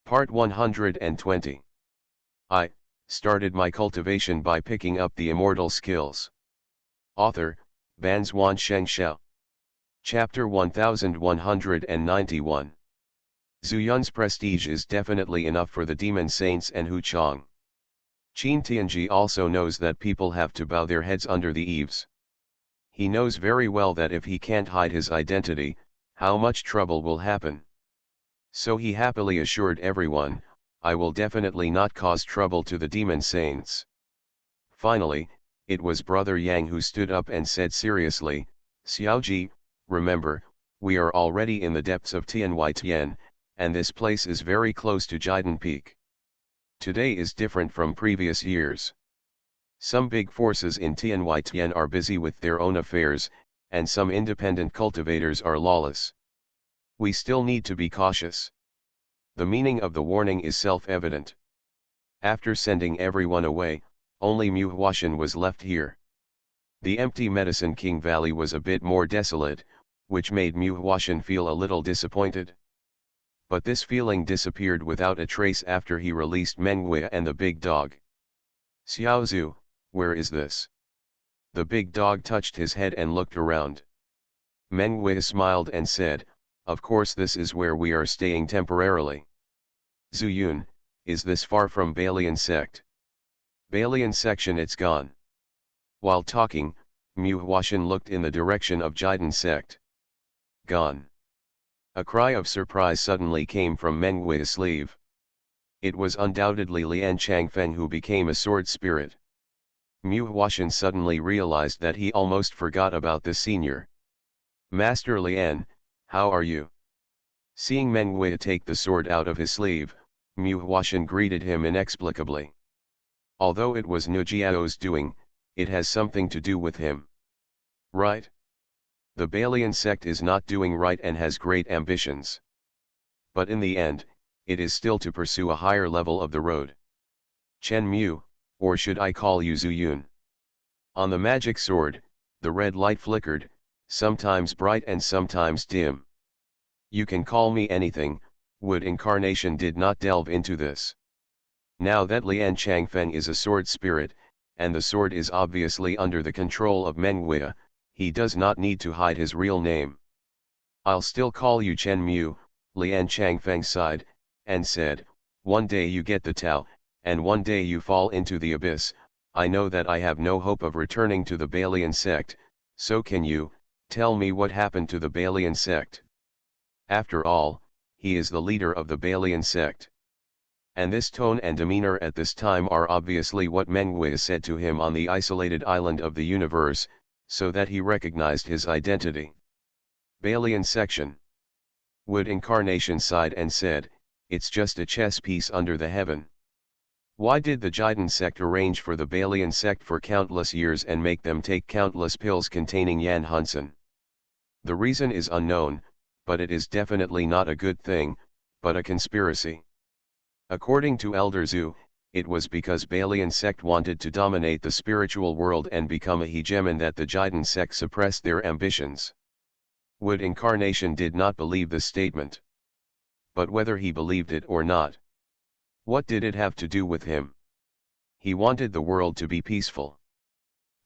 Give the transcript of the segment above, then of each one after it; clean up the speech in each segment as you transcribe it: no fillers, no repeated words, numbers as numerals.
Part 120. I started my cultivation by picking up the immortal skills. Author, Banzuan Xianxia. Chapter 1191. Zuyun's prestige is definitely enough for the demon saints and Hu Chang. Qin Tianji also knows that people have to bow their heads under the eaves. He knows very well that if he can't hide his identity, how much trouble will happen. So he happily assured everyone, I will definitely not cause trouble to the demon saints. Finally, it was Brother Yang who stood up and said seriously, Xiaoji, remember, we are already in the depths of Tianhuitian, and this place is very close to Jidan Peak. Today is different from previous years. Some big forces in Tianhuitian are busy with their own affairs, and some independent cultivators are lawless. We still need to be cautious. The meaning of the warning is self-evident. After sending everyone away, only Mu Huashan was left here. The empty Medicine King Valley was a bit more desolate, which made Mu Huashan feel a little disappointed. But this feeling disappeared without a trace after he released Mengwei and the big dog. Xiaozu, where is this? The big dog touched his head and looked around. Mengwei smiled and said, of course this is where we are staying temporarily. Zuyun, is this far from Balian sect? Balian section, it's gone. While talking, Mu Huashan looked in the direction of Jidan sect. Gone. A cry of surprise suddenly came from Mengwei's sleeve. It was undoubtedly Lian Changfeng who became a sword spirit. Mu Huashan suddenly realized that he almost forgot about the senior. Master Lian, how are you? Seeing Mengwei take the sword out of his sleeve, Mu Huashan greeted him inexplicably. Although it was Nujiao's doing, it has something to do with him. Right? The Balian sect is not doing right and has great ambitions. But in the end, it is still to pursue a higher level of the road. Chen Mu, or should I call you Zuyun? On the magic sword, the red light flickered, sometimes bright and sometimes dim. You can call me anything, Wood Incarnation did not delve into this. Now that Lian Changfeng is a sword spirit, and the sword is obviously under the control of Mengwei, he does not need to hide his real name. I'll still call you Chen Mu, Lian Changfeng sighed, and said, one day you get the Tao, and one day you fall into the abyss. I know that I have no hope of returning to the Balian sect, so can you, tell me what happened to the Balian sect? After all, he is the leader of the Balian sect. And this tone and demeanor at this time are obviously what Mengwei said to him on the isolated island of the universe, so that he recognized his identity. Balian section. Wood Incarnation sighed and said, it's just a chess piece under the heaven. Why did the Jidan sect arrange for the Balian sect for countless years and make them take countless pills containing Yan Hunsen? The reason is unknown, but it is definitely not a good thing, but a conspiracy. According to Elder Zhu, it was because Balian sect wanted to dominate the spiritual world and become a hegemon that the Jidan sect suppressed their ambitions. Wood Incarnation did not believe this statement. But whether he believed it or not, what did it have to do with him? He wanted the world to be peaceful.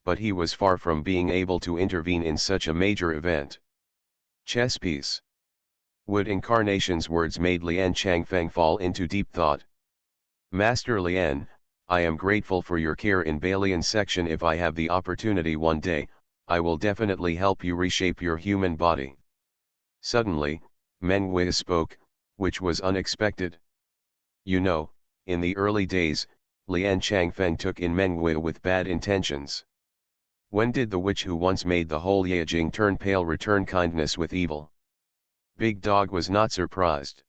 But he was far from being able to intervene in such a major event. Chess piece. Wood Incarnation's words made Lian Changfeng fall into deep thought. Master Lian, I am grateful for your care in Balian section. If I have the opportunity one day, I will definitely help you reshape your human body. Suddenly, Mengwei spoke, which was unexpected. You know, in the early days, Lian Changfeng took in Mengwei with bad intentions. When did the witch who once made the whole Yejing turn pale return kindness with evil? Big Dog was not surprised.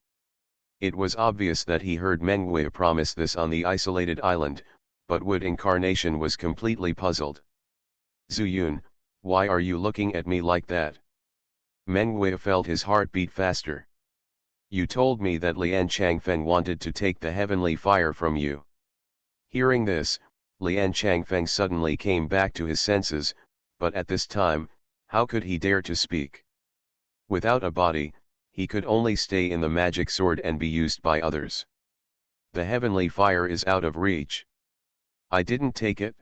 It was obvious that he heard Mengwei promise this on the isolated island, but Wood Incarnation was completely puzzled. Zuyun, why are you looking at me like that? Mengwei felt his heart beat faster. You told me that Lian Changfeng wanted to take the heavenly fire from you. Hearing this, Lian Changfeng suddenly came back to his senses, but at this time, how could he dare to speak? Without a body, he could only stay in the magic sword and be used by others. The heavenly fire is out of reach. I didn't take it.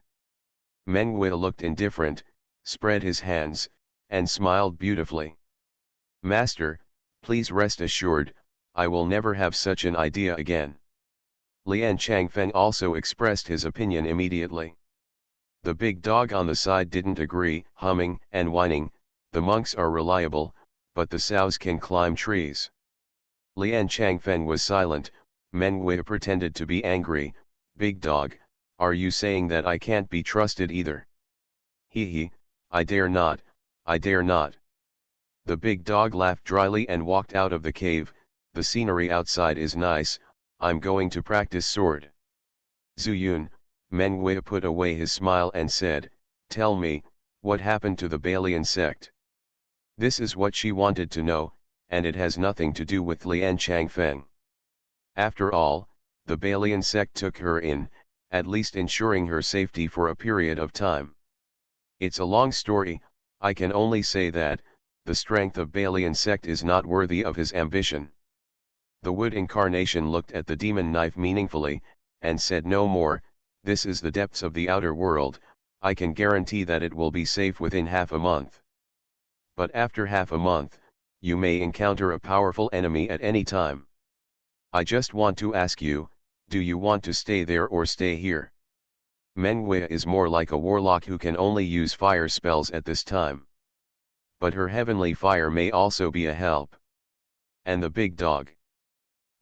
Mengwe looked indifferent, spread his hands, and smiled beautifully. Master, please rest assured, I will never have such an idea again. Lian Changfeng also expressed his opinion immediately. The big dog on the side didn't agree, humming and whining, the monks are reliable, but the sows can climb trees. Lian Changfeng was silent. Mengwe pretended to be angry. Big dog, are you saying that I can't be trusted either? He, I dare not, I dare not. The big dog laughed dryly and walked out of the cave. The scenery outside is nice, I'm going to practice sword. Zuyun, Mengwe put away his smile and said, tell me, what happened to the Balian sect? This is what she wanted to know, and it has nothing to do with Lian Changfeng. After all, the Balian sect took her in, at least ensuring her safety for a period of time. It's a long story, I can only say that, the strength of Balian sect is not worthy of his ambition. The wood incarnation looked at the demon knife meaningfully, and said no more. This is the depths of the outer world, I can guarantee that it will be safe within half a month. But after half a month, you may encounter a powerful enemy at any time. I just want to ask you, do you want to stay there or stay here? Mengwe is more like a warlock who can only use fire spells at this time. But her heavenly fire may also be a help. And the big dog.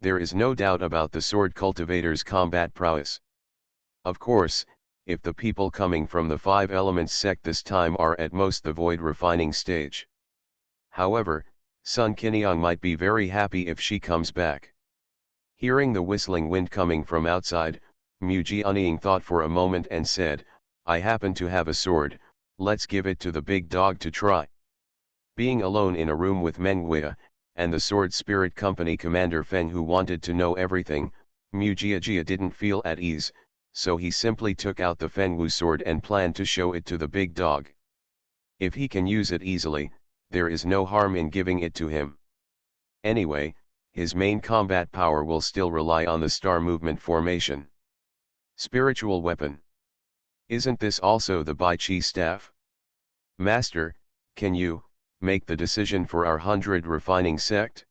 There is no doubt about the sword cultivator's combat prowess. Of course, if the people coming from the Five Elements sect this time are at most the void refining stage. However, Sun Qinyang might be very happy if she comes back. Hearing the whistling wind coming from outside, Mu Jianying thought for a moment and said, I happen to have a sword, let's give it to the big dog to try. Being alone in a room with Mengwe, and the Sword Spirit Company Commander Feng who wanted to know everything, Mu Jiajia didn't feel at ease, so he simply took out the Fengwu sword and planned to show it to the big dog. If he can use it easily, there is no harm in giving it to him. Anyway, his main combat power will still rely on the star movement formation. Spiritual weapon. Isn't this also the Bai Chi staff? Master, can you make the decision for our 100 refining sect?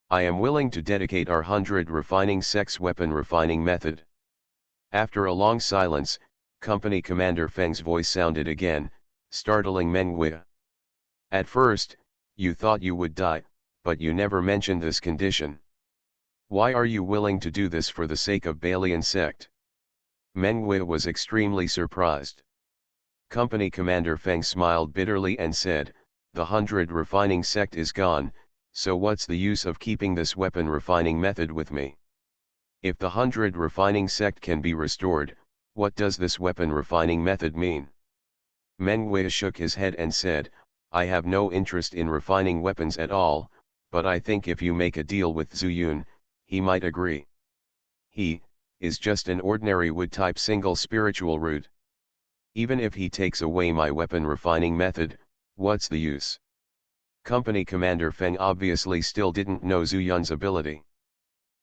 I am willing to dedicate our 100 refining sect's weapon refining method. After a long silence, Company Commander Feng's voice sounded again, startling Mengwe. At first, you thought you would die, but you never mentioned this condition. Why are you willing to do this for the sake of Balian sect? Mengwe was extremely surprised. Company Commander Feng smiled bitterly and said, the 100 refining sect is gone, so what's the use of keeping this weapon refining method with me? If the 100 refining sect can be restored, what does this weapon refining method mean? Mengwe shook his head and said, I have no interest in refining weapons at all, but I think if you make a deal with Zuyun, he might agree. He is just an ordinary wood-type single spiritual root. Even if he takes away my weapon refining method, what's the use? Company Commander Feng obviously still didn't know Zuyun's ability.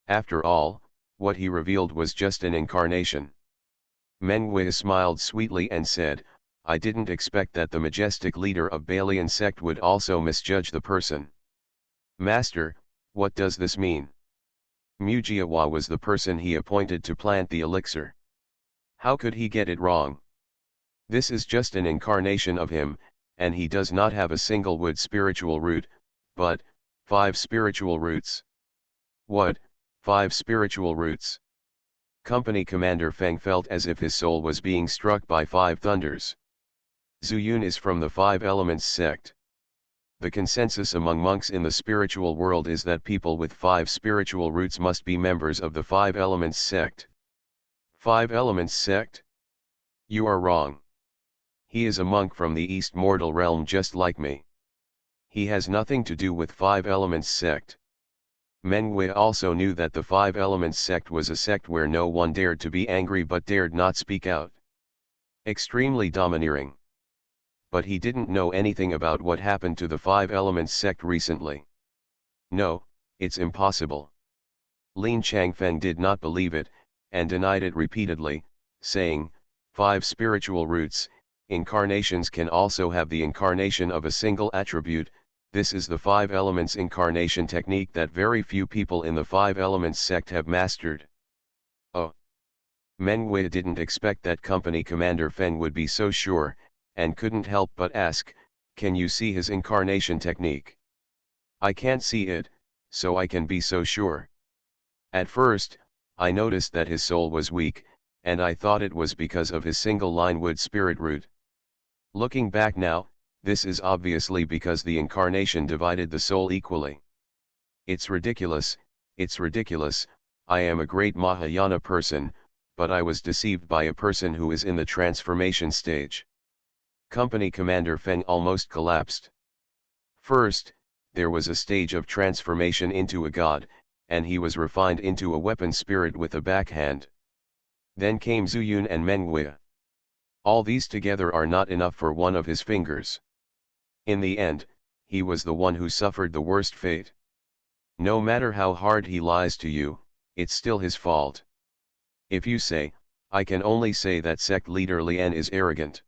After all, what he revealed was just an incarnation. Mengwe smiled sweetly and said, I didn't expect that the majestic leader of Balian sect would also misjudge the person. Master, what does this mean? Mujiawa was the person he appointed to plant the elixir. How could he get it wrong? This is just an incarnation of him, and he does not have a single wood spiritual root, but 5 spiritual roots. What, 5 spiritual roots? Company Commander Feng felt as if his soul was being struck by 5 thunders. Zuyun is from the 5 Elements sect. The consensus among monks in the spiritual world is that people with 5 spiritual roots must be members of the 5 Elements sect. 5 Elements sect? You are wrong. He is a monk from the East mortal realm just like me. He has nothing to do with 5 Elements sect. Mengwe also knew that the 5 Elements sect was a sect where no one dared to be angry but dared not speak out. Extremely domineering. But he didn't know anything about what happened to the 5 Elements sect recently. No, it's impossible. Lin Changfeng did not believe it, and denied it repeatedly, saying, 5 spiritual roots, incarnations can also have the incarnation of a single attribute. This is the 5 elements incarnation technique that very few people in the 5 elements sect have mastered. Oh! Meng Wei didn't expect that company commander Feng would be so sure, and couldn't help but ask, can you see his incarnation technique? I can't see it, so I can be so sure. At first, I noticed that his soul was weak, and I thought it was because of his single line wood spirit root. Looking back now, this is obviously because the incarnation divided the soul equally. It's ridiculous, I am a great Mahayana person, but I was deceived by a person who is in the transformation stage. Company Commander Feng almost collapsed. First, there was a stage of transformation into a god, and he was refined into a weapon spirit with a backhand. Then came Zuyun and Mengwei. All these together are not enough for one of his fingers. In the end, he was the one who suffered the worst fate. No matter how hard he lies to you, it's still his fault. If you say, I can only say that sect leader Lian is arrogant.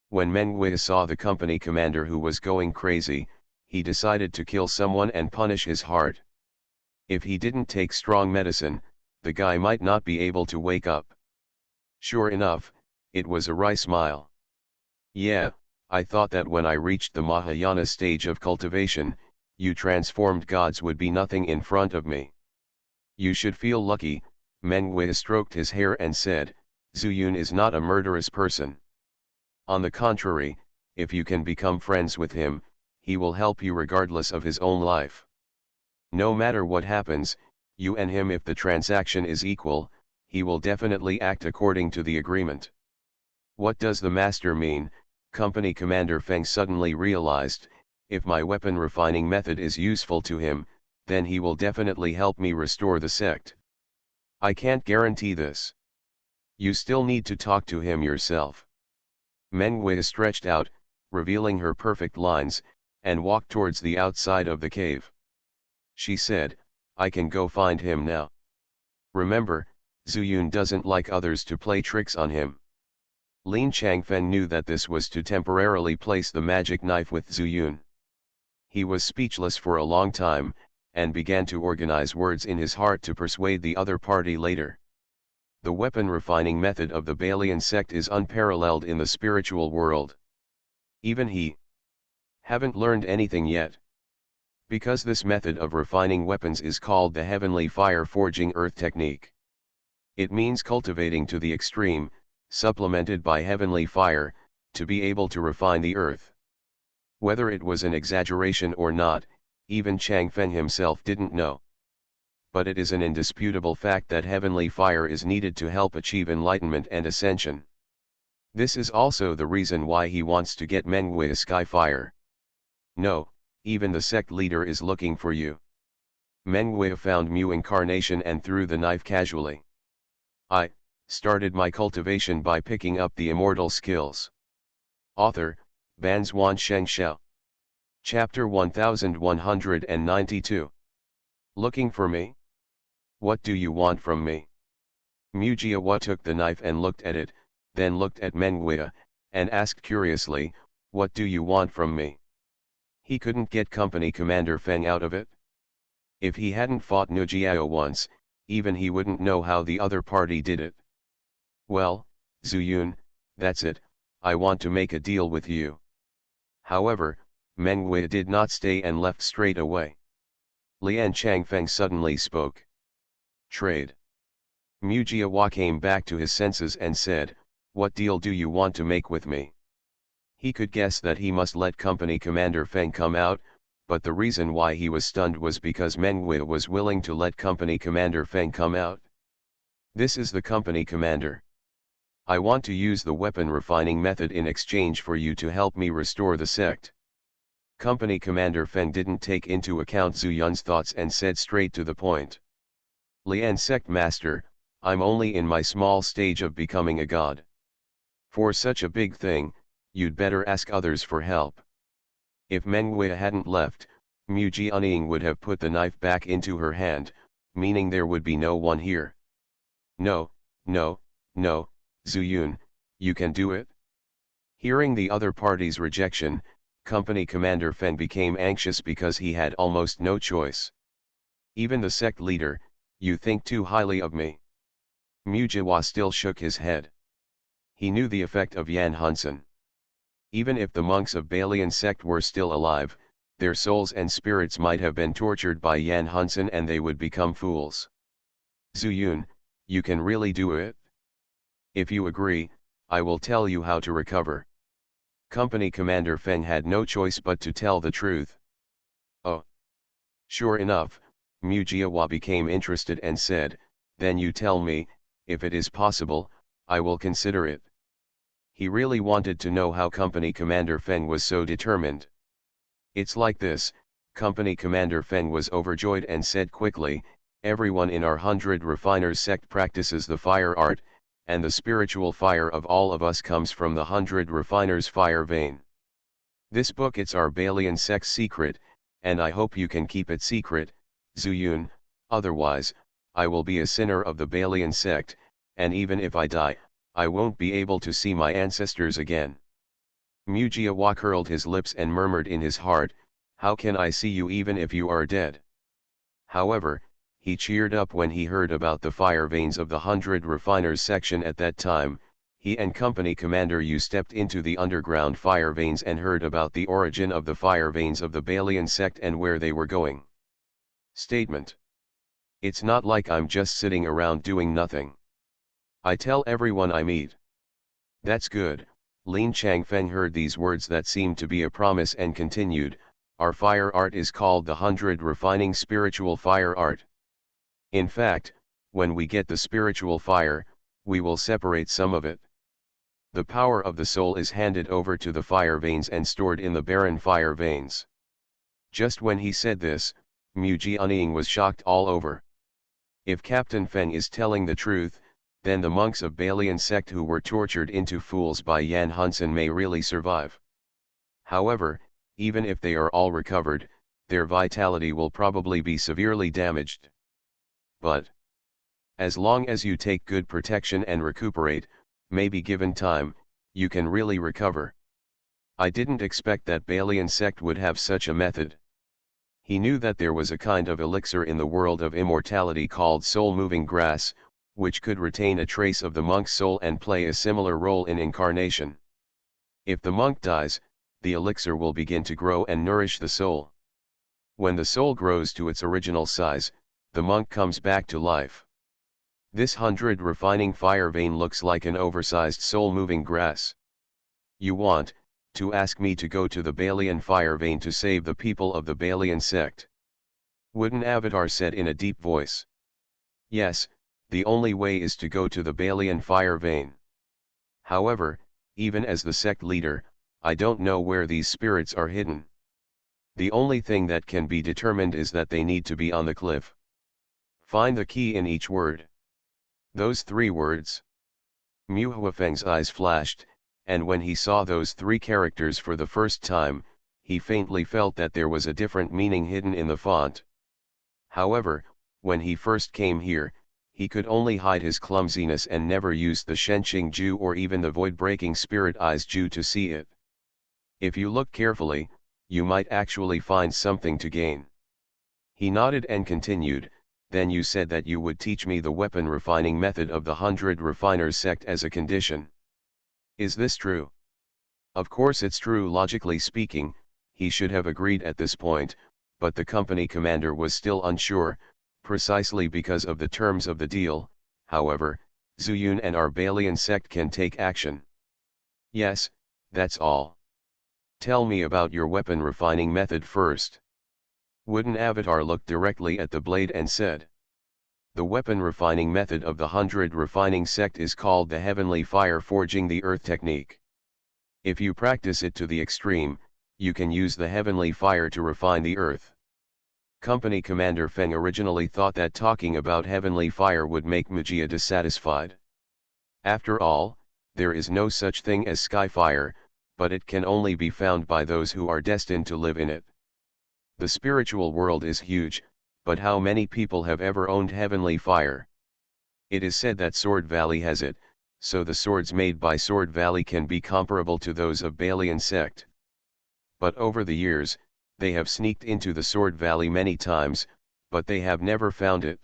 When Mengwei saw the company commander who was going crazy, he decided to kill someone and punish his heart. If he didn't take strong medicine, the guy might not be able to wake up. Sure enough, it was a wry smile. Yeah, I thought that when I reached the Mahayana stage of cultivation, you transformed gods would be nothing in front of me. You should feel lucky. Mengwei stroked his hair and said, Zuyun is not a murderous person. On the contrary, if you can become friends with him, he will help you regardless of his own life. No matter what happens, you and him, if the transaction is equal, he will definitely act according to the agreement. What does the master mean? Company Commander Feng suddenly realized, if my weapon refining method is useful to him, then he will definitely help me restore the sect. I can't guarantee this. You still need to talk to him yourself. Mengwei stretched out, revealing her perfect lines, and walked towards the outside of the cave. She said, I can go find him now. Remember, Zuyun doesn't like others to play tricks on him. Lin Changfeng knew that this was to temporarily place the magic knife with Zuyun. He was speechless for a long time, and began to organize words in his heart to persuade the other party later. The weapon refining method of the Balian sect is unparalleled in the spiritual world. Even he haven't learned anything yet. Because this method of refining weapons is called the heavenly fire forging earth technique. It means cultivating to the extreme, supplemented by heavenly fire, to be able to refine the earth. Whether it was an exaggeration or not, even Changfeng himself didn't know. But it is an indisputable fact that heavenly fire is needed to help achieve enlightenment and ascension. This is also the reason why he wants to get Mengwei sky fire. No, even the sect leader is looking for you. Mengwei found Mu incarnation and threw the knife casually. I started my cultivation by picking up the immortal skills. Author, Banzuan Xianxia. Chapter 1192. Looking for me? What do you want from me? Mu Jiahua took the knife and looked at it, then looked at Mengwei, and asked curiously, what do you want from me? He couldn't get Company Commander Feng out of it. If he hadn't fought Nu Jiao once, even he wouldn't know how the other party did it. Well, Zuyun, that's it, I want to make a deal with you. However, Mengwei did not stay and left straight away. Lian Changfeng suddenly spoke. Trade. Mu Jiahua came back to his senses and said, what deal do you want to make with me? He could guess that he must let Company Commander Feng come out, but the reason why he was stunned was because Mengwei was willing to let Company Commander Feng come out. This is the Company Commander. I want to use the weapon refining method in exchange for you to help me restore the sect. Company Commander Feng didn't take into account Zuyun's thoughts and said straight to the point. Lian Sect Master, I'm only in my small stage of becoming a god. For such a big thing, you'd better ask others for help. If Mengwei hadn't left, Mu Jianying would have put the knife back into her hand, meaning there would be no one here. No, no, no, Zuyun, you can do it. Hearing the other party's rejection, Company Commander Feng became anxious because he had almost no choice. Even the sect leader, you think too highly of me. Mujiwa still shook his head. He knew the effect of Yan Hunsen. Even if the monks of Balian sect were still alive, their souls and spirits might have been tortured by Yan Hunsen and they would become fools. Zuyun, you can really do it? If you agree, I will tell you how to recover. Company Commander Feng had no choice but to tell the truth. Oh. Sure enough, Mujiawa became interested and said, then you tell me, if it is possible, I will consider it. He really wanted to know how Company Commander Feng was so determined. It's like this, Company Commander Feng was overjoyed and said quickly, everyone in our 100 Refiners sect practices the fire art, and the spiritual fire of all of us comes from the 100 Refiners fire vein. This book it's our Balian sect's secret, and I hope you can keep it secret, Zuyun, otherwise, I will be a sinner of the Balian sect, and even if I die, I won't be able to see my ancestors again. Mujiawa curled his lips and murmured in his heart, how can I see you even if you are dead? However, he cheered up when he heard about the fire veins of the 100 Refiners section at that time. He and Company Commander Yu stepped into the underground fire veins and heard about the origin of the fire veins of the Balian sect and where they were going. Statement. It's not like I'm just sitting around doing nothing. I tell everyone I meet. That's good. Lin Changfeng heard these words that seemed to be a promise and continued, our fire art is called the 100 Refining Spiritual Fire Art. In fact, when we get the spiritual fire, we will separate some of it. The power of the soul is handed over to the fire veins and stored in the barren fire veins. Just when he said this, Mu Jianying was shocked all over. If Captain Feng is telling the truth, then the monks of Balian sect who were tortured into fools by Yan Hunsen may really survive. However, even if they are all recovered, their vitality will probably be severely damaged. But as long as you take good protection and recuperate, maybe given time, you can really recover. I didn't expect that Balian sect would have such a method. He knew that there was a kind of elixir in the world of immortality called soul-moving grass, which could retain a trace of the monk's soul and play a similar role in incarnation. If the monk dies, the elixir will begin to grow and nourish the soul. When the soul grows to its original size, the monk comes back to life. This 100 refining fire vein looks like an oversized soul-moving grass. You want to ask me to go to the Balian fire vein to save the people of the Balian sect? Wooden Avatar said in a deep voice. Yes, the only way is to go to the Balian fire vein. However, even as the sect leader, I don't know where these spirits are hidden. The only thing that can be determined is that they need to be on the cliff. Find the key in each word. Those 3 words. Mu Huafeng's eyes flashed, and when he saw those 3 characters for the first time, he faintly felt that there was a different meaning hidden in the font. However, when he first came here, he could only hide his clumsiness and never used the Shenxing Ju or even the void-breaking spirit eyes Ju to see it. If you look carefully, you might actually find something to gain. He nodded and continued, then you said that you would teach me the weapon refining method of the 100 Refiners sect as a condition. Is this true? Of course it's true. Logically speaking, he should have agreed at this point, but the company commander was still unsure, precisely because of the terms of the deal. However, Zuyun and our Balian sect can take action. Yes, that's all. Tell me about your weapon refining method first. Wooden Avatar looked directly at the blade and said. The weapon refining method of the 100 refining sect is called the heavenly fire forging the earth technique. If you practice it to the extreme, you can use the heavenly fire to refine the earth. Company Commander Feng originally thought that talking about heavenly fire would make Mujia dissatisfied. After all, there is no such thing as sky fire, but it can only be found by those who are destined to live in it. The spiritual world is huge, but how many people have ever owned heavenly fire? It is said that Sword Valley has it, so the swords made by Sword Valley can be comparable to those of Balian sect. But over the years, they have sneaked into the Sword Valley many times, but they have never found it.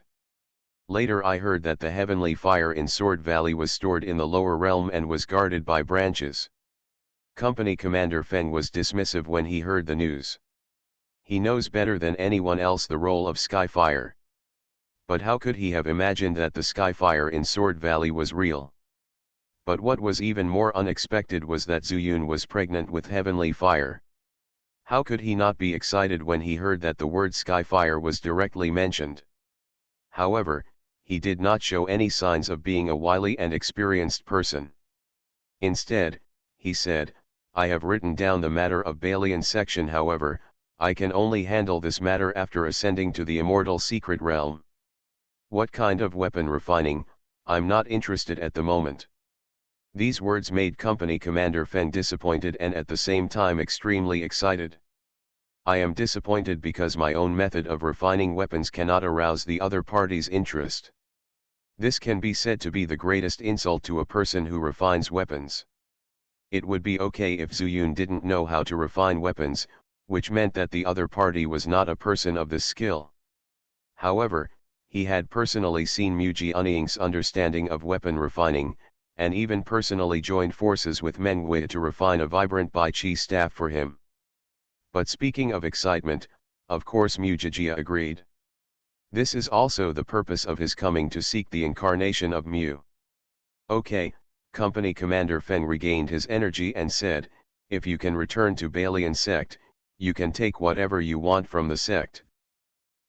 Later I heard that the heavenly fire in Sword Valley was stored in the lower realm and was guarded by branches. Company Commander Feng was dismissive when he heard the news. He knows better than anyone else the role of Skyfire. But how could he have imagined that the Skyfire in Sword Valley was real? But what was even more unexpected was that Zuyun was pregnant with heavenly fire. How could he not be excited when he heard that the word Skyfire was directly mentioned? However, he did not show any signs of being a wily and experienced person. Instead, he said, I have written down the matter of Balian section, however, I can only handle this matter after ascending to the immortal secret realm. What kind of weapon refining, I'm not interested at the moment. These words made Company Commander Feng disappointed and at the same time extremely excited. I am disappointed because my own method of refining weapons cannot arouse the other party's interest. This can be said to be the greatest insult to a person who refines weapons. It would be okay if Zuyun didn't know how to refine weapons, which meant that the other party was not a person of this skill. However, he had personally seen Mu Jianying's understanding of weapon refining, and even personally joined forces with Meng Wei to refine a vibrant Bai Chi staff for him. But speaking of excitement, of course Mu Jijia agreed. This is also the purpose of his coming, to seek the incarnation of Mu. Okay, Company Commander Feng regained his energy and said, if you can return to Balian sect, you can take whatever you want from the sect.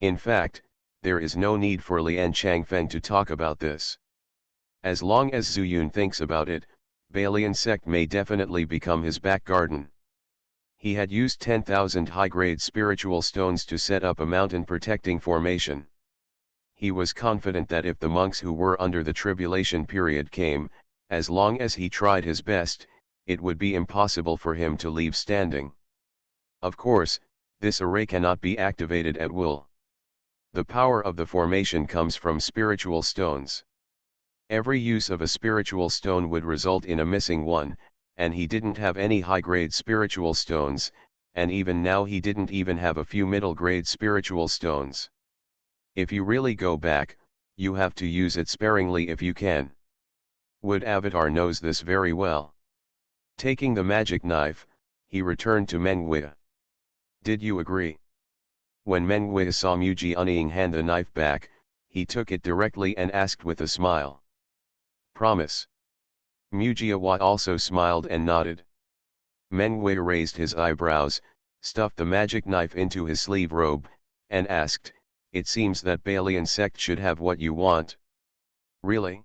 In fact, there is no need for Lian Changfeng to talk about this. As long as Zuyun thinks about it, Balian sect may definitely become his back garden. He had used 10,000 high-grade spiritual stones to set up a mountain protecting formation. He was confident that if the monks who were under the tribulation period came, as long as he tried his best, it would be impossible for him to leave standing. Of course, this array cannot be activated at will. The power of the formation comes from spiritual stones. Every use of a spiritual stone would result in a missing one, and he didn't have any high-grade spiritual stones, and even now he didn't even have a few middle-grade spiritual stones. If you really go back, you have to use it sparingly if you can. Wood Avatar knows this very well. Taking the magic knife, he returned to Meng Wei. Did you agree? When Meng Wei saw Mu Jianying hand the knife back, he took it directly and asked with a smile. Promise. Mu Jiawa also smiled and nodded. Meng Wei raised his eyebrows, stuffed the magic knife into his sleeve robe, and asked, it seems that Balian sect should have what you want. Really?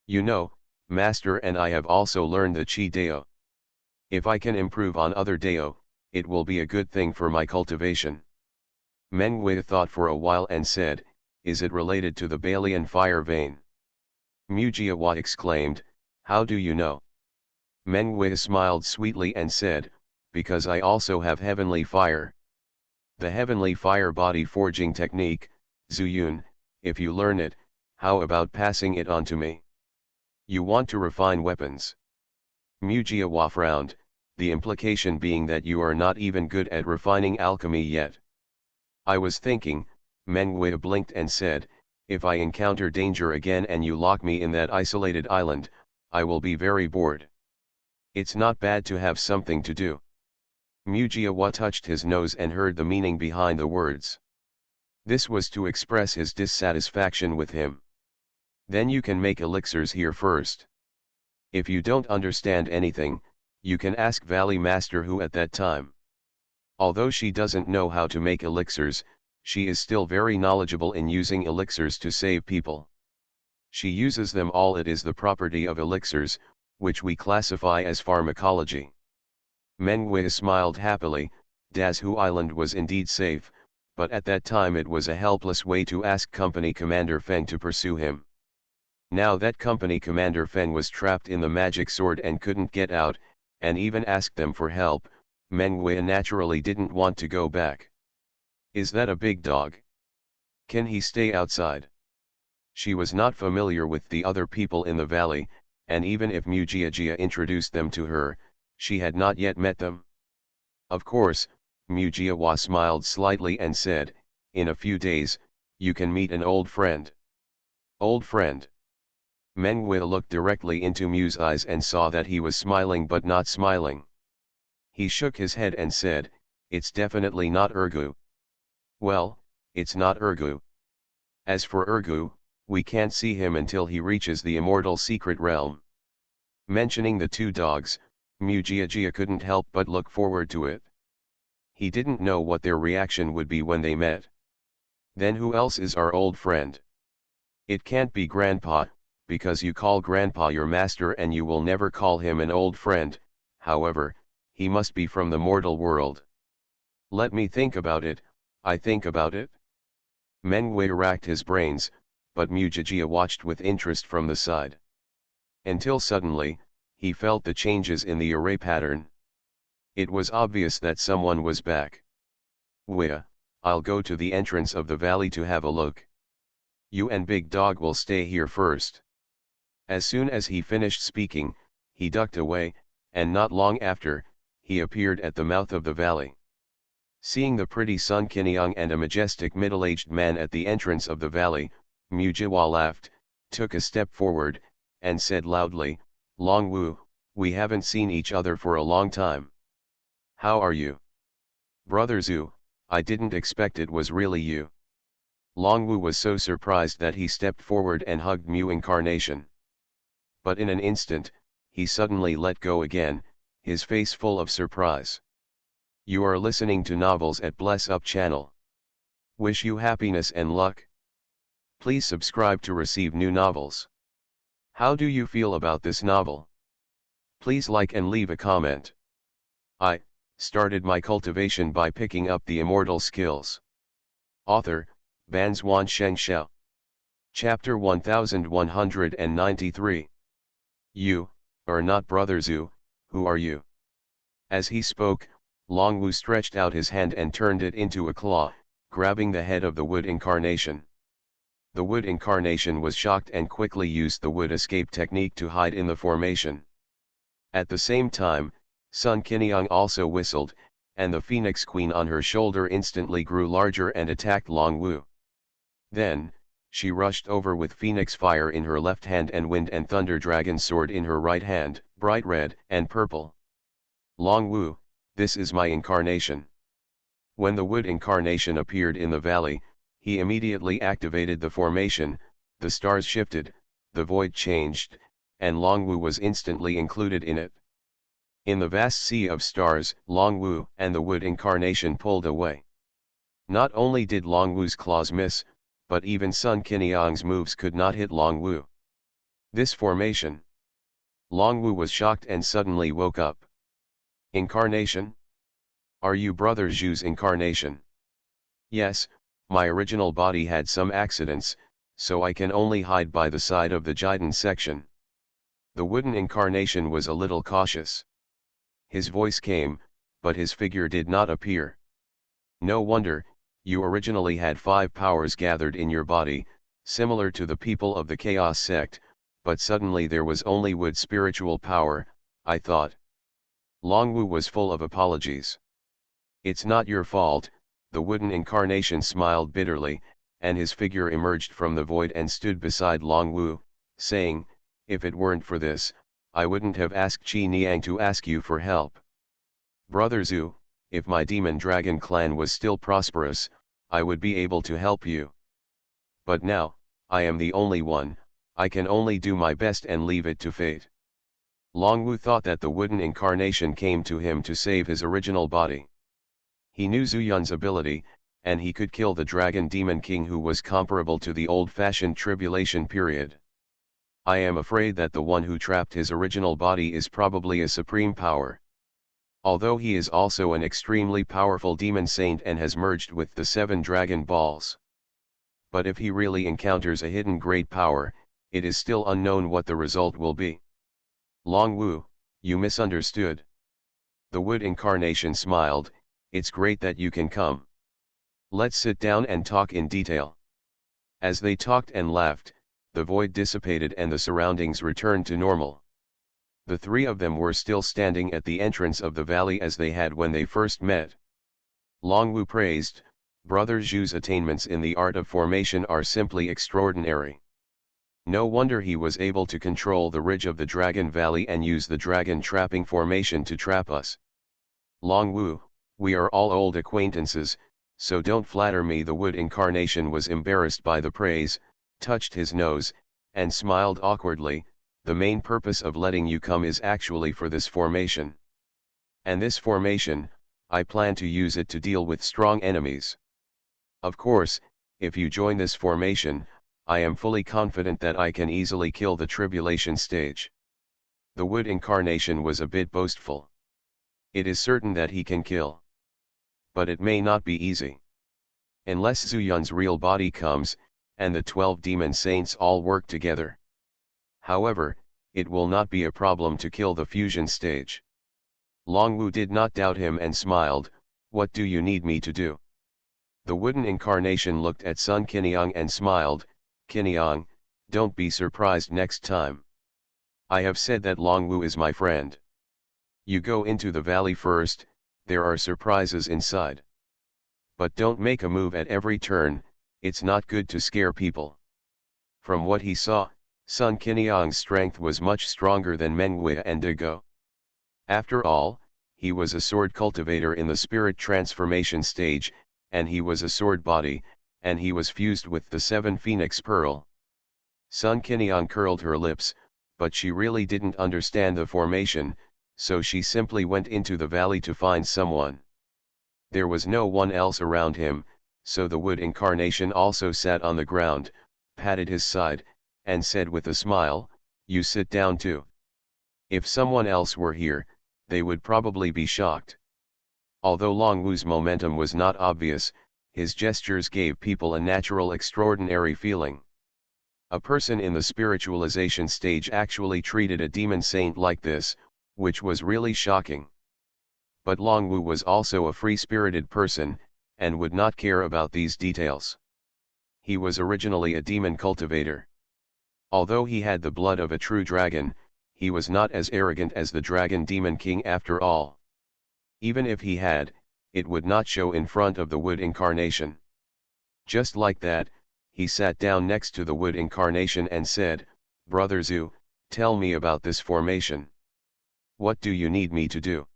You know, Master and I have also learned the Chi Dao. If I can improve on other Dao, it will be a good thing for my cultivation. Meng Wei thought for a while and said, is it related to the Balian fire vein? Mu Jiawa exclaimed, how do you know? Meng Wei smiled sweetly and said, because I also have heavenly fire. The heavenly fire body forging technique, Zuyun, if you learn it, how about passing it on to me? You want to refine weapons. Mu Jiawa frowned, the implication being that you are not even good at refining alchemy yet. I was thinking, Meng Wei blinked and said, if I encounter danger again and you lock me in that isolated island, I will be very bored. It's not bad to have something to do. Mu Jiawa touched his nose and heard the meaning behind the words. This was to express his dissatisfaction with him. Then you can make elixirs here first. If you don't understand anything, you can ask Valley Master Hu at that time. Although she doesn't know how to make elixirs, she is still very knowledgeable in using elixirs to save people. She uses them all. It is the property of elixirs, which we classify as pharmacology. Meng Wei smiled happily. Dazhu Island was indeed safe, but at that time it was a helpless way to ask Company Commander Feng to pursue him. Now that Company Commander Feng was trapped in the magic sword and couldn't get out, and even asked them for help, Meng Wei naturally didn't want to go back. Is that a big dog? Can he stay outside? She was not familiar with the other people in the valley, and even if Mujiajia introduced them to her, she had not yet met them. Of course, Mujiawa smiled slightly and said, in a few days, you can meet an old friend. Old friend. Mengwei looked directly into Mu's eyes and saw that he was smiling but not smiling. He shook his head and said, it's definitely not Ergu. Well, it's not Ergu. As for Ergu, we can't see him until he reaches the immortal secret realm. Mentioning the two dogs, Mujiajia couldn't help but look forward to it. He didn't know what their reaction would be when they met. Then who else is our old friend? It can't be Grandpa, because you call Grandpa your master and you will never call him an old friend. However, he must be from the mortal world. Let me think about it. I think about it. Mengwei racked his brains, but Mujiajia watched with interest from the side. Until suddenly, he felt the changes in the array pattern. It was obvious that someone was back. Wea, I'll go to the entrance of the valley to have a look. You and Big Dog will stay here first. As soon as he finished speaking, he ducked away, and not long after, he appeared at the mouth of the valley. Seeing the pretty Sun Qiniang and a majestic middle-aged man at the entrance of the valley, Mujiawa laughed, took a step forward, and said loudly, Long Wu, we haven't seen each other for a long time. How are you? Brother Zhu, I didn't expect it was really you. Long Wu was so surprised that he stepped forward and hugged Mu Incarnation. But in an instant, he suddenly let go again, his face full of surprise. You are listening to Novels at Bless Up channel. Wish you happiness and luck. Please subscribe to receive new novels. How do you feel about this novel? Please like and leave a comment. I started my cultivation by picking up the immortal skills. Author, Banzuan Xianxia. Chapter 1193. You are not Brother Zhu, who are you? As he spoke, Long Wu stretched out his hand and turned it into a claw, grabbing the head of the wood incarnation. The wood incarnation was shocked and quickly used the wood escape technique to hide in the formation. At the same time, Sun Qiniang also whistled, and the Phoenix Queen on her shoulder instantly grew larger and attacked Long Wu. Then, she rushed over with Phoenix Fire in her left hand and Wind and Thunder Dragon Sword in her right hand, bright red and purple. Long Wu, this is my incarnation. When the wood incarnation appeared in the valley, he immediately activated the formation, the stars shifted, the void changed, and Long Wu was instantly included in it. In the vast sea of stars, Long Wu and the wood incarnation pulled away. Not only did Long Wu's claws miss, but even Sun Qiniang's moves could not hit Long Wu. This formation. Long Wu was shocked and suddenly woke up. Incarnation? Are you Brother Zhu's incarnation? Yes, my original body had some accidents, so I can only hide by the side of the Jiden section. The wooden incarnation was a little cautious. His voice came, but his figure did not appear. No wonder, you originally had 5 powers gathered in your body, similar to the people of the Chaos sect, but suddenly there was only wood spiritual power, I thought. Long Wu was full of apologies. It's not your fault, the wooden incarnation smiled bitterly, and his figure emerged from the void and stood beside Long Wu, saying, if it weren't for this, I wouldn't have asked Qi Niang to ask you for help. Brother Zhu, if my demon dragon clan was still prosperous, I would be able to help you. But now, I am the only one, I can only do my best and leave it to fate. Long Wu thought that the wooden incarnation came to him to save his original body. He knew Zhu Yun's ability, and he could kill the dragon demon king who was comparable to the old-fashioned tribulation period. I am afraid that the one who trapped his original body is probably a supreme power. Although he is also an extremely powerful demon saint and has merged with the 7 dragon balls. But if he really encounters a hidden great power, it is still unknown what the result will be. Long Wu, you misunderstood. The wood incarnation smiled, it's great that you can come. Let's sit down and talk in detail. As they talked and laughed, the void dissipated and the surroundings returned to normal. The three of them were still standing at the entrance of the valley as they had when they first met. Longwu praised, Brother Zhu's attainments in the art of formation are simply extraordinary. No wonder he was able to control the ridge of the Dragon Valley and use the dragon trapping formation to trap us. Longwu, we are all old acquaintances, so don't flatter me. The wood incarnation was embarrassed by the praise, touched his nose, and smiled awkwardly. The main purpose of letting you come is actually for this formation. And this formation, I plan to use it to deal with strong enemies. Of course, if you join this formation, I am fully confident that I can easily kill the tribulation stage. The wood incarnation was a bit boastful. It is certain that he can kill. But it may not be easy. Unless Zuyun's real body comes, and the 12 demon saints all work together. However, it will not be a problem to kill the fusion stage. Longwu did not doubt him and smiled, what do you need me to do? The wooden incarnation looked at Sun Qiniang and smiled, Qiniang, don't be surprised next time. I have said that Longwu is my friend. You go into the valley first, there are surprises inside. But don't make a move at every turn, it's not good to scare people. From what he saw, Sun Qiniang's strength was much stronger than Mengwei and Dego. After all, he was a sword cultivator in the spirit transformation stage, and he was a sword body, and he was fused with the 7 Phoenix Pearl. Sun Qiniang curled her lips, but she really didn't understand the formation, so she simply went into the valley to find someone. There was no one else around him, so the wood incarnation also sat on the ground, patted his side, and said with a smile, you sit down too. If someone else were here, they would probably be shocked. Although Longwu's momentum was not obvious, his gestures gave people a natural extraordinary feeling. A person in the spiritualization stage actually treated a demon saint like this, which was really shocking. But Longwu was also a free-spirited person, and would not care about these details. He was originally a demon cultivator. Although he had the blood of a true dragon, he was not as arrogant as the dragon demon king after all. Even if he had, it would not show in front of the wood incarnation. Just like that, he sat down next to the wood incarnation and said, Brother Zhu, tell me about this formation. What do you need me to do?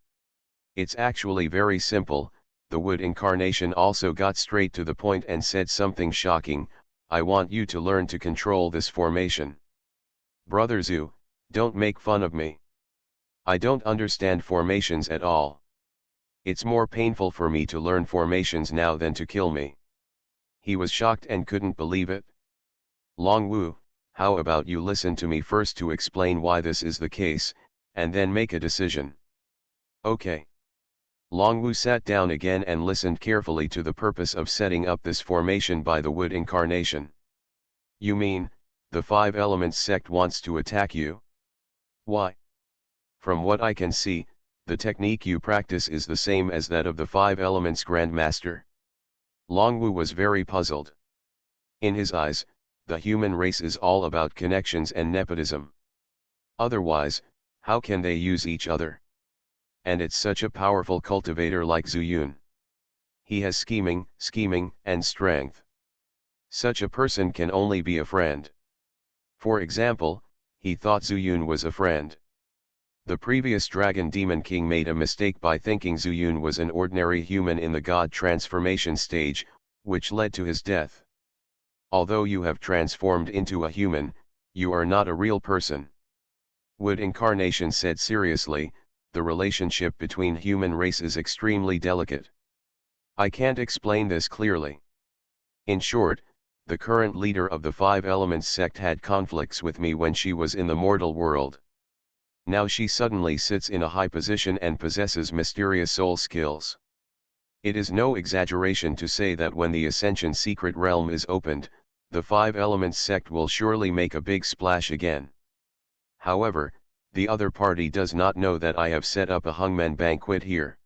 It's actually very simple. The wood incarnation also got straight to the point and said something shocking, I want you to learn to control this formation. Brother Zhu, don't make fun of me. I don't understand formations at all. It's more painful for me to learn formations now than to kill me. He was shocked and couldn't believe it. Longwu, how about you listen to me first to explain why this is the case, and then make a decision. Okay. Longwu sat down again and listened carefully to the purpose of setting up this formation by the wood incarnation. You mean, the 5 Elements sect wants to attack you? Why? From what I can see, the technique you practice is the same as that of the 5 Elements Grandmaster. Longwu was very puzzled. In his eyes, the human race is all about connections and nepotism. Otherwise, how can they use each other? And it's such a powerful cultivator like Zuyun. He has scheming, and strength. Such a person can only be a friend. For example, he thought Zuyun was a friend. The previous Dragon Demon King made a mistake by thinking Zuyun was an ordinary human in the God transformation stage, which led to his death. Although you have transformed into a human, you are not a real person. Wood Incarnation said seriously, the relationship between human race is extremely delicate. I can't explain this clearly. In short, the current leader of the 5 Elements sect had conflicts with me when she was in the mortal world. Now she suddenly sits in a high position and possesses mysterious soul skills. It is no exaggeration to say that when the Ascension Secret Realm is opened, the 5 Elements sect will surely make a big splash again. However, the other party does not know that I have set up a hangmen banquet here.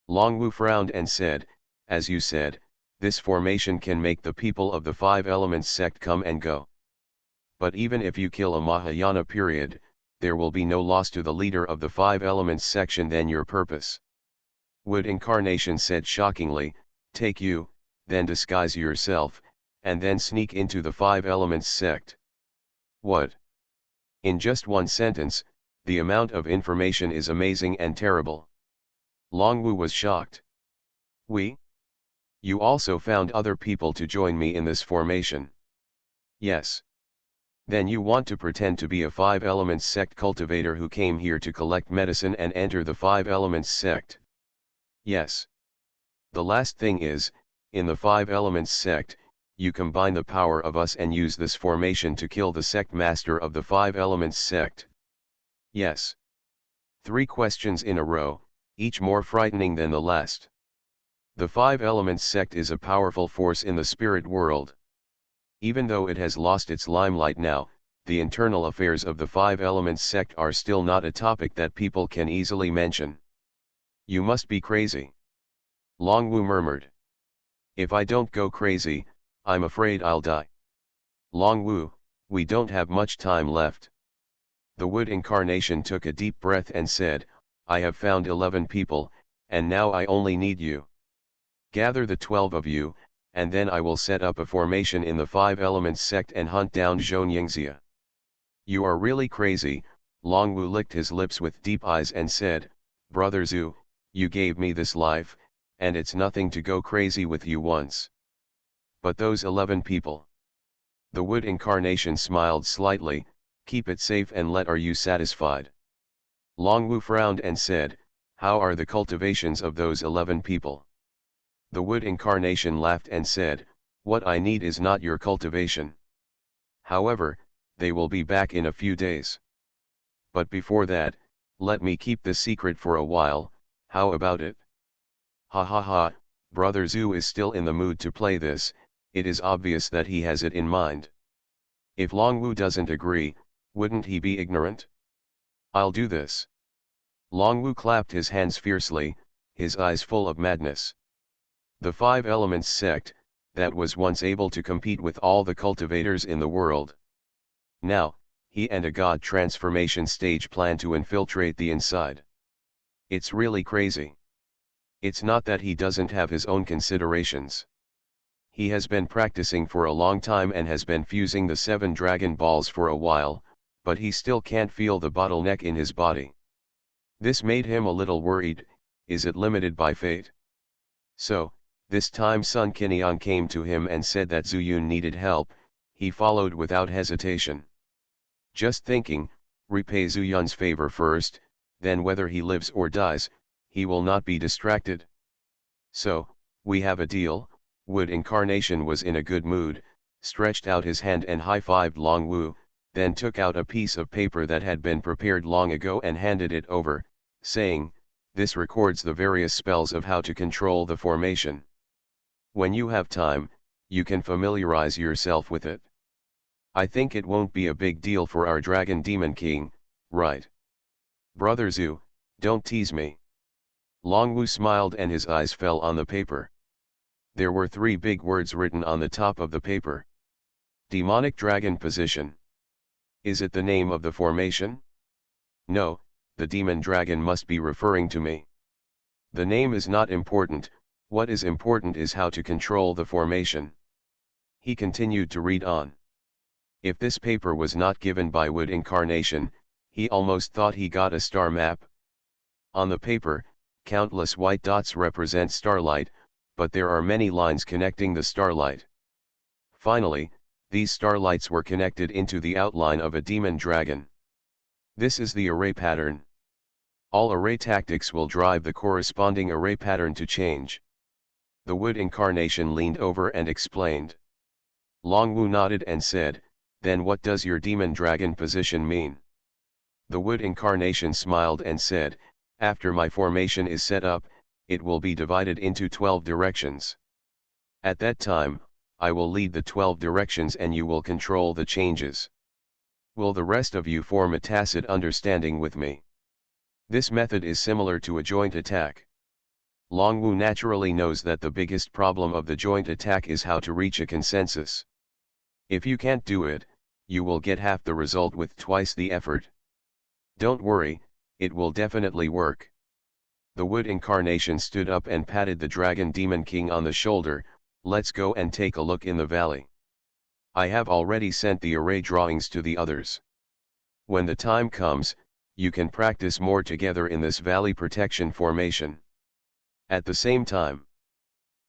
Longwu frowned and said, as you said, This formation can make the people of the Five Elements sect come and go. But even if you kill a Mahayana period, there will be no loss to the leader of the Five Elements section than your purpose. Wood Incarnation said shockingly, take you, then disguise yourself, and then sneak into the Five Elements sect. What? In just one sentence, the amount of information is amazing and terrible. Longwu was shocked. We? You also found other people to join me in this formation? Yes. Then you want to pretend to be a Five Elements sect cultivator who came here to collect medicine and enter the Five Elements sect? Yes. The last thing is, in the Five Elements sect, you combine the power of us and use this formation to kill the sect master of the Five Elements sect? Yes. 3 questions in a row, each more frightening than the last. The Five Elements sect is a powerful force in the spirit world. Even though it has lost its limelight now, the internal affairs of the Five Elements sect are still not a topic that people can easily mention. You must be crazy. Longwu murmured. If I don't go crazy, I'm afraid I'll die. Longwu, we don't have much time left. The Wood Incarnation took a deep breath and said, I have found 11 people, and now I only need you. Gather the 12 of you, and then I will set up a formation in the Five Elements sect and hunt down Xianxia. You are really crazy. Longwu licked his lips with deep eyes and said, Brother Zhu, you gave me this life, and it's nothing to go crazy with you once. But those 11 people. The Wood Incarnation smiled slightly, keep it safe and are you satisfied? Longwu frowned and said, how are the cultivations of those 11 people? The Wood Incarnation laughed and said, what I need is not your cultivation. However, they will be back in a few days. But before that, let me keep the secret for a while, how about it? Ha ha ha, Brother Zhu is still in the mood to play this, it is obvious that he has it in mind. If Longwu doesn't agree, wouldn't he be ignorant? I'll do this. Longwu clapped his hands fiercely, his eyes full of madness. The Five Elements sect, that was once able to compete with all the cultivators in the world. Now, he and a god transformation stage plan to infiltrate the inside. It's really crazy. It's not that he doesn't have his own considerations. He has been practicing for a long time and has been fusing the 7 Dragon Balls for a while, but he still can't feel the bottleneck in his body. This made him a little worried, is it limited by fate? So, this time Sun Qiniang came to him and said that Zuyun needed help, he followed without hesitation. Just thinking, repay Zuyun's favor first, then whether he lives or dies, he will not be distracted. So, we have a deal. Wood Incarnation was in a good mood, stretched out his hand and high-fived Longwu, then took out a piece of paper that had been prepared long ago and handed it over, saying, this records the various spells of how to control the formation. When you have time, you can familiarize yourself with it. I think it won't be a big deal for our Dragon Demon King, right? Brother Zhu, don't tease me. Longwu smiled and his eyes fell on the paper. There were 3 big words written on the top of the paper. Demonic Dragon Position. Is it the name of the formation? No, the demon dragon must be referring to me. The name is not important, what is important is how to control the formation. He continued to read on. If this paper was not given by Wood Incarnation, he almost thought he got a star map. On the paper, countless white dots represent starlight, but there are many lines connecting the starlight. Finally, these starlights were connected into the outline of a demon dragon. This is the array pattern. All array tactics will drive the corresponding array pattern to change. The Wood Incarnation leaned over and explained. Longwu nodded and said, then what does your demon dragon position mean? The Wood Incarnation smiled and said, after my formation is set up, it will be divided into 12 directions. At that time, I will lead the 12 directions and you will control the changes. Will the rest of you form a tacit understanding with me? This method is similar to a joint attack. Longwu naturally knows that the biggest problem of the joint attack is how to reach a consensus. If you can't do it, you will get half the result with twice the effort. Don't worry, it will definitely work. The wood incarnation stood up and patted the dragon demon king on the shoulder. Let's go and take a look in the valley. I have already sent the array drawings to the others. When the time comes, you can practice more together in this valley protection formation. At the same time,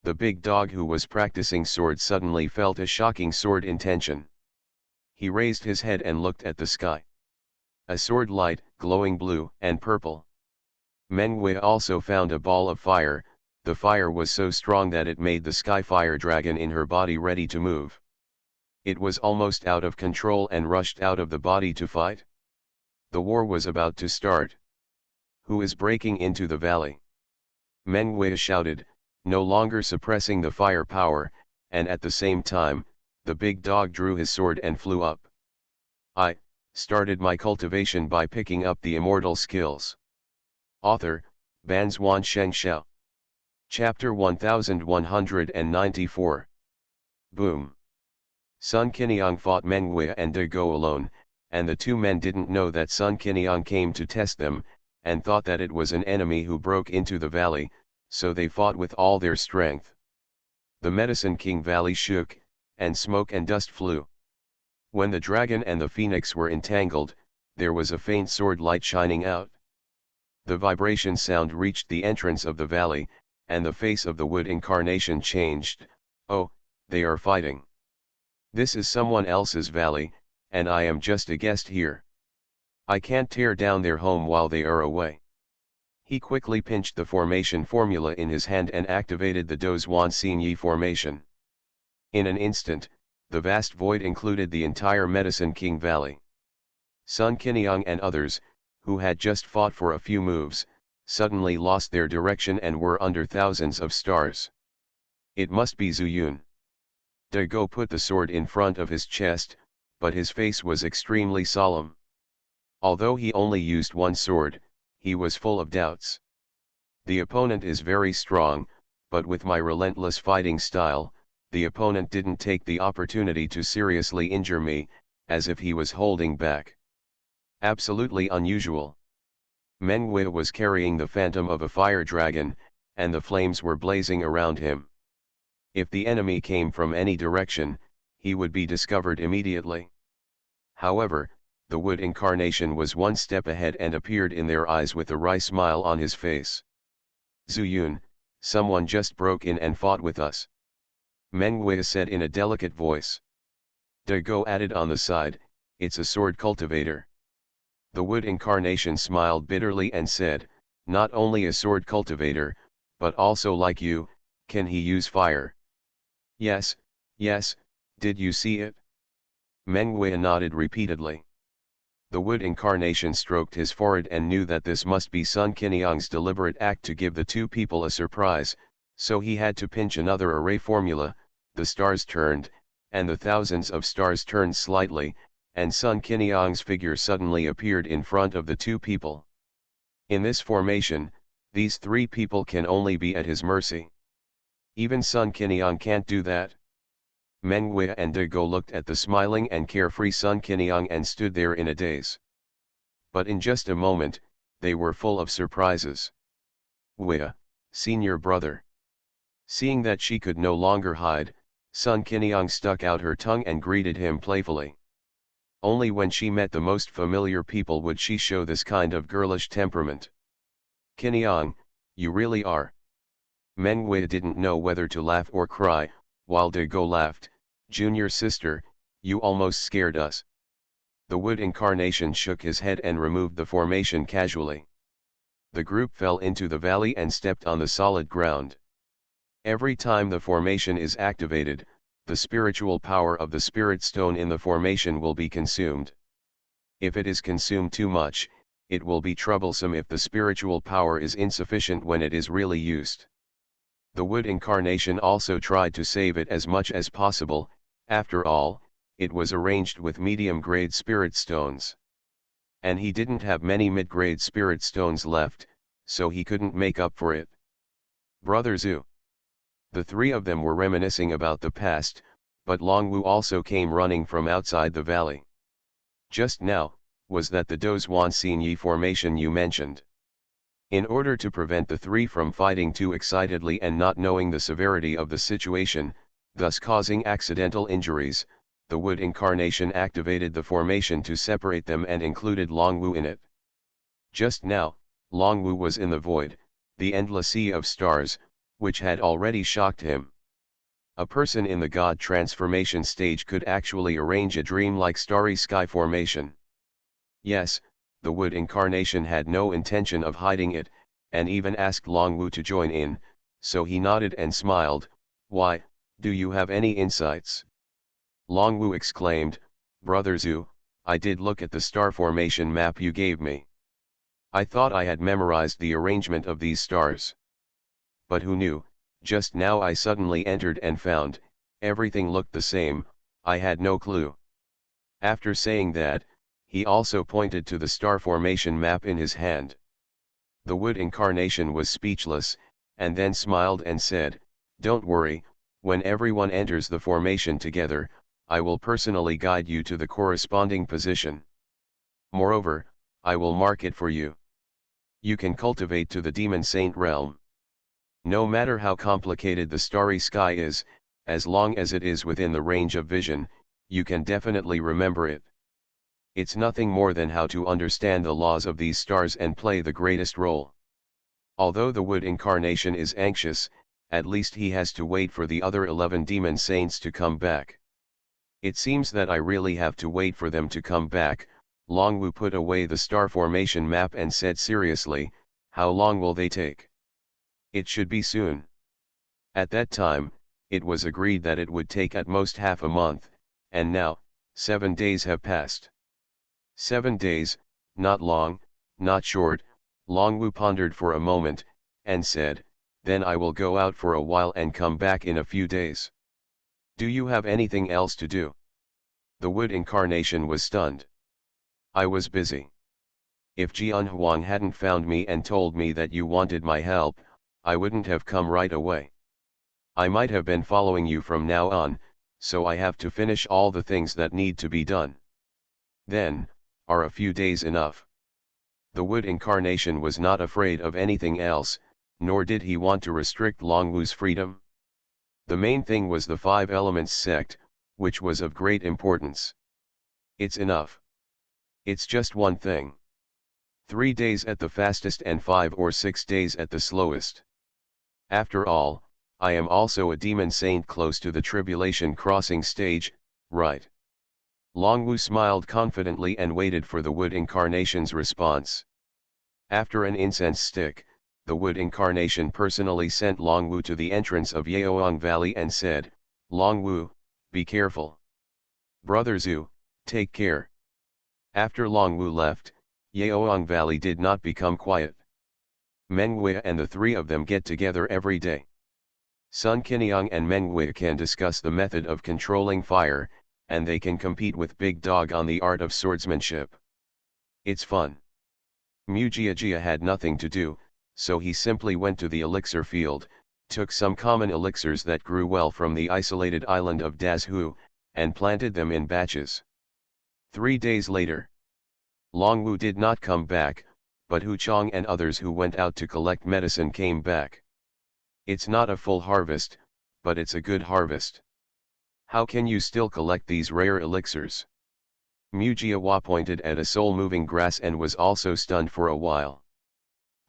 the big dog who was practicing sword suddenly felt a shocking sword intention. He raised his head and looked at the sky. A sword light, glowing blue and purple. Mengwei also found a ball of fire. The fire was so strong that it made the sky fire dragon in her body ready to move. It was almost out of control and rushed out of the body to fight. The war was about to start. Who is breaking into the valley? Mengwei shouted, no longer suppressing the fire power, and at the same time, the big dog drew his sword and flew up. I started my cultivation by picking up the immortal skills. Author, Banzwan Xianxia. Chapter 1194. Boom. Sun Qiniang fought Mengwei and De Go alone, and the two men didn't know that Sun Qiniang came to test them, and thought that it was an enemy who broke into the valley, so they fought with all their strength. The Medicine King Valley shook, and smoke and dust flew. When the dragon and the phoenix were entangled, there was a faint sword light shining out. The vibration sound reached the entrance of the valley, and the face of the wood incarnation changed. Oh, they are fighting. This is someone else's valley, and I am just a guest here. I can't tear down their home while they are away. He quickly pinched the formation formula in his hand and activated the Dozwan Xinyi formation. In an instant, the vast void included the entire Medicine King Valley. Sun Qiniang and others, who had just fought for a few moves, suddenly lost their direction and were under thousands of stars. It must be Zuyun. De Go put the sword in front of his chest, but his face was extremely solemn. Although he only used one sword, he was full of doubts. The opponent is very strong, but with my relentless fighting style, the opponent didn't take the opportunity to seriously injure me, as if he was holding back. Absolutely unusual. Mengwei was carrying the phantom of a fire dragon, and the flames were blazing around him. If the enemy came from any direction, he would be discovered immediately. However, the wood incarnation was one step ahead and appeared in their eyes with a wry smile on his face. Zuyun, someone just broke in and fought with us. Mengwei said in a delicate voice. De Go added on the side, it's a sword cultivator. The wood incarnation smiled bitterly and said, not only a sword cultivator, but also like you, can he use fire? Yes, yes, did you see it? Mengwei nodded repeatedly. The wood incarnation stroked his forehead and knew that this must be Sun Qiniang's deliberate act to give the two people a surprise, so he had to pinch another array formula. The stars turned, and the thousands of stars turned slightly, and Sun Qiniang's figure suddenly appeared in front of the two people. In this formation, these three people can only be at his mercy. Even Sun Qiniang can't do that. Mengwei and De Go looked at the smiling and carefree Sun Qiniang and stood there in a daze. But in just a moment, they were full of surprises. Wei, senior brother. Seeing that she could no longer hide, Sun Qiniang stuck out her tongue and greeted him playfully. Only when she met the most familiar people would she show this kind of girlish temperament. Qiniang, you really are. Mengwei didn't know whether to laugh or cry, while De Go laughed. Junior sister, you almost scared us. The wood incarnation shook his head and removed the formation casually. The group fell into the valley and stepped on the solid ground. Every time the formation is activated, the spiritual power of the spirit stone in the formation will be consumed. If it is consumed too much, it will be troublesome if the spiritual power is insufficient when it is really used. The wood incarnation also tried to save it as much as possible. After all, it was arranged with medium-grade spirit stones. And he didn't have many mid-grade spirit stones left, so he couldn't make up for it. Brother Zhu. The three of them were reminiscing about the past, but Long Wu also came running from outside the valley. Just now, was that the Dozhuan Xinyi formation you mentioned? In order to prevent the three from fighting too excitedly and not knowing the severity of the situation, thus causing accidental injuries, the Wood Incarnation activated the formation to separate them and included Long Wu in it. Just now, Long Wu was in the void, the endless sea of stars, which had already shocked him. A person in the God transformation stage could actually arrange a dream-like starry sky formation. Yes, the Wood Incarnation had no intention of hiding it, and even asked Long Wu to join in, so he nodded and smiled. Why, do you have any insights? Long Wu exclaimed, Brother Zhu, I did look at the star formation map you gave me. I thought I had memorized the arrangement of these stars. But who knew, just now I suddenly entered and found, everything looked the same, I had no clue. After saying that, he also pointed to the star formation map in his hand. The Wood Incarnation was speechless, and then smiled and said, Don't worry, when everyone enters the formation together, I will personally guide you to the corresponding position. Moreover, I will mark it for you. You can cultivate to the Demon Saint realm. No matter how complicated the starry sky is, as long as it is within the range of vision, you can definitely remember it. It's nothing more than how to understand the laws of these stars and play the greatest role. Although the Wood Incarnation is anxious, at least he has to wait for the other 11 demon saints to come back. It seems that I really have to wait for them to come back. Long Wu put away the star formation map and said seriously, How long will they take? It should be soon. At that time, it was agreed that it would take at most half a month, and now, 7 days have passed. 7 days, not long, not short. Long Wu pondered for a moment, and said, Then I will go out for a while and come back in a few days. Do you have anything else to do? The Wood Incarnation was stunned. I was busy. If Jian Huang hadn't found me and told me that you wanted my help, I wouldn't have come right away. I might have been following you from now on, so I have to finish all the things that need to be done. Then, are a few days enough? The Wood Incarnation was not afraid of anything else, nor did he want to restrict Long Wu's freedom. The main thing was the Five Elements sect, which was of great importance. It's enough. It's just one thing. 3 days at the fastest and 5 or 6 days at the slowest. After all, I am also a demon saint close to the tribulation crossing stage, right? Long Wu smiled confidently and waited for the Wood Incarnation's response. After an incense stick, the Wood Incarnation personally sent Long Wu to the entrance of Yaoang Valley and said, Long Wu, be careful. Brother Zhu, take care. After Long Wu left, Yaoang Valley did not become quiet. Mengwei and the three of them get together every day. Sun Qiniang and Mengwei can discuss the method of controlling fire, and they can compete with Big Dog on the art of swordsmanship. It's fun. Mujiajia had nothing to do, so he simply went to the elixir field, took some common elixirs that grew well from the isolated island of Dazhu, and planted them in batches. 3 days later, Long Wu did not come back, but Hu Chong and others who went out to collect medicine came back. It's not a full harvest, but it's a good harvest. How can you still collect these rare elixirs? Mujiawa pointed at a soul-moving grass and was also stunned for a while.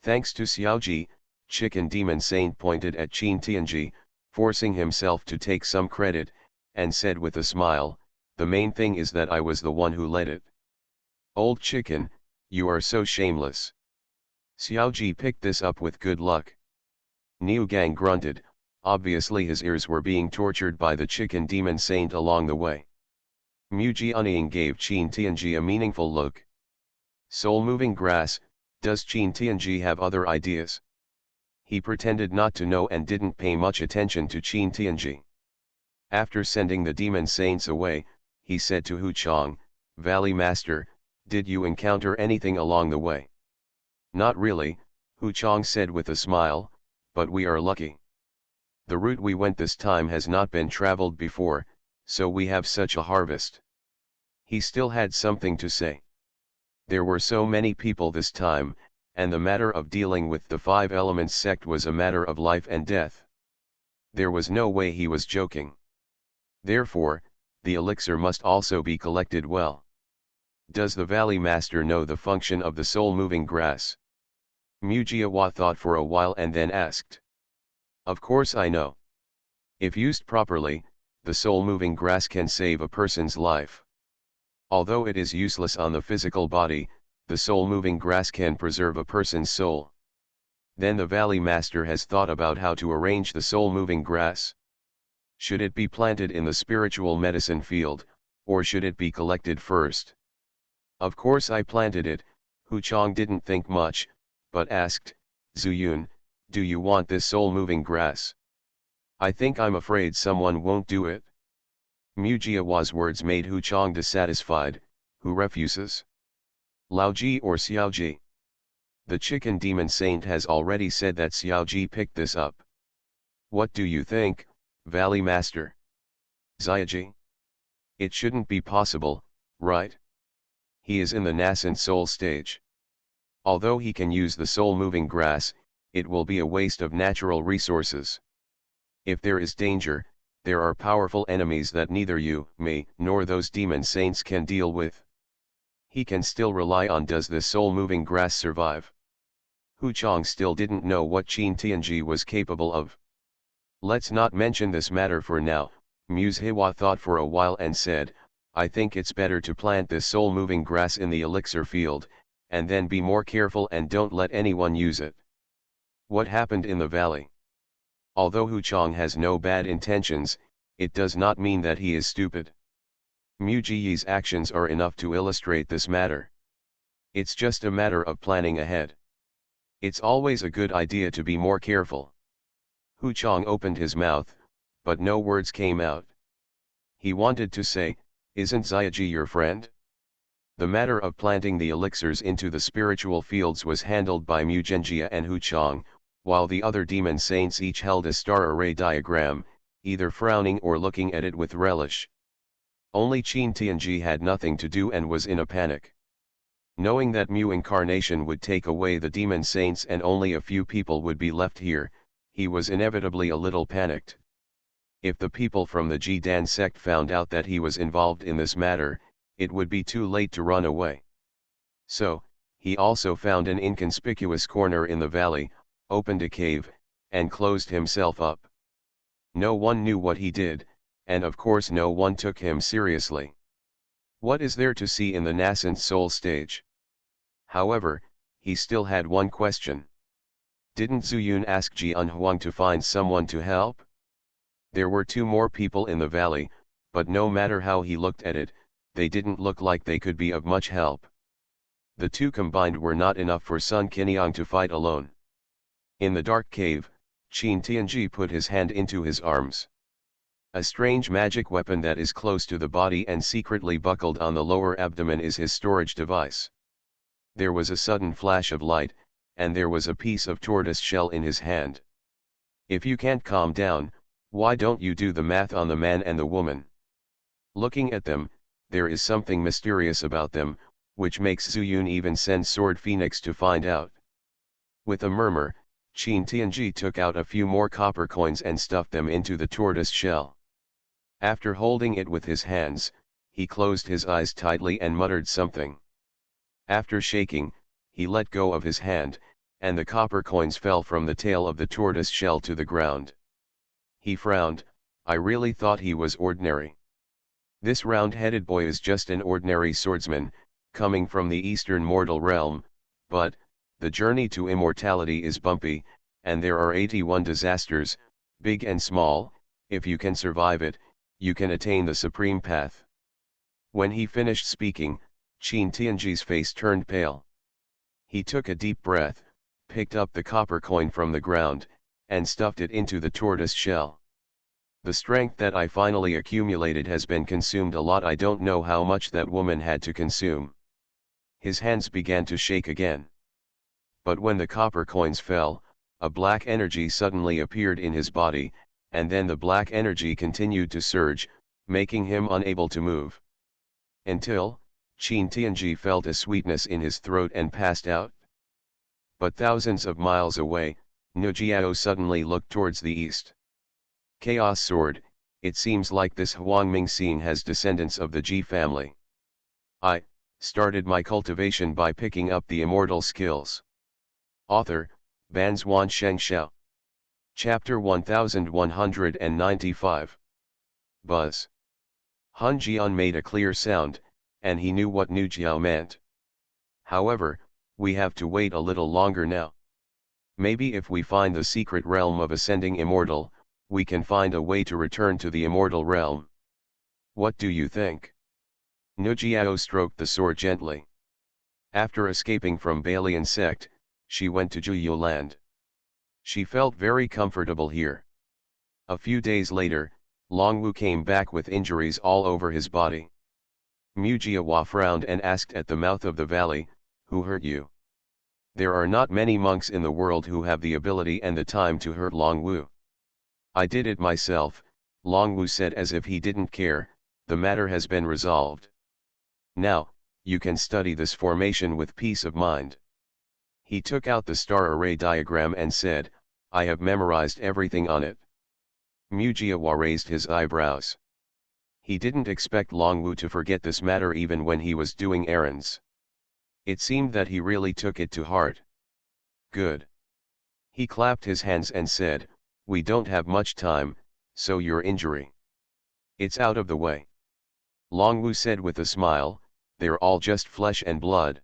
Thanks to Xiaoji, Chicken Demon Saint pointed at Qin Tianji, forcing himself to take some credit, and said with a smile, the main thing is that I was the one who led it. Old Chicken, you are so shameless. Xiaoji picked this up with good luck. Niu Gang grunted, obviously his ears were being tortured by the Chicken Demon Saint along the way. Mu Jianying gave Qin Tianji a meaningful look. Soul-moving grass, does Qin Tianji have other ideas? He pretended not to know and didn't pay much attention to Qin Tianji. After sending the demon saints away, he said to Hu Chong, Valley Master, did you encounter anything along the way? Not really, Hu Chong said with a smile, but we are lucky. The route we went this time has not been traveled before, so we have such a harvest." He still had something to say. There were so many people this time, and the matter of dealing with the Five Elements sect was a matter of life and death. There was no way he was joking. Therefore, the elixir must also be collected well. Does the Valley Master know the function of the soul-moving grass? Mujiawa thought for a while and then asked. Of course I know. If used properly, the soul-moving grass can save a person's life. Although it is useless on the physical body, the soul-moving grass can preserve a person's soul. Then the Valley Master has thought about how to arrange the soul-moving grass. Should it be planted in the spiritual medicine field, or should it be collected first? Of course I planted it. Hu Chang didn't think much, but asked, Zuyun, do you want this soul-moving grass? I think I'm afraid someone won't do it. Mujiawa's words made Hu Chang dissatisfied. Who refuses? Laoji or Xiaoji? The chicken demon saint has already said that Xiaoji picked this up. What do you think, Valley Master? Xiaoji? It shouldn't be possible, right? He is in the nascent soul stage. Although he can use the soul-moving grass, it will be a waste of natural resources. If there is danger, there are powerful enemies that neither you, me, nor those demon saints can deal with. He can still rely on does this soul-moving grass survive? Hu Chang still didn't know what Qin Tianji was capable of. Let's not mention this matter for now, Muse Hewa thought for a while and said, I think it's better to plant this soul-moving grass in the elixir field, and then be more careful and don't let anyone use it. What happened in the valley? Although Hu Chang has no bad intentions, it does not mean that he is stupid. Mu Jiyi's actions are enough to illustrate this matter. It's just a matter of planning ahead. It's always a good idea to be more careful. Hu Chang opened his mouth, but no words came out. He wanted to say, isn't Xiaoji your friend? The matter of planting the elixirs into the spiritual fields was handled by Mu Zhenjia and Hu Chang, while the other demon saints each held a star array diagram, either frowning or looking at it with relish. Only Qin Tianji had nothing to do and was in a panic. Knowing that Mu incarnation would take away the demon saints and only a few people would be left here, he was inevitably a little panicked. If the people from the Jidan sect found out that he was involved in this matter, it would be too late to run away. So, he also found an inconspicuous corner in the valley, opened a cave, and closed himself up. No one knew what he did, and of course no one took him seriously. What is there to see in the nascent soul stage? However, he still had one question. Didn't Zuyun ask Jian Huang to find someone to help? There were two more people in the valley, but no matter how he looked at it, they didn't look like they could be of much help. The two combined were not enough for Sun Qiniang to fight alone. In the dark cave, Qin Tianji put his hand into his arms. A strange magic weapon that is close to the body and secretly buckled on the lower abdomen is his storage device. There was a sudden flash of light, and there was a piece of tortoise shell in his hand. If you can't calm down, why don't you do the math on the man and the woman? Looking at them, there is something mysterious about them, which makes Zuyun even send Sword Phoenix to find out. With a murmur, Qin Tianji took out a few more copper coins and stuffed them into the tortoise shell. After holding it with his hands, he closed his eyes tightly and muttered something. After shaking, he let go of his hand, and the copper coins fell from the tail of the tortoise shell to the ground. He frowned. I really thought he was ordinary. This round-headed boy is just an ordinary swordsman, coming from the eastern mortal realm, but, the journey to immortality is bumpy, and there are 81 disasters, big and small. If you can survive it, you can attain the supreme path. When he finished speaking, Qin Tianji's face turned pale. He took a deep breath, picked up the copper coin from the ground, and stuffed it into the tortoise shell. The strength that I finally accumulated has been consumed a lot. I don't know how much that woman had to consume. His hands began to shake again. But when the copper coins fell, a black energy suddenly appeared in his body, and then the black energy continued to surge, making him unable to move. Until, Qin Tianji felt a sweetness in his throat and passed out. But thousands of miles away, Nujiao suddenly looked towards the east. Chaos Sword, it seems like this Huang Mingxing has descendants of the Ji family. I started my cultivation by picking up the immortal skills. Author, Banzuan Xianxia. Chapter 1195. Buzz. Han Jian made a clear sound, and he knew what Nujiao meant. However, we have to wait a little longer now. Maybe if we find the secret realm of ascending immortal, we can find a way to return to the immortal realm. What do you think? Nujiao stroked the sword gently. After escaping from Balian sect, she went to Juyu land. She felt very comfortable here. A few days later, Longwu came back with injuries all over his body. Mujiawa frowned and asked at the mouth of the valley, "Who hurt you?" There are not many monks in the world who have the ability and the time to hurt Longwu. I did it myself, Longwu said as if he didn't care. The matter has been resolved. Now, you can study this formation with peace of mind. He took out the star array diagram and said, "I have memorized everything on it." Mujiawa raised his eyebrows. He didn't expect Longwu to forget this matter even when he was doing errands. It seemed that he really took it to heart. Good. He clapped his hands and said, "We don't have much time, so your injury. It's out of the way." Longwu said with a smile, "They're all just flesh and blood.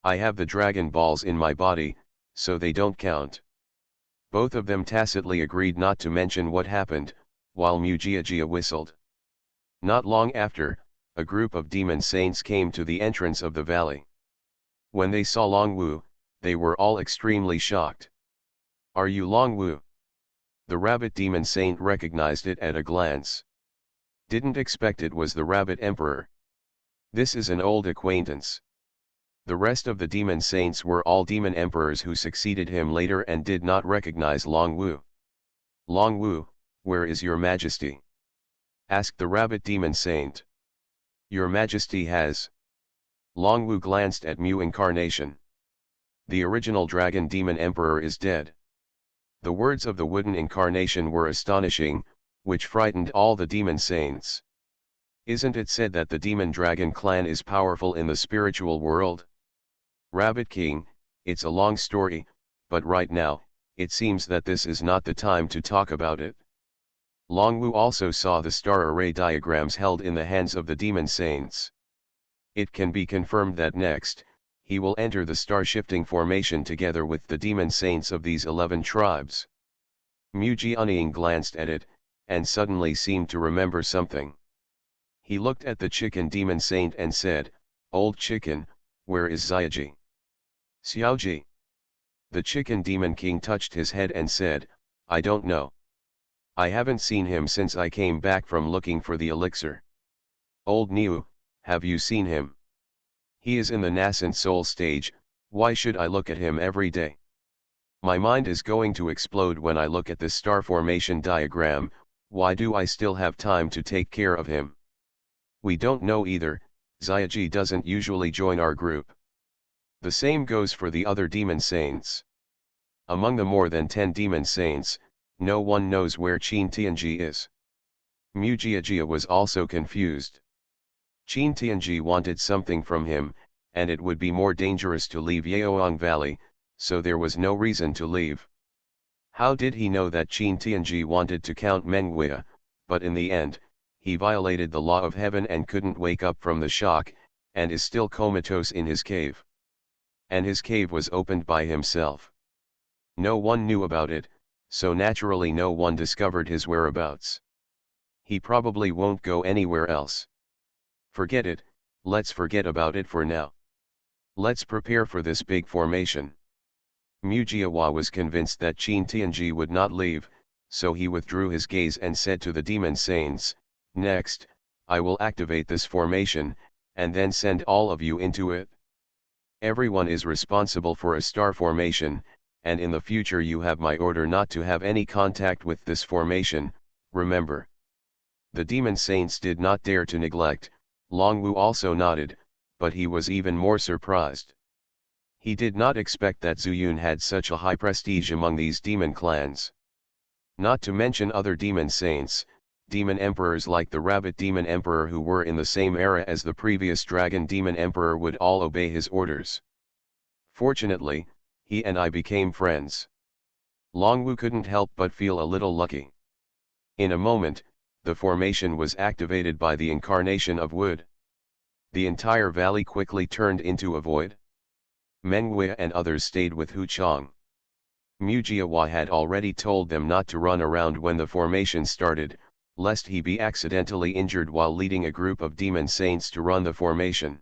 I have the dragon balls in my body, so they don't count." Both of them tacitly agreed not to mention what happened, while Mujiajia whistled. Not long after, a group of demon saints came to the entrance of the valley. When they saw Longwu, they were all extremely shocked. "Are you Longwu?" The rabbit demon saint recognized it at a glance. "Didn't expect it was the rabbit emperor. This is an old acquaintance." The rest of the demon saints were all demon emperors who succeeded him later and did not recognize Longwu. "Longwu, where is your majesty?" asked the rabbit demon saint. "Your majesty has..." Longwu glanced at Mu incarnation. "The original dragon demon emperor is dead." The words of the wooden incarnation were astonishing, which frightened all the demon saints. "Isn't it said that the demon dragon clan is powerful in the spiritual world?" "Rabbit King, it's a long story, but right now, it seems that this is not the time to talk about it." Longwu also saw the star array diagrams held in the hands of the demon saints. It can be confirmed that next, he will enter the star-shifting formation together with the demon saints of these 11 tribes. Mujianying glanced at it, and suddenly seemed to remember something. He looked at the chicken demon saint and said, "Old chicken, where is Xiaoji?" "Xiaoji?" The chicken demon king touched his head and said, "I don't know. I haven't seen him since I came back from looking for the elixir." "Old Niu, have you seen him?" "He is in the nascent soul stage. Why should I look at him every day? My mind is going to explode when I look at this star formation diagram. Why do I still have time to take care of him?" "We don't know either. Xiaoji doesn't usually join our group." The same goes for the other demon saints. Among the more than 10 demon saints, no one knows where Qin Tianji is. Mujiajia was also confused. Qin Tianji wanted something from him, and it would be more dangerous to leave Yaoang Valley, so there was no reason to leave. How did he know that Qin Tianji wanted to count Mengwei, but in the end, he violated the law of heaven and couldn't wake up from the shock, and is still comatose in his cave. And his cave was opened by himself. No one knew about it, so naturally no one discovered his whereabouts. He probably won't go anywhere else. Forget it, let's forget about it for now. Let's prepare for this big formation. Mujiawa was convinced that Qin Tianji would not leave, so he withdrew his gaze and said to the demon saints, "Next, I will activate this formation, and then send all of you into it. Everyone is responsible for a star formation, and in the future you have my order not to have any contact with this formation, remember. The demon saints did not dare to neglect. Longwu also nodded, but he was even more surprised. He did not expect that Zuyun had such a high prestige among these demon clans. Not to mention other demon saints, demon emperors like the rabbit demon emperor who were in the same era as the previous dragon demon emperor would all obey his orders. Fortunately, he and I became friends. Longwu couldn't help but feel a little lucky. In a moment, the formation was activated by the incarnation of wood. The entire valley quickly turned into a void. Mengwei and others stayed with Hu Chang. Mujiawa had already told them not to run around when the formation started, lest he be accidentally injured while leading a group of demon saints to run the formation.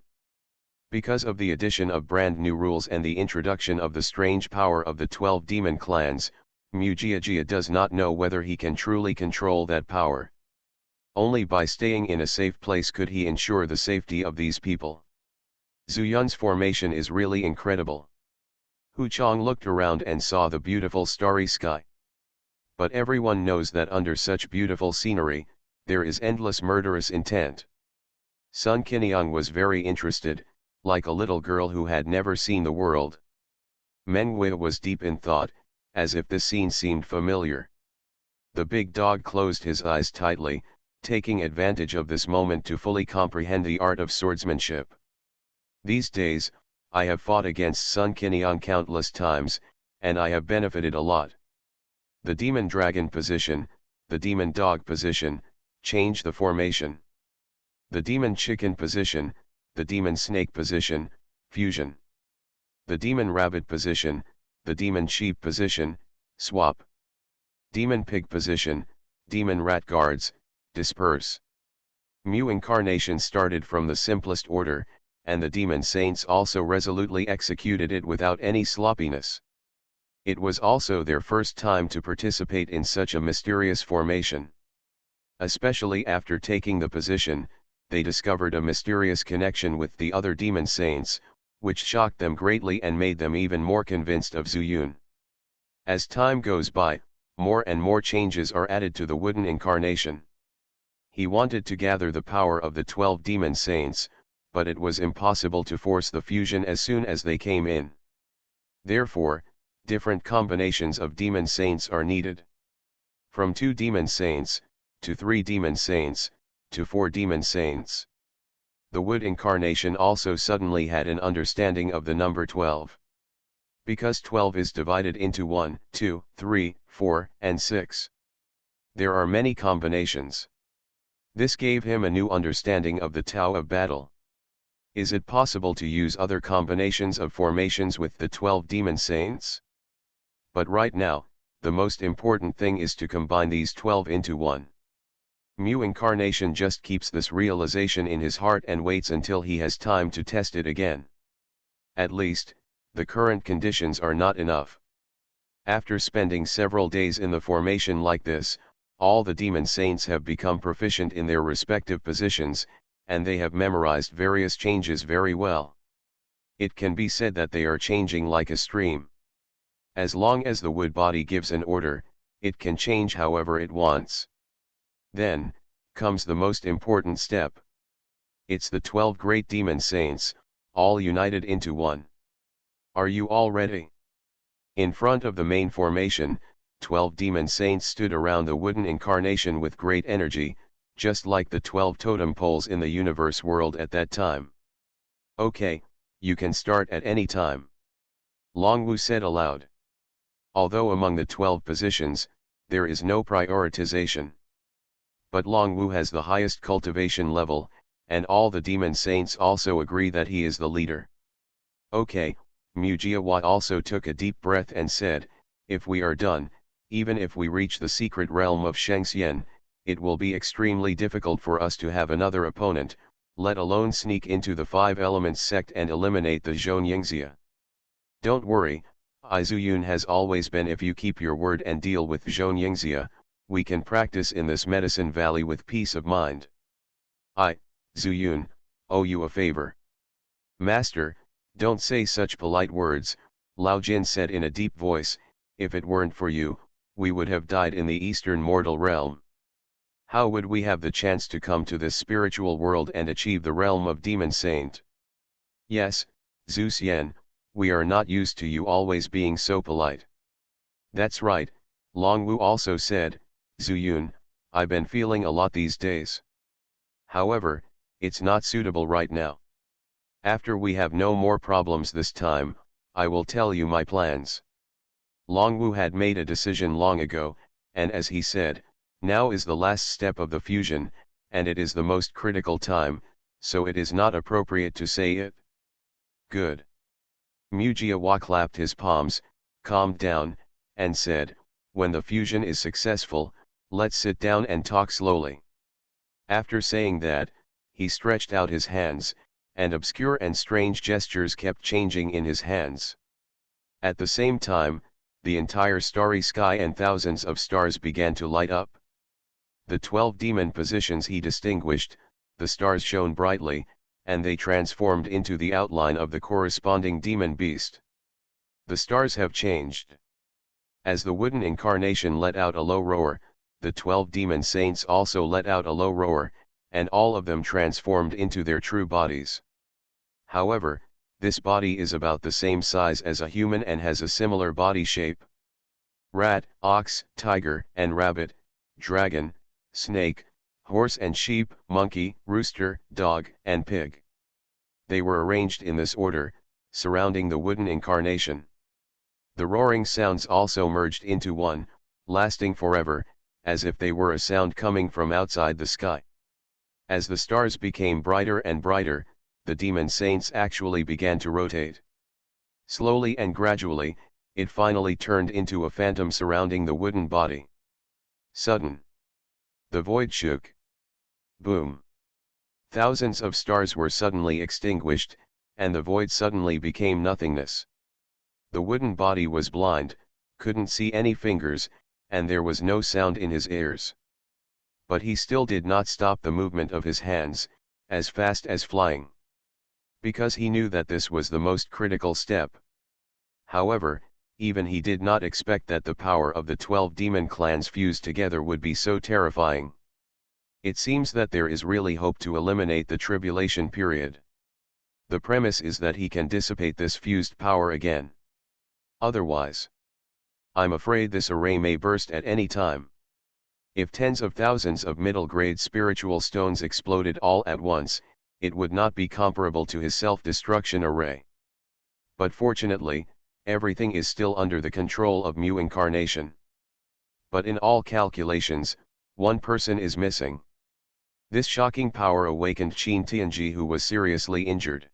Because of the addition of brand new rules and the introduction of the strange power of the 12 demon clans, Mujiawa does not know whether he can truly control that power. Only by staying in a safe place could he ensure the safety of these people. Zuyun's formation is really incredible. Hu Chang looked around and saw the beautiful starry sky. But everyone knows that under such beautiful scenery, there is endless murderous intent. Sun Qiniang was very interested, like a little girl who had never seen the world. Mengwei was deep in thought, as if the scene seemed familiar. The big dog closed his eyes tightly, taking advantage of this moment to fully comprehend the art of swordsmanship. These days, I have fought against Sun Qiniang countless times, and I have benefited a lot. The demon dragon position, the demon dog position, change the formation. The demon chicken position, the demon snake position, fusion. The demon rabbit position, the demon sheep position, swap. Demon pig position, demon rat guards, disperse. Mu incarnation started from the simplest order, and the demon saints also resolutely executed it without any sloppiness. It was also their first time to participate in such a mysterious formation. Especially after taking the position, they discovered a mysterious connection with the other demon saints, which shocked them greatly and made them even more convinced of Zuyun. As time goes by, more and more changes are added to the wooden incarnation. He wanted to gather the power of the 12 demon saints, but it was impossible to force the fusion as soon as they came in. Therefore, different combinations of demon saints are needed. From 2 demon saints, to 3 demon saints, to 4 demon saints. The wood incarnation also suddenly had an understanding of the number 12. Because 12 is divided into 1, 2, 3, 4, and 6. There are many combinations. This gave him a new understanding of the Tao of battle. Is it possible to use other combinations of formations with the 12 demon saints? But right now, the most important thing is to combine these 12 into one. Mu incarnation just keeps this realization in his heart and waits until he has time to test it again. At least, the current conditions are not enough. After spending several days in the formation like this, all the demon saints have become proficient in their respective positions, and they have memorized various changes very well. It can be said that they are changing like a stream. As long as the wood body gives an order, it can change however it wants. Then, comes the most important step. It's the 12 great demon saints, all united into one. Are you all ready? In front of the main formation, 12 demon saints stood around the wooden incarnation with great energy, just like the 12 totem poles in the universe world at that time. Okay, you can start at any time. Longwu said aloud. Although among the 12 positions, there is no prioritization. But Longwu has the highest cultivation level, and all the demon saints also agree that he is the leader. Okay, Mujiawa also took a deep breath and said, if we are done, even if we reach the secret realm of Xianxia, it will be extremely difficult for us to have another opponent, let alone sneak into the 5 elements sect and eliminate the Xianxia. Don't worry, Zuyun has always been if you keep your word and deal with Xianxia, we can practice in this medicine valley with peace of mind. I, Zuyun, owe you a favor. Master, don't say such polite words, Lao Jin said in a deep voice, if it weren't for you, we would have died in the eastern mortal realm. How would we have the chance to come to this spiritual world and achieve the realm of demon saint? Yes, Zhu Xian, we are not used to you always being so polite. That's right, Long Wu also said, Zhu Yun, I've been feeling a lot these days. However, it's not suitable right now. After we have no more problems this time, I will tell you my plans. Long Wu had made a decision long ago, and as he said, now is the last step of the fusion, and it is the most critical time, so it is not appropriate to say it. Good. Mujiawa clapped his palms, calmed down, and said, when the fusion is successful, let's sit down and talk slowly. After saying that, he stretched out his hands, and obscure and strange gestures kept changing in his hands. At the same time, the entire starry sky and thousands of stars began to light up. The 12 demon positions he distinguished, the stars shone brightly, and they transformed into the outline of the corresponding demon beast. The stars have changed. As the wooden incarnation let out a low roar, the 12 demon saints also let out a low roar, and all of them transformed into their true bodies. However, this body is about the same size as a human and has a similar body shape. Rat, ox, tiger and rabbit, dragon, snake, horse and sheep, monkey, rooster, dog, and pig. They were arranged in this order, surrounding the wooden incarnation. The roaring sounds also merged into one, lasting forever, as if they were a sound coming from outside the sky. As the stars became brighter and brighter, the demon saints actually began to rotate. Slowly and gradually, it finally turned into a phantom surrounding the wooden body. Sudden. The void shook. Boom. Thousands of stars were suddenly extinguished, and the void suddenly became nothingness. The wooden body was blind, couldn't see any fingers, and there was no sound in his ears. But he still did not stop the movement of his hands, as fast as flying. Because he knew that this was the most critical step. However, even he did not expect that the power of the 12 demon clans fused together would be so terrifying. It seems that there is really hope to eliminate the tribulation period. The premise is that he can dissipate this fused power again. Otherwise, I'm afraid this array may burst at any time. If tens of thousands of middle-grade spiritual stones exploded all at once, it would not be comparable to his self-destruction array. But fortunately, everything is still under the control of Mu incarnation. But in all calculations, one person is missing. This shocking power awakened Qin Tianji, who was seriously injured.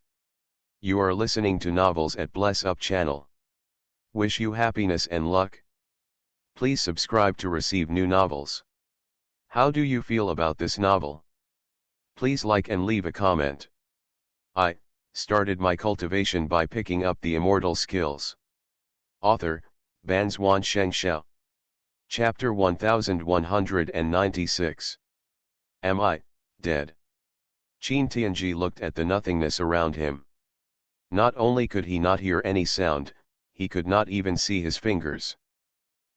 You are listening to Novels at Bless Up channel. Wish you happiness and luck. Please subscribe to receive new novels. How do you feel about this novel? Please like and leave a comment. I started my cultivation by picking up the immortal skills. Author, Banzuan Xianxia. Chapter 1196. Am I dead? Qin Tianji looked at the nothingness around him. Not only could he not hear any sound, he could not even see his fingers.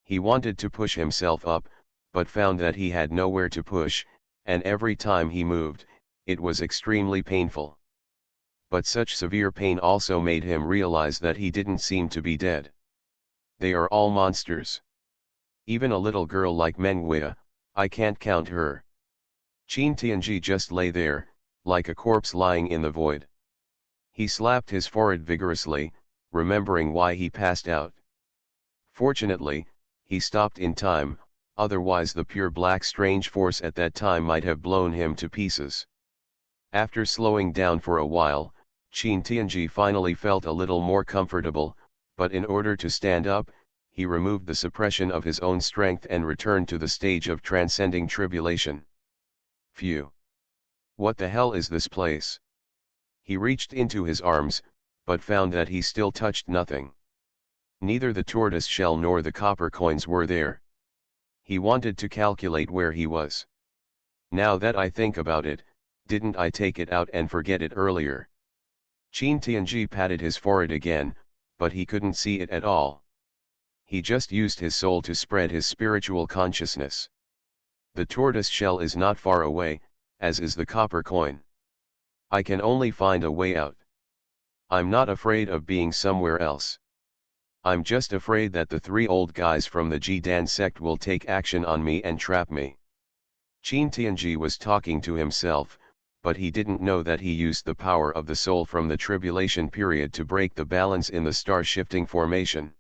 He wanted to push himself up, but found that he had nowhere to push, and every time he moved, it was extremely painful. But such severe pain also made him realize that he didn't seem to be dead. They are all monsters. Even a little girl like Menguia, I can't count her. Qin Tianji just lay there, like a corpse lying in the void. He slapped his forehead vigorously, remembering why he passed out. Fortunately, he stopped in time, otherwise the pure black strange force at that time might have blown him to pieces. After slowing down for a while, Qin Tianji finally felt a little more comfortable, but in order to stand up, he removed the suppression of his own strength and returned to the stage of transcending tribulation. Phew! What the hell is this place? He reached into his arms, but found that he still touched nothing. Neither the tortoise shell nor the copper coins were there. He wanted to calculate where he was. Now that I think about it, didn't I take it out and forget it earlier? Qin Tianji patted his forehead again, but he couldn't see it at all. He just used his soul to spread his spiritual consciousness. The tortoise shell is not far away, as is the copper coin. I can only find a way out. I'm not afraid of being somewhere else. I'm just afraid that the three old guys from the Jidan sect will take action on me and trap me. Qin Tianji was talking to himself, but he didn't know that he used the power of the soul from the tribulation period to break the balance in the star-shifting formation.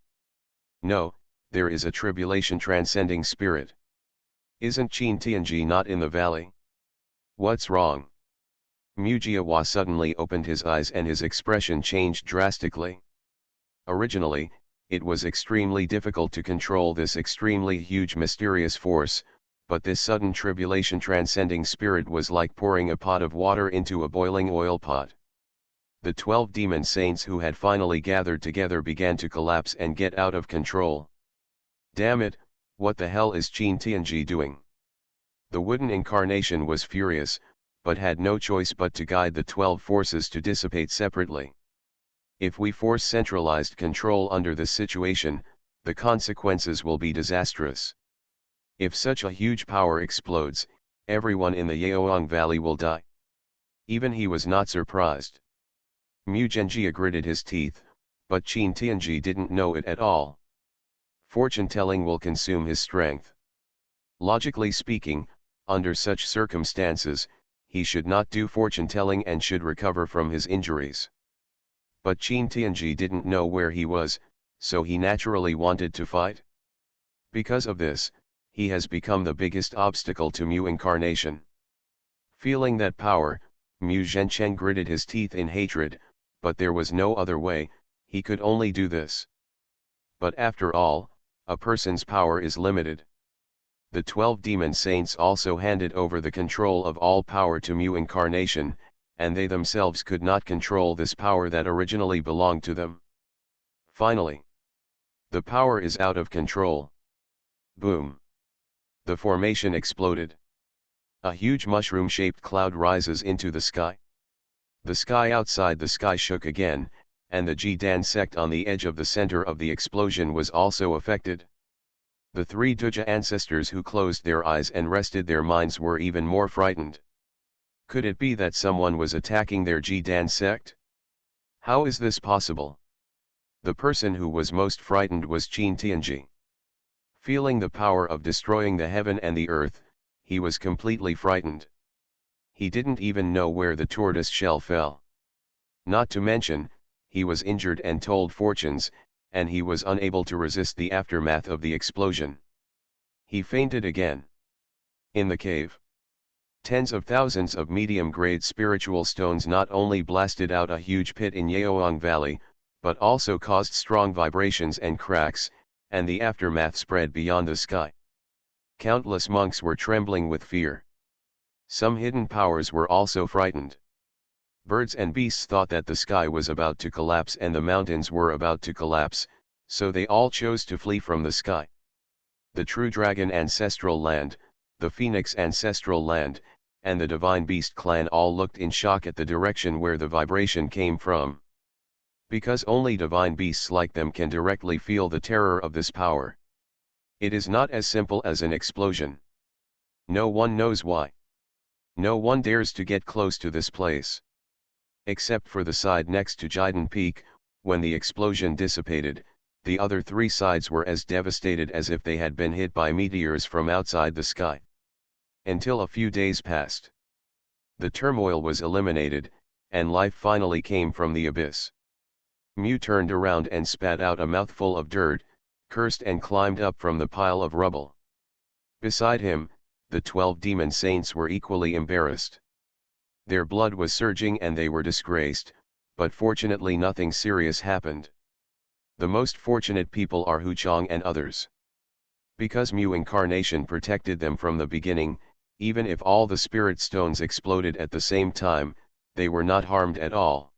No, there is a tribulation transcending spirit. Isn't Qin Tianji not in the valley? What's wrong? Mu Jiahua suddenly opened his eyes and his expression changed drastically. Originally, it was extremely difficult to control this extremely huge mysterious force, but this sudden tribulation transcending spirit was like pouring a pot of water into a boiling oil pot. The 12 demon saints who had finally gathered together began to collapse and get out of control. Damn it, what the hell is Qin Tianji doing? The wooden incarnation was furious, but had no choice but to guide the 12 forces to dissipate separately. If we force centralized control under this situation, the consequences will be disastrous. If such a huge power explodes, everyone in the Yaoang Valley will die. Even he was not surprised. Mu Zhenjia gritted his teeth, but Qin Tianji didn't know it at all. Fortune-telling will consume his strength. Logically speaking, under such circumstances, he should not do fortune-telling and should recover from his injuries. But Qin Tianji didn't know where he was, so he naturally wanted to fight. Because of this, he has become the biggest obstacle to Mu incarnation. Feeling that power, Mu Zhenchen gritted his teeth in hatred, but there was no other way, he could only do this. But after all, a person's power is limited. The 12 demon saints also handed over the control of all power to Mu incarnation, and they themselves could not control this power that originally belonged to them. Finally, the power is out of control. Boom! The formation exploded. A huge mushroom-shaped cloud rises into the sky. The sky outside the sky shook again, and the Jidan sect on the edge of the center of the explosion was also affected. The three Duja ancestors who closed their eyes and rested their minds were even more frightened. Could it be that someone was attacking their Jidan sect? How is this possible? The person who was most frightened was Qin Tianji. Feeling the power of destroying the heaven and the earth, he was completely frightened. He didn't even know where the tortoise shell fell. Not to mention, he was injured and told fortunes, and he was unable to resist the aftermath of the explosion. He fainted again. In the cave, tens of thousands of medium-grade spiritual stones not only blasted out a huge pit in Yaoang Valley, but also caused strong vibrations and cracks, and the aftermath spread beyond the sky. Countless monks were trembling with fear. Some hidden powers were also frightened. Birds and beasts thought that the sky was about to collapse and the mountains were about to collapse, so they all chose to flee from the sky. The true dragon ancestral land, the phoenix ancestral land, and the divine beast clan all looked in shock at the direction where the vibration came from. Because only divine beasts like them can directly feel the terror of this power. It is not as simple as an explosion. No one knows why. No one dares to get close to this place. Except for the side next to Jidan Peak, when the explosion dissipated, the other three sides were as devastated as if they had been hit by meteors from outside the sky. Until a few days passed. The turmoil was eliminated, and life finally came from the abyss. Mu turned around and spat out a mouthful of dirt, cursed and climbed up from the pile of rubble. Beside him, the 12 demon saints were equally embarrassed. Their blood was surging and they were disgraced, but fortunately nothing serious happened. The most fortunate people are Hu Chang and others. Because Mu incarnation protected them from the beginning, even if all the spirit stones exploded at the same time, they were not harmed at all.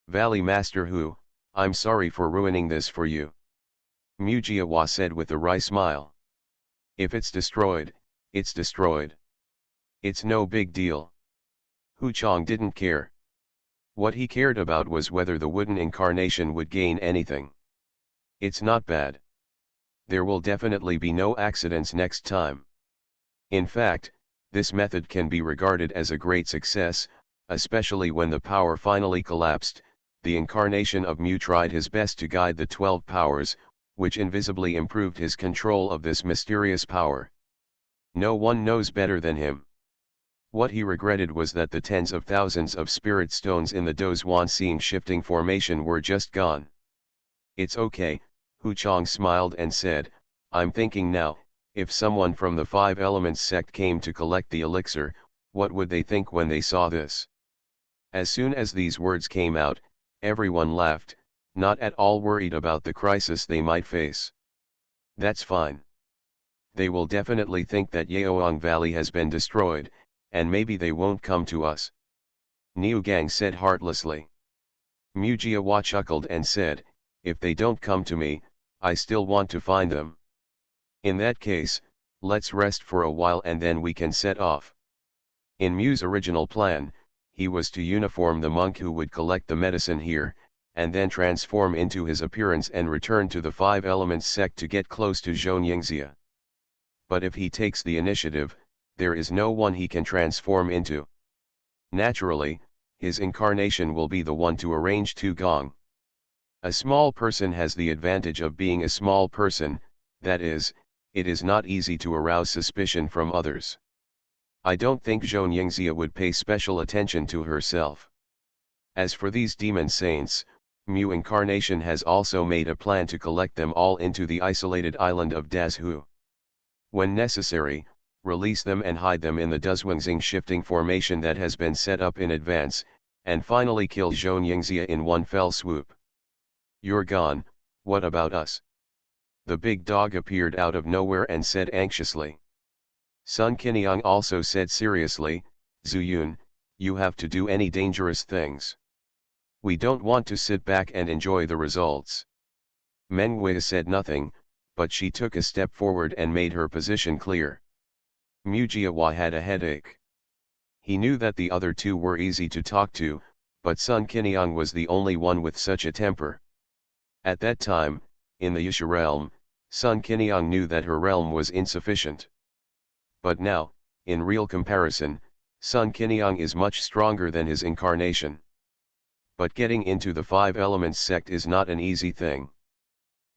Valley Master Hu, I'm sorry for ruining this for you. Mu Jiahua said with a wry smile. If it's destroyed, it's destroyed. It's no big deal. Hu Chang didn't care. What he cared about was whether the wooden incarnation would gain anything. It's not bad. There will definitely be no accidents next time. In fact, this method can be regarded as a great success, especially when the power finally collapsed. The incarnation of Mu tried his best to guide the 12 powers, which invisibly improved his control of this mysterious power. No one knows better than him. What he regretted was that the tens of thousands of spirit stones in the Dozwan seeing shifting formation were just gone. It's okay, Hu Chang smiled and said, I'm thinking now, if someone from the Five Elements sect came to collect the elixir, what would they think when they saw this? As soon as these words came out, everyone laughed, not at all worried about the crisis they might face. That's fine. They will definitely think that Yeoang Valley has been destroyed, and maybe they won't come to us. Niu Gang said heartlessly. Mu Jiahua chuckled and said, if they don't come to me, I still want to find them. In that case, let's rest for a while and then we can set off. In Mu's original plan, he was to uniform the monk who would collect the medicine here, and then transform into his appearance and return to the Five Elements sect to get close to Xianxia. But if he takes the initiative, there is no one he can transform into. Naturally, his incarnation will be the one to arrange Tu Gong. A small person has the advantage of being a small person, that is, it is not easy to arouse suspicion from others. I don't think Xianxia would pay special attention to herself. As for these demon saints, Mu Incarnation has also made a plan to collect them all into the isolated island of Dazhu. When necessary, release them and hide them in the Duzwangxing shifting formation that has been set up in advance, and finally kill Xianxia in one fell swoop. You're gone, what about us? The big dog appeared out of nowhere and said anxiously. Sun Qiniang also said seriously, Zuyun, you have to do any dangerous things. We don't want to sit back and enjoy the results. Meng Wei said nothing, but she took a step forward and made her position clear. Mu Jiahua had a headache. He knew that the other two were easy to talk to, but Sun Qiniang was the only one with such a temper. At that time, in the Yusha realm, Sun Qiniang knew that her realm was insufficient. But now, in real comparison, Sun Qiniang is much stronger than his incarnation. But getting into the Five Elements sect is not an easy thing.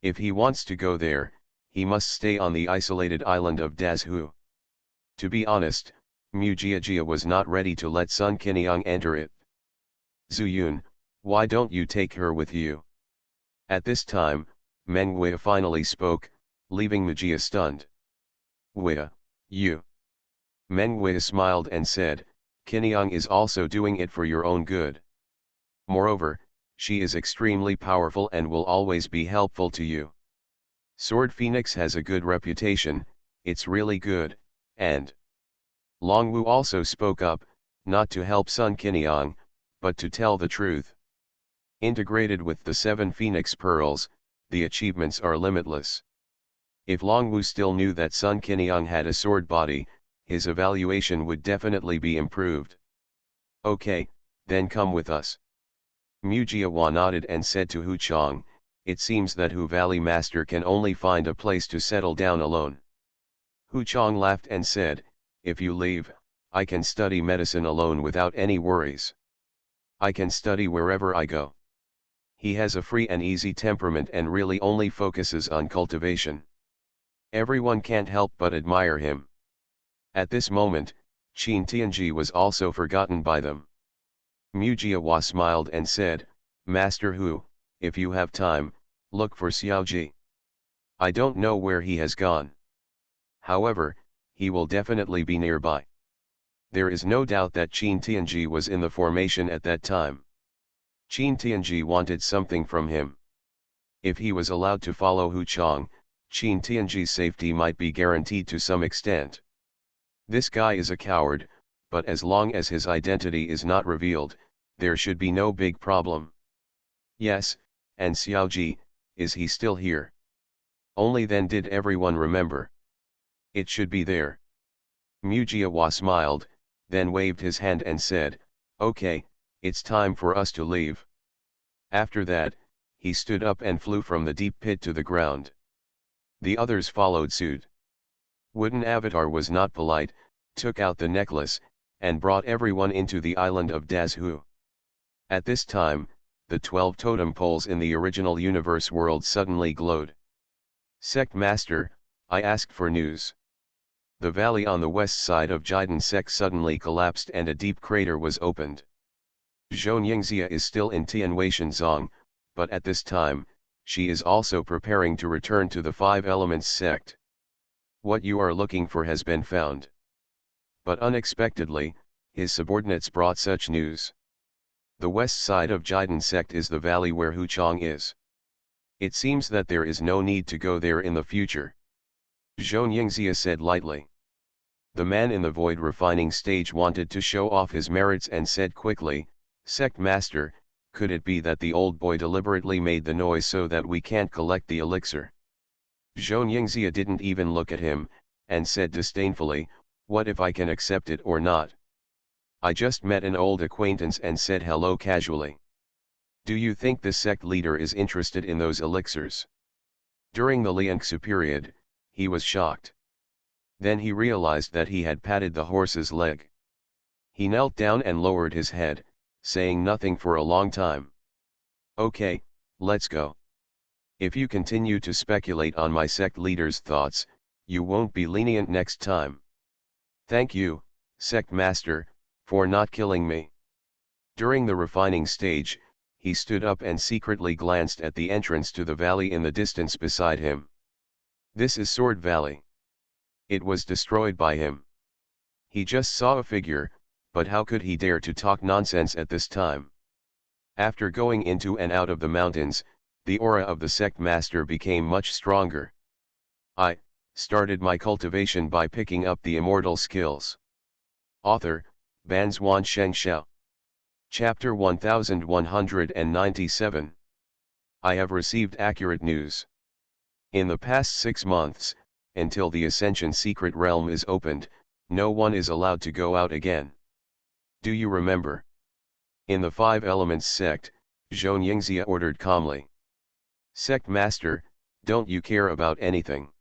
If he wants to go there, he must stay on the isolated island of Dazhu. To be honest, Mu Jiahua was not ready to let Sun Qiniang enter it. Zuyun, why don't you take her with you? At this time, Meng Wei finally spoke, leaving Mu Jia stunned. Wei, you. Meng Wei smiled and said, Qiniang is also doing it for your own good. Moreover, she is extremely powerful and will always be helpful to you. Sword Phoenix has a good reputation, it's really good, and Longwu also spoke up, not to help Sun Qiniang, but to tell the truth. Integrated with the 7 Phoenix Pearls, the achievements are limitless. If Longwu still knew that Sun Qiniang had a sword body, his evaluation would definitely be improved. Okay, then come with us. Mu Jiahua nodded and said to Hu Chang, it seems that Hu Valley Master can only find a place to settle down alone. Hu Chang laughed and said, if you leave, I can study medicine alone without any worries. I can study wherever I go. He has a free and easy temperament and really only focuses on cultivation. Everyone can't help but admire him. At this moment, Qin Tianji was also forgotten by them. Mu Jiahua smiled and said, Master Hu, if you have time, look for Xiaoji. I don't know where he has gone. However, he will definitely be nearby. There is no doubt that Qin Tianji was in the formation at that time. Qin Tianji wanted something from him. If he was allowed to follow Hu Chang, Qin Tianji's safety might be guaranteed to some extent. This guy is a coward, but as long as his identity is not revealed, there should be no big problem. Yes, and Xiaoji, is he still here? Only then did everyone remember. It should be there. Mu Jiahua smiled, then waved his hand and said, okay, It's time for us to leave. After that, he stood up and flew from the deep pit to the ground. The others followed suit. Wooden Avatar was not polite, took out the necklace, and brought everyone into the island of Dazhu. At this time, the 12 totem poles in the original universe world suddenly glowed. Sect Master, I asked for news. The valley on the west side of Jidan Sect suddenly collapsed and a deep crater was opened. Xianxia is still in Tianweishanzong, but at this time, she is also preparing to return to the Five Elements sect. What you are looking for has been found. But unexpectedly, his subordinates brought such news. The west side of Jidan sect is the valley where Huchang is. It seems that there is no need to go there in the future. Xianxia said lightly. The man in the void refining stage wanted to show off his merits and said quickly, Sect Master, could it be that the old boy deliberately made the noise so that we can't collect the elixir? Xianxia didn't even look at him, and said disdainfully, what if I can accept it or not? I just met an old acquaintance and said hello casually. Do you think this sect leader is interested in those elixirs? During the Liangsu period, he was shocked. Then he realized that he had patted the horse's leg. He knelt down and lowered his head, saying nothing for a long time. Okay, let's go. If you continue to speculate on my sect leader's thoughts, you won't be lenient next time. Thank you, Sect Master, for not killing me. During the refining stage, he stood up and secretly glanced at the entrance to the valley in the distance beside him. This is Sword Valley. It was destroyed by him. He just saw a figure, but how could he dare to talk nonsense at this time? After going into and out of the mountains, the aura of the sect master became much stronger. I started my cultivation by picking up the immortal skills. Author, Banzuan Xianxia. Chapter 1197. I have received accurate news. In the past 6 months, until the Ascension Secret Realm is opened, no one is allowed to go out again. Do you remember? In the Five Elements sect, Xianxia ordered calmly. Sect Master, don't you care about anything?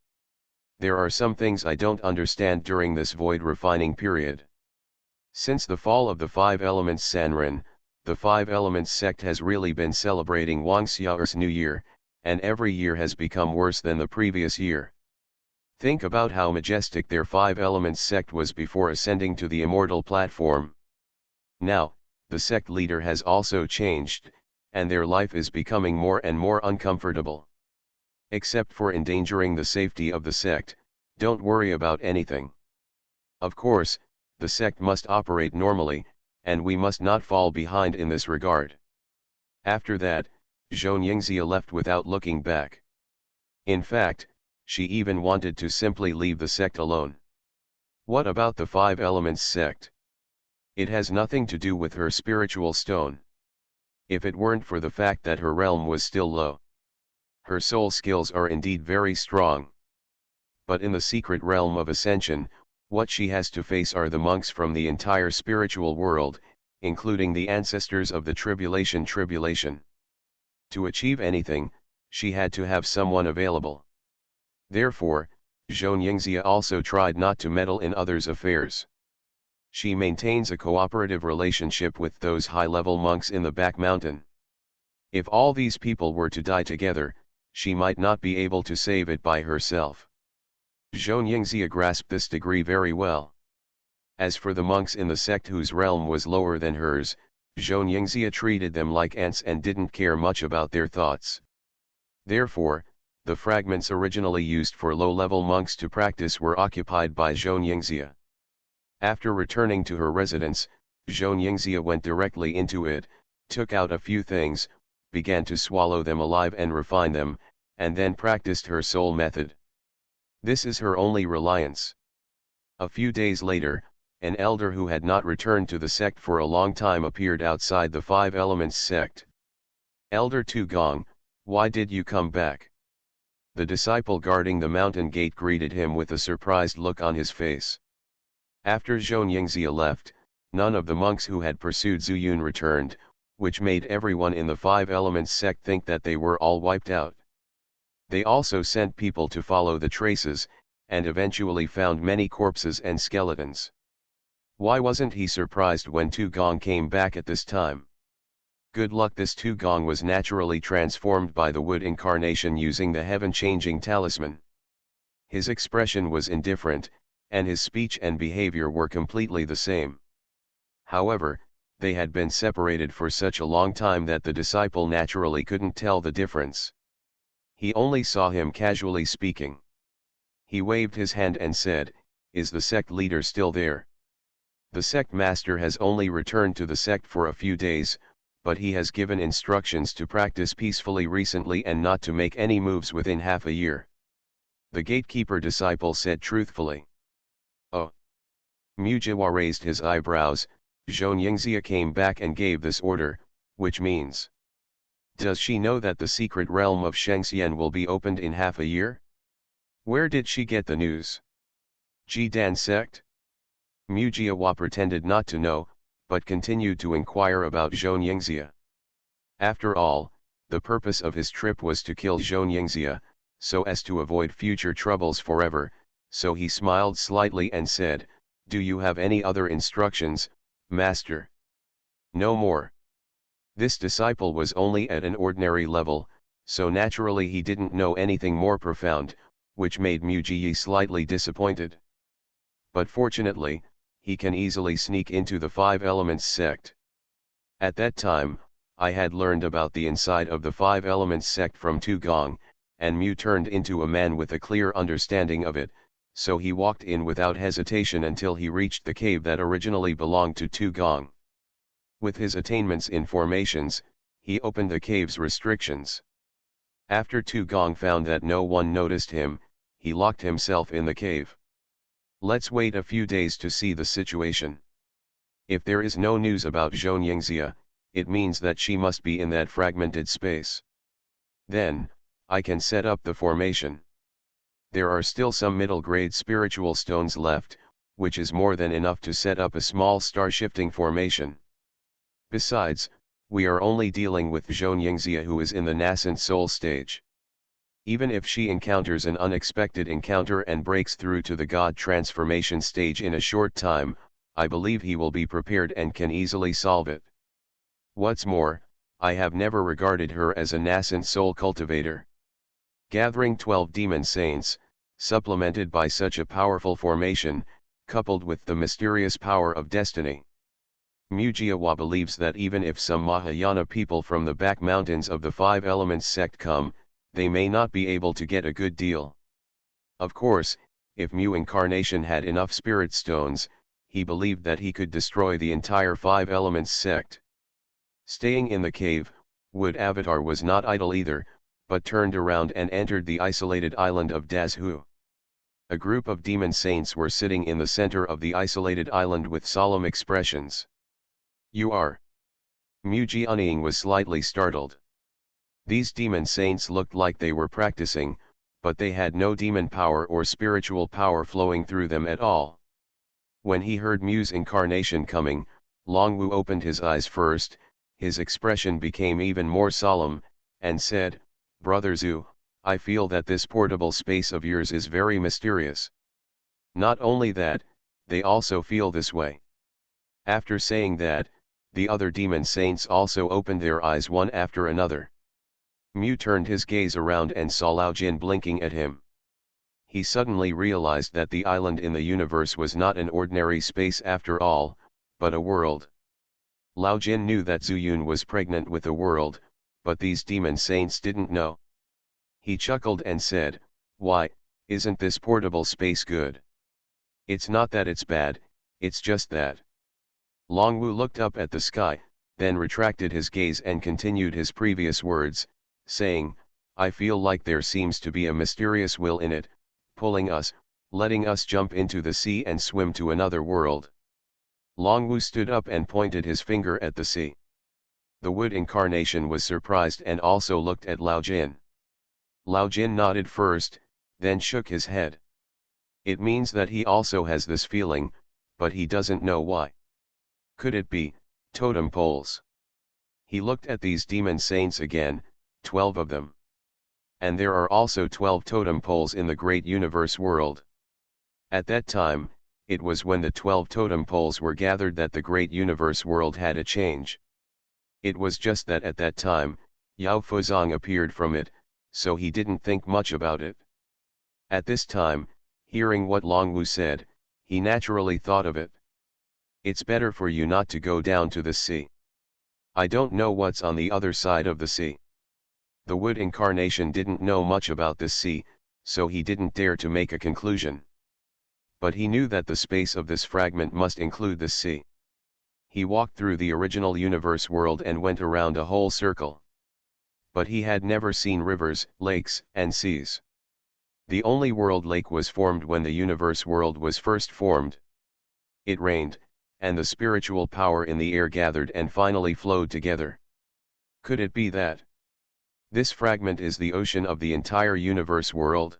There are some things I don't understand during this void refining period. Since the fall of the Five Elements Sanren, the Five Elements sect has really been celebrating Wangxia's New Year, and every year has become worse than the previous year. Think about how majestic their Five Elements sect was before ascending to the immortal platform. Now, the sect leader has also changed, and their life is becoming more and more uncomfortable. Except for endangering the safety of the sect, don't worry about anything. Of course, the sect must operate normally, and we must not fall behind in this regard. After that, Xianxia left without looking back. In fact, she even wanted to simply leave the sect alone. What about the Five Elements sect? It has nothing to do with her spiritual stone. If it weren't for the fact that her realm was still low. Her soul skills are indeed very strong. But in the secret realm of ascension, what she has to face are the monks from the entire spiritual world, including the ancestors of the tribulation. To achieve anything, she had to have someone available. Therefore, Xianxia also tried not to meddle in others' affairs. She maintains a cooperative relationship with those high-level monks in the back mountain. If all these people were to die together, she might not be able to save it by herself. Xianxia grasped this degree very well. As for the monks in the sect whose realm was lower than hers, Xianxia treated them like ants and didn't care much about their thoughts. Therefore, the fragments originally used for low-level monks to practice were occupied by Xianxia. After returning to her residence, Xianxia went directly into it, took out a few things, began to swallow them alive and refine them, and then practiced her soul method. This is her only reliance. A few days later, an elder who had not returned to the sect for a long time appeared outside the Five Elements sect. Elder Tu Gong, why did you come back? The disciple guarding the mountain gate greeted him with a surprised look on his face. After Xianxia left, None of the monks who had pursued Zuyun returned, which made everyone in the Five Elements sect think that they were all wiped out. They also sent people to follow the traces, and eventually found many corpses and skeletons. Why wasn't he surprised when Tu Gong came back at this time? Good luck, this Tu Gong was naturally transformed by the wood incarnation using the heaven-changing talisman. His expression was indifferent, and his speech and behavior were completely the same. However, they had been separated for such a long time that the disciple naturally couldn't tell the difference. He only saw him casually speaking. He waved his hand and said, "Is the sect leader still there?" The sect master has only returned to the sect for a few days, but he has given instructions to practice peacefully recently and not to make any moves within half a year. The gatekeeper disciple said truthfully. Oh. Mujiwa raised his eyebrows. Xianxia came back and gave this order, which means. Does she know that the secret realm of Xianxia will be opened in half a year? Where did she get the news? Jidan sect? Mujiwa pretended not to know, but continued to inquire about Xianxia. After all, the purpose of his trip was to kill Xianxia, so as to avoid future troubles forever, so he smiled slightly and said, "Do you have any other instructions, Master?" "No more." This disciple was only at an ordinary level, so naturally he didn't know anything more profound, which made Mujiyi slightly disappointed. But fortunately, he can easily sneak into the Five Elements sect. At that time, I had learned about the inside of the Five Elements sect from Tu Gong, and Mu turned into a man with a clear understanding of it, so he walked in without hesitation until he reached the cave that originally belonged to Tu Gong. With his attainments in formations, he opened the cave's restrictions. After Tu Gong found that no one noticed him, he locked himself in the cave. Let's wait a few days to see the situation. If there is no news about Xianxia, it means that she must be in that fragmented space. Then, I can set up the formation. There are still some middle-grade spiritual stones left, which is more than enough to set up a small star-shifting formation. Besides, we are only dealing with Xianxia, who is in the nascent soul stage. Even if she encounters an unexpected encounter and breaks through to the God transformation stage in a short time, I believe he will be prepared and can easily solve it. What's more, I have never regarded her as a nascent soul cultivator. Gathering 12 demon saints, supplemented by such a powerful formation, coupled with the mysterious power of destiny. Mujiwa believes that even if some Mahayana people from the back mountains of the Five Elements sect come, they may not be able to get a good deal. Of course, if Mu incarnation had enough spirit stones, he believed that he could destroy the entire Five Elements sect. Staying in the cave, Wood Avatar was not idle either, but turned around and entered the isolated island of Dazhu. A group of demon saints were sitting in the center of the isolated island with solemn expressions. "You are?" Mujianing was slightly startled. These demon saints looked like they were practicing, but they had no demon power or spiritual power flowing through them at all. When he heard Mu's incarnation coming, Longwu opened his eyes first, his expression became even more solemn, and said, "Brother Zhu, I feel that this portable space of yours is very mysterious." Not only that, they also feel this way. After saying that, the other demon saints also opened their eyes one after another. Mu turned his gaze around and saw Lao Jin blinking at him. He suddenly realized that the island in the universe was not an ordinary space after all, but a world. Lao Jin knew that Zuyun was pregnant with a world, but these demon saints didn't know. He chuckled and said, "Why, isn't this portable space good? It's not that it's bad, it's just that." Longwu looked up at the sky, then retracted his gaze and continued his previous words, saying, "I feel like there seems to be a mysterious will in it, pulling us, letting us jump into the sea and swim to another world." Longwu stood up and pointed his finger at the sea. The wood incarnation was surprised and also looked at Lao Jin. Lao Jin nodded first, then shook his head. It means that he also has this feeling, but he doesn't know why. Could it be totem poles? He looked at these demon saints again, 12 of them. And there are also 12 totem poles in the great universe world. At that time, it was when the 12 totem poles were gathered that the great universe world had a change. It was just that at that time, Yao Fuzong appeared from it, so he didn't think much about it. At this time, hearing what Longwu said, he naturally thought of it. It's better for you not to go down to the sea. I don't know what's on the other side of the sea. The wood incarnation didn't know much about this sea, so he didn't dare to make a conclusion. But he knew that the space of this fragment must include the sea. He walked through the original universe world and went around a whole circle. But he had never seen rivers, lakes, and seas. The only world lake was formed when the universe world was first formed. It rained, and the spiritual power in the air gathered and finally flowed together. Could it be that this fragment is the ocean of the entire universe world?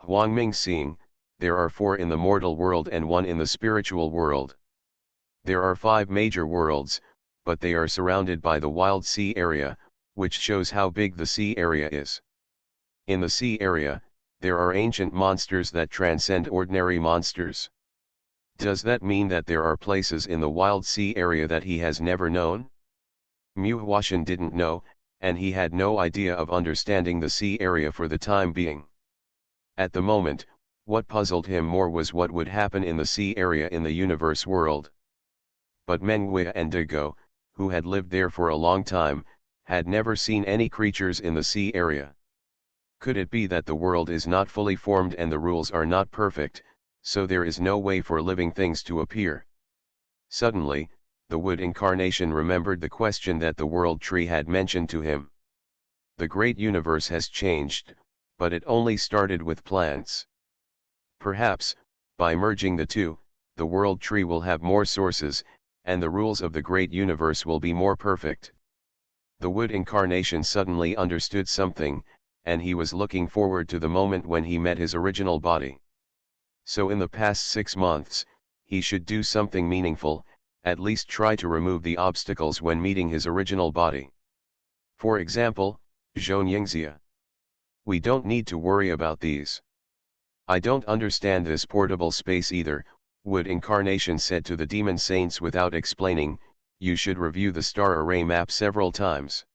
Huangming seeing, there are 4 in the mortal world and 1 in the spiritual world. There are 5 major worlds, but they are surrounded by the wild sea area, which shows how big the sea area is. In the sea area, there are ancient monsters that transcend ordinary monsters. Does that mean that there are places in the wild sea area that he has never known? Mu Huashan didn't know, and he had no idea of understanding the sea area for the time being. At the moment, what puzzled him more was what would happen in the sea area in the universe world. But Menghui and Dago, who had lived there for a long time, had never seen any creatures in the sea area. Could it be that the world is not fully formed and the rules are not perfect, so there is no way for living things to appear? Suddenly, the wood incarnation remembered the question that the world tree had mentioned to him. The great universe has changed, but it only started with plants. Perhaps, by merging the two, the world tree will have more sources, and the rules of the great universe will be more perfect. The wood incarnation suddenly understood something, and he was looking forward to the moment when he met his original body. So in the past 6 months, he should do something meaningful, at least try to remove the obstacles when meeting his original body. For example, Xianxia. We don't need to worry about these. I don't understand this portable space either, Wood Incarnation said to the demon saints without explaining. You should review the star array map several times.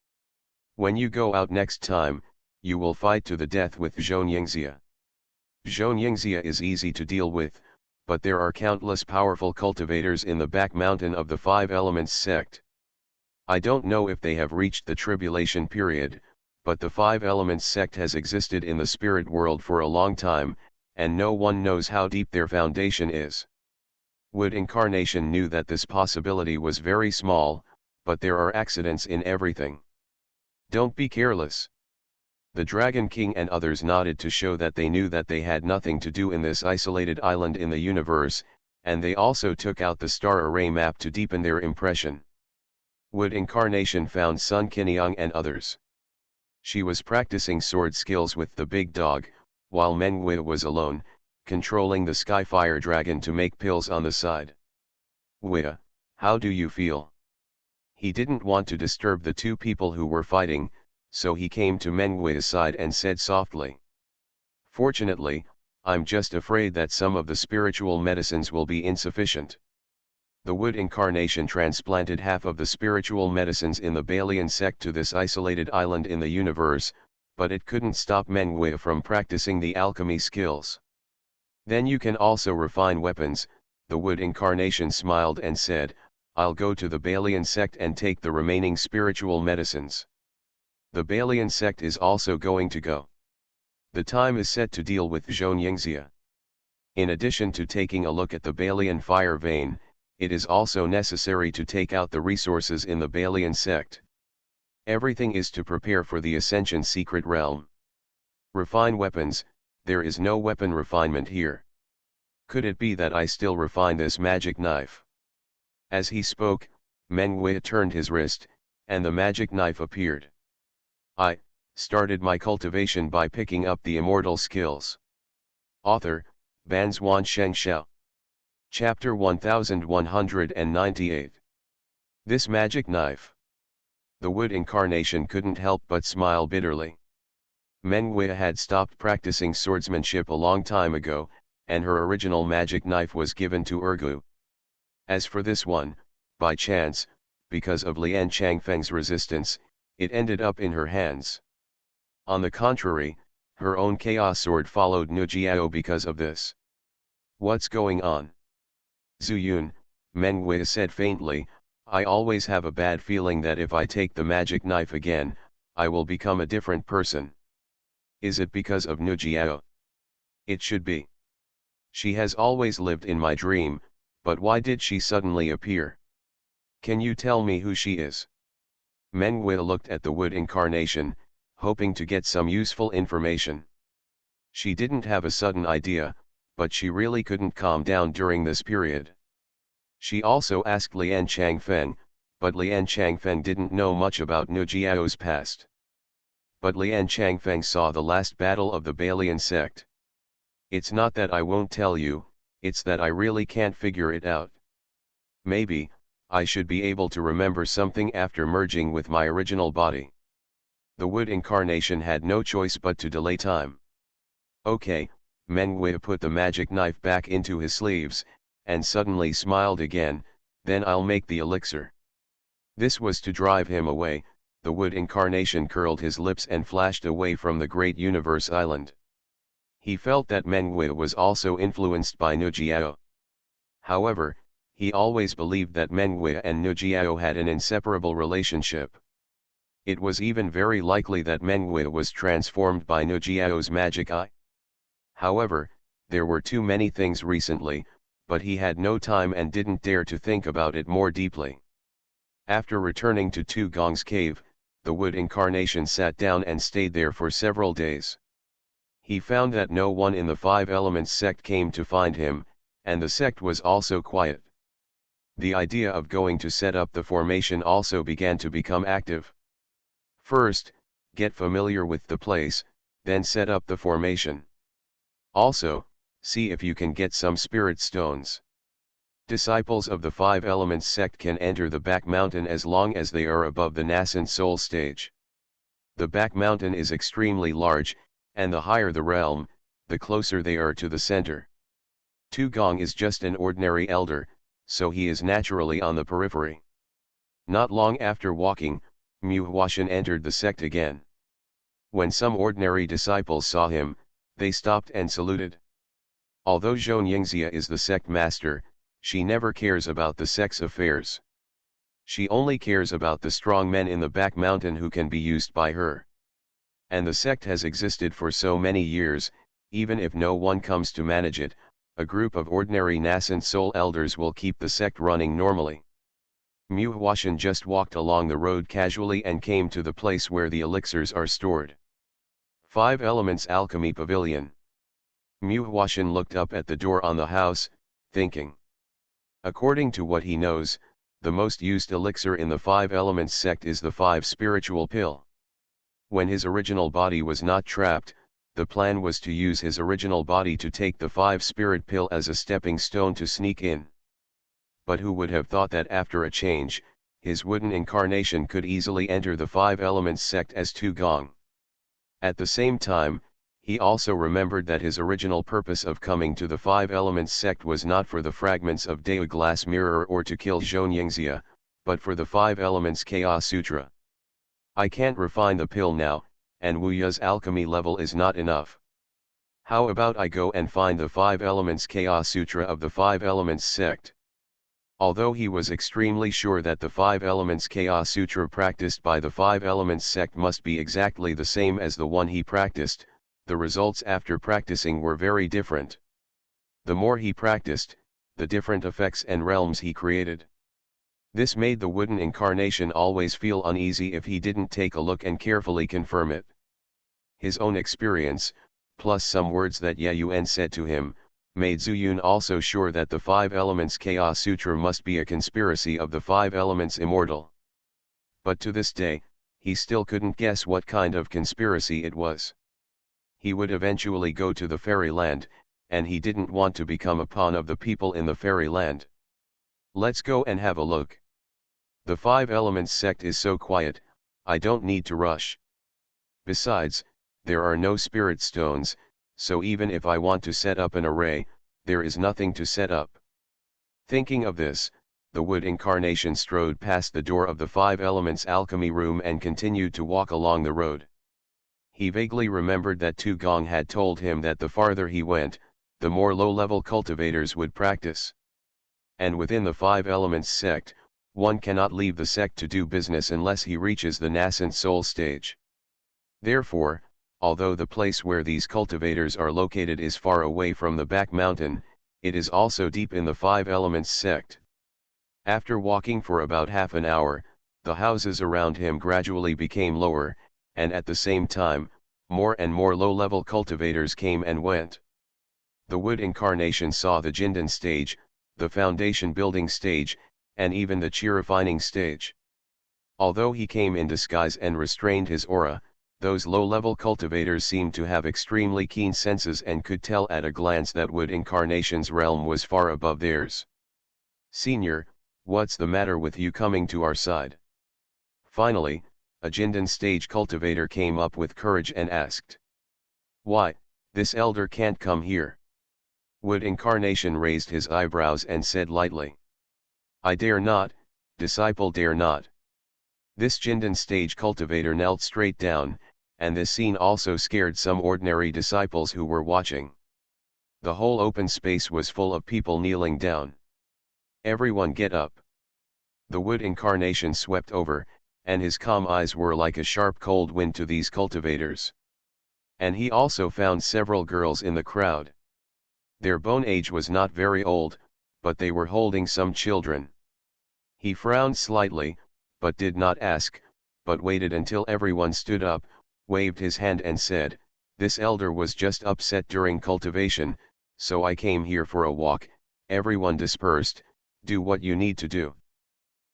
When you go out next time, you will fight to the death with Xianxia. Xianxia is easy to deal with, but there are countless powerful cultivators in the back mountain of the 5 Elements sect. I don't know if they have reached the tribulation period, but the 5 Elements sect has existed in the spirit world for a long time, and no one knows how deep their foundation is. Wood Incarnation knew that this possibility was very small, but there are accidents in everything. Don't be careless. The Dragon King and others nodded to show that they knew that they had nothing to do in this isolated island in the universe, and they also took out the star array map to deepen their impression. Wood Incarnation found Sun Qinyang and others. She was practicing sword skills with the big dog, while Menghui was alone, controlling the Sky Fire Dragon to make pills on the side. Wia, how do you feel? He didn't want to disturb the 2 people who were fighting, so he came to Menghui's side and said softly. Fortunately, I'm just afraid that some of the spiritual medicines will be insufficient. The Wood Incarnation transplanted half of the spiritual medicines in the Balian sect to this isolated island in the universe, but it couldn't stop Menghui from practicing the alchemy skills. Then you can also refine weapons, the Wood Incarnation smiled and said, I'll go to the Balian sect and take the remaining spiritual medicines. The Balian sect is also going to go. The time is set to deal with Xianxia. In addition to taking a look at the Balian fire vein, it is also necessary to take out the resources in the Balian sect. Everything is to prepare for the Ascension secret realm. Refine weapons, there is no weapon refinement here. Could it be that I still refine this magic knife? As he spoke, Menghui turned his wrist, and the magic knife appeared. I started my cultivation by picking up the immortal skills. Author, Banzuan Xianxia. Chapter 1198. This Magic Knife. The wood incarnation couldn't help but smile bitterly. Meng Wei had stopped practicing swordsmanship a long time ago, and her original magic knife was given to Ergu. As for this one, by chance, because of Lian Changfeng's resistance, it ended up in her hands. On the contrary, her own chaos sword followed Nujiao because of this. What's going on? Zuyun, Meng Wei said faintly, I always have a bad feeling that if I take the magic knife again, I will become a different person. Is it because of Nujiao? It should be. She has always lived in my dream, but why did she suddenly appear? Can you tell me who she is? Meng Wei looked at the wood incarnation, hoping to get some useful information. She didn't have a sudden idea, but she really couldn't calm down during this period. She also asked Lian Changfeng, but Lian Changfeng didn't know much about Nujiao's past. But Lian Changfeng saw the last battle of the Balian sect. It's not that I won't tell you, it's that I really can't figure it out. Maybe, I should be able to remember something after merging with my original body. The wood incarnation had no choice but to delay time. Okay, Meng Wei put the magic knife back into his sleeves, and suddenly smiled again, then I'll make the elixir. This was to drive him away. The wood incarnation curled his lips and flashed away from the great universe island. He felt that Meng Wei was also influenced by Nujiao. However, he always believed that Meng Wei and Nujiao had an inseparable relationship. It was even very likely that Meng Wei was transformed by Nujiao's magic eye. However, there were too many things recently, but he had no time and didn't dare to think about it more deeply. After returning to Tu Gong's cave, the wood incarnation sat down and stayed there for several days. He found that no one in the Five Elements sect came to find him, and the sect was also quiet. The idea of going to set up the formation also began to become active. First, get familiar with the place, then set up the formation. Also, see if you can get some spirit stones. Disciples of the Five Elements sect can enter the back mountain as long as they are above the nascent soul stage. The back mountain is extremely large, and the higher the realm, the closer they are to the center. Tu Gong is just an ordinary elder, so he is naturally on the periphery. Not long after walking, Mu Huashan entered the sect again. When some ordinary disciples saw him, they stopped and saluted. Although Xianxia is the sect master, she never cares about the sect's affairs. She only cares about the strong men in the back mountain who can be used by her. And the sect has existed for so many years, even if no one comes to manage it, a group of ordinary nascent soul elders will keep the sect running normally. Mu Huashan just walked along the road casually and came to the place where the elixirs are stored. Five Elements Alchemy Pavilion. Mu Huashan looked up at the door on the house, thinking. According to what he knows, the most used elixir in the Five Elements sect is the Five Spiritual Pill. When his original body was not trapped, the plan was to use his original body to take the Five Spirit Pill as a stepping stone to sneak in. But who would have thought that after a change, his wooden incarnation could easily enter the Five Elements sect as Tu Gong. At the same time, he also remembered that his original purpose of coming to the Five Elements sect was not for the fragments of Dao Glass Mirror or to kill Xianxia, but for the Five Elements Chaos Sutra. I can't refine the pill now, and Wu Yu's alchemy level is not enough. How about I go and find the Five Elements Chaos Sutra of the Five Elements sect? Although he was extremely sure that the Five Elements Chaos Sutra practiced by the Five Elements sect must be exactly the same as the one he practiced, the results after practicing were very different. The more he practiced, the different effects and realms he created. This made the wooden incarnation always feel uneasy if he didn't take a look and carefully confirm it. His own experience, plus some words that Ye Yuan said to him, made Zuyun also sure that the Five Elements Chaos Sutra must be a conspiracy of the Five Elements Immortal. But to this day, he still couldn't guess what kind of conspiracy it was. He would eventually go to the fairyland, and he didn't want to become a pawn of the people in the fairyland. Let's go and have a look. The Five Elements sect is so quiet, I don't need to rush. Besides, there are no spirit stones, so even if I want to set up an array, there is nothing to set up. Thinking of this, the wood incarnation strode past the door of the Five Elements alchemy room and continued to walk along the road. He vaguely remembered that Tu Gong had told him that the farther he went, the more low-level cultivators would practice. And within the Five Elements sect, one cannot leave the sect to do business unless he reaches the nascent soul stage. Therefore, although the place where these cultivators are located is far away from the back mountain, it is also deep in the Five Elements sect. After walking for about half an hour, the houses around him gradually became lower, and at the same time, more and more low-level cultivators came and went. The wood incarnation saw the Jindan stage, the foundation building stage, and even the chi refining stage. Although he came in disguise and restrained his aura, those low-level cultivators seemed to have extremely keen senses and could tell at a glance that wood incarnation's realm was far above theirs. "Senior, what's the matter with you coming to our side?" Finally, a Jindan stage cultivator came up with courage and asked. "Why, this elder can't come here." Wood incarnation raised his eyebrows and said lightly. "I dare not, disciple dare not." This Jindan stage cultivator knelt straight down, and this scene also scared some ordinary disciples who were watching. The whole open space was full of people kneeling down. "Everyone get up." The wood incarnation swept over, and his calm eyes were like a sharp cold wind to these cultivators. And he also found several girls in the crowd. Their bone age was not very old, but they were holding some children. He frowned slightly, but did not ask, but waited until everyone stood up, waved his hand and said, "This elder was just upset during cultivation, so I came here for a walk. Everyone dispersed, do what you need to do."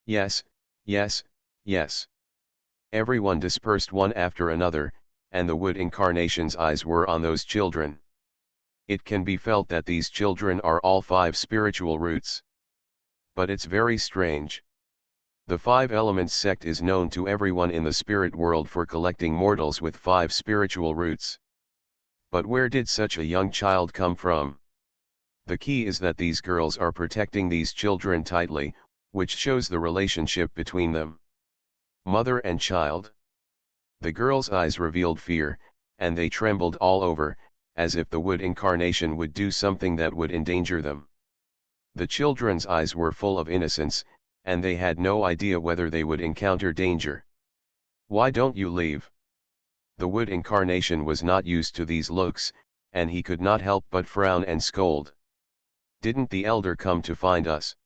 "Yes, yes, yes." Everyone dispersed one after another, and the wood incarnation's eyes were on those children. It can be felt that these children are all five spiritual roots. But it's very strange. The Five Elements sect is known to everyone in the spirit world for collecting mortals with five spiritual roots. But where did such a young child come from? The key is that these girls are protecting these children tightly, which shows the relationship between them. Mother and child. The girls' eyes revealed fear, and they trembled all over, as if the wood incarnation would do something that would endanger them. The children's eyes were full of innocence, and they had no idea whether they would encounter danger. "Why don't you leave?" The wood incarnation was not used to these looks, and he could not help but frown and scold. "Didn't the elder come to find us?"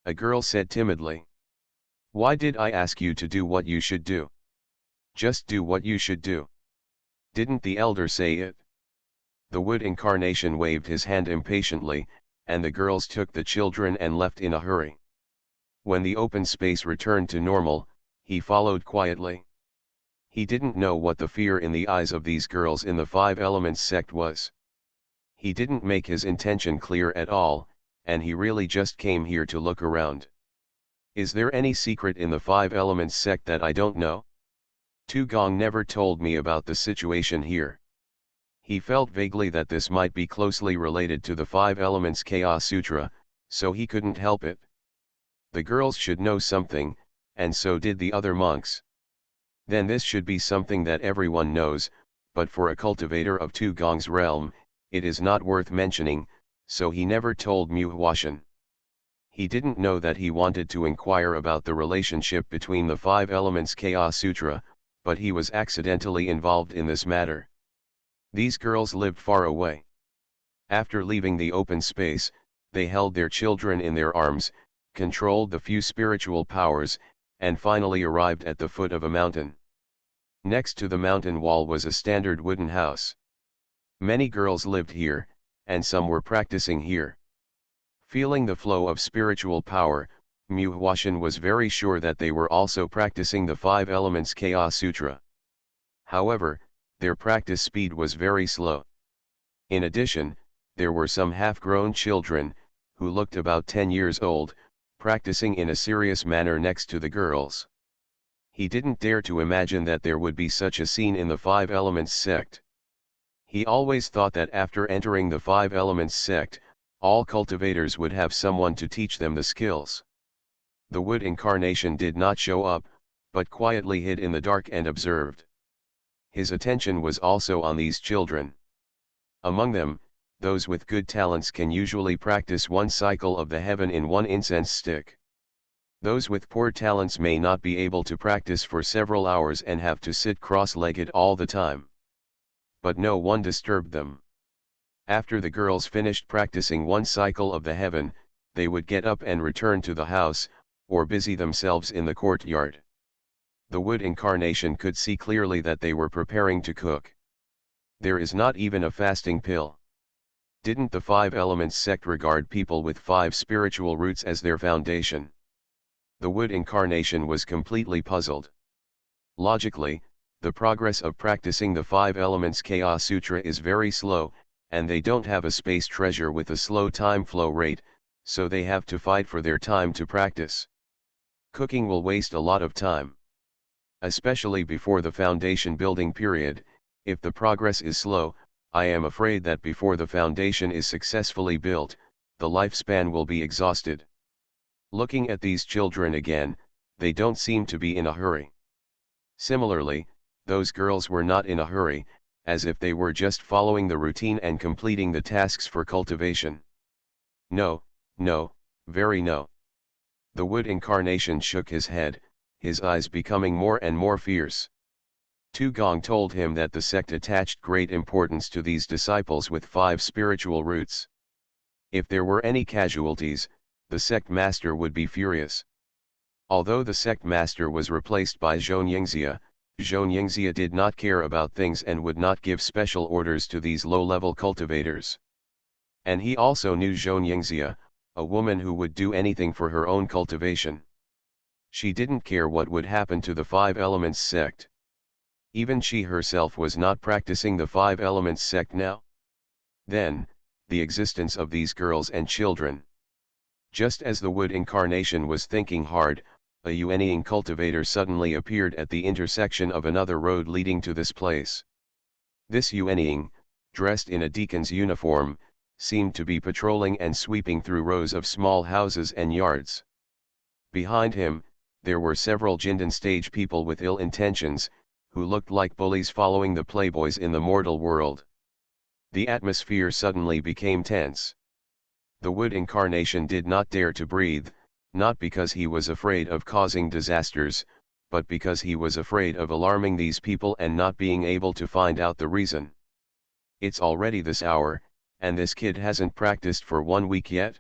A girl said timidly. "Why did I ask you to do what you should do? Just do what you should do. Didn't the elder say it?" The wood incarnation waved his hand impatiently, and the girls took the children and left in a hurry. When the open space returned to normal, he followed quietly. He didn't know what the fear in the eyes of these girls in the Five Elements sect was. He didn't make his intention clear at all, and he really just came here to look around. Is there any secret in the Five Elements sect that I don't know? Tu Gong never told me about the situation here. He felt vaguely that this might be closely related to the Five Elements Chaos Sutra, so he couldn't help it. The girls should know something, and so did the other monks. Then this should be something that everyone knows, but for a cultivator of Tu Gong's realm, it is not worth mentioning, so he never told Mu Huashan. He didn't know that he wanted to inquire about the relationship between the Five Elements Chaos Sutra, but he was accidentally involved in this matter. These girls lived far away. After leaving the open space, they held their children in their arms, controlled the few spiritual powers, and finally arrived at the foot of a mountain. Next to the mountain wall was a standard wooden house. Many girls lived here, and some were practicing here. Feeling the flow of spiritual power, Mu Huashan was very sure that they were also practicing the Five Elements Chaos Sutra. However, their practice speed was very slow. In addition, there were some half-grown children, who looked about 10 years old, practicing in a serious manner next to the girls. He didn't dare to imagine that there would be such a scene in the Five Elements sect. He always thought that after entering the Five Elements sect, all cultivators would have someone to teach them the skills. The wood incarnation did not show up, but quietly hid in the dark and observed. His attention was also on these children. Among them, those with good talents can usually practice one cycle of the heaven in one incense stick. Those with poor talents may not be able to practice for several hours and have to sit cross-legged all the time. But no one disturbed them. After the girls finished practicing one cycle of the heaven, they would get up and return to the house, or busy themselves in the courtyard. The wood incarnation could see clearly that they were preparing to cook. There is not even a fasting pill. Didn't the Five Elements sect regard people with 5 spiritual roots as their foundation? The wood incarnation was completely puzzled. Logically, the progress of practicing the Five Elements Chaos Sutra is very slow, and they don't have a space treasure with a slow time flow rate, so they have to fight for their time to practice. Cooking will waste a lot of time. Especially before the foundation building period, if the progress is slow, I am afraid that before the foundation is successfully built, the lifespan will be exhausted. Looking at these children again, they don't seem to be in a hurry. Similarly, those girls were not in a hurry, as if they were just following the routine and completing the tasks for cultivation. No, no, very no. The wood incarnation shook his head, his eyes becoming more and more fierce. Tu Gong told him that the sect attached great importance to these disciples with 5 spiritual roots. If there were any casualties, the sect master would be furious. Although the sect master was replaced by Xianxia did not care about things and would not give special orders to these low-level cultivators. And he also knew Xianxia, a woman who would do anything for her own cultivation. She didn't care what would happen to the Five Elements sect. Even she herself was not practicing the Five Elements sect now. Then, the existence of these girls and children. Just as the wood incarnation was thinking hard, a Yuanying cultivator suddenly appeared at the intersection of another road leading to this place. This Yuanying, dressed in a deacon's uniform, seemed to be patrolling and sweeping through rows of small houses and yards. Behind him, there were several Jindan stage people with ill intentions, who looked like bullies following the playboys in the mortal world. The atmosphere suddenly became tense. The wood incarnation did not dare to breathe, not because he was afraid of causing disasters, but because he was afraid of alarming these people and not being able to find out the reason. It's already this hour, and this kid hasn't practiced for 1 week yet?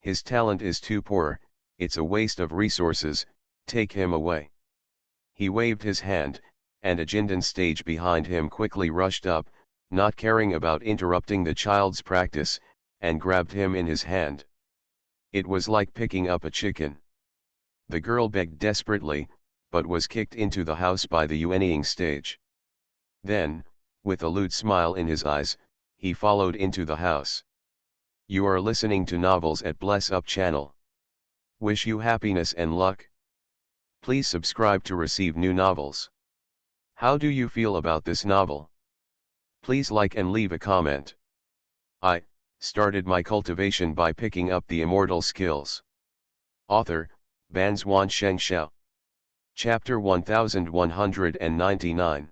His talent is too poor, it's a waste of resources, take him away. He waved his hand, and a Jindan stage behind him quickly rushed up, not caring about interrupting the child's practice, and grabbed him in his hand. It was like picking up a chicken. The girl begged desperately, but was kicked into the house by the Yuanying stage. Then, with a lewd smile in his eyes, he followed into the house. You are listening to Novels at Bless Up channel. Wish you happiness and luck. Please subscribe to receive new novels. How do you feel about this novel? Please like and leave a comment. I started my cultivation by picking up the immortal skills. Author, Banzwan Xianxia. Chapter 1199.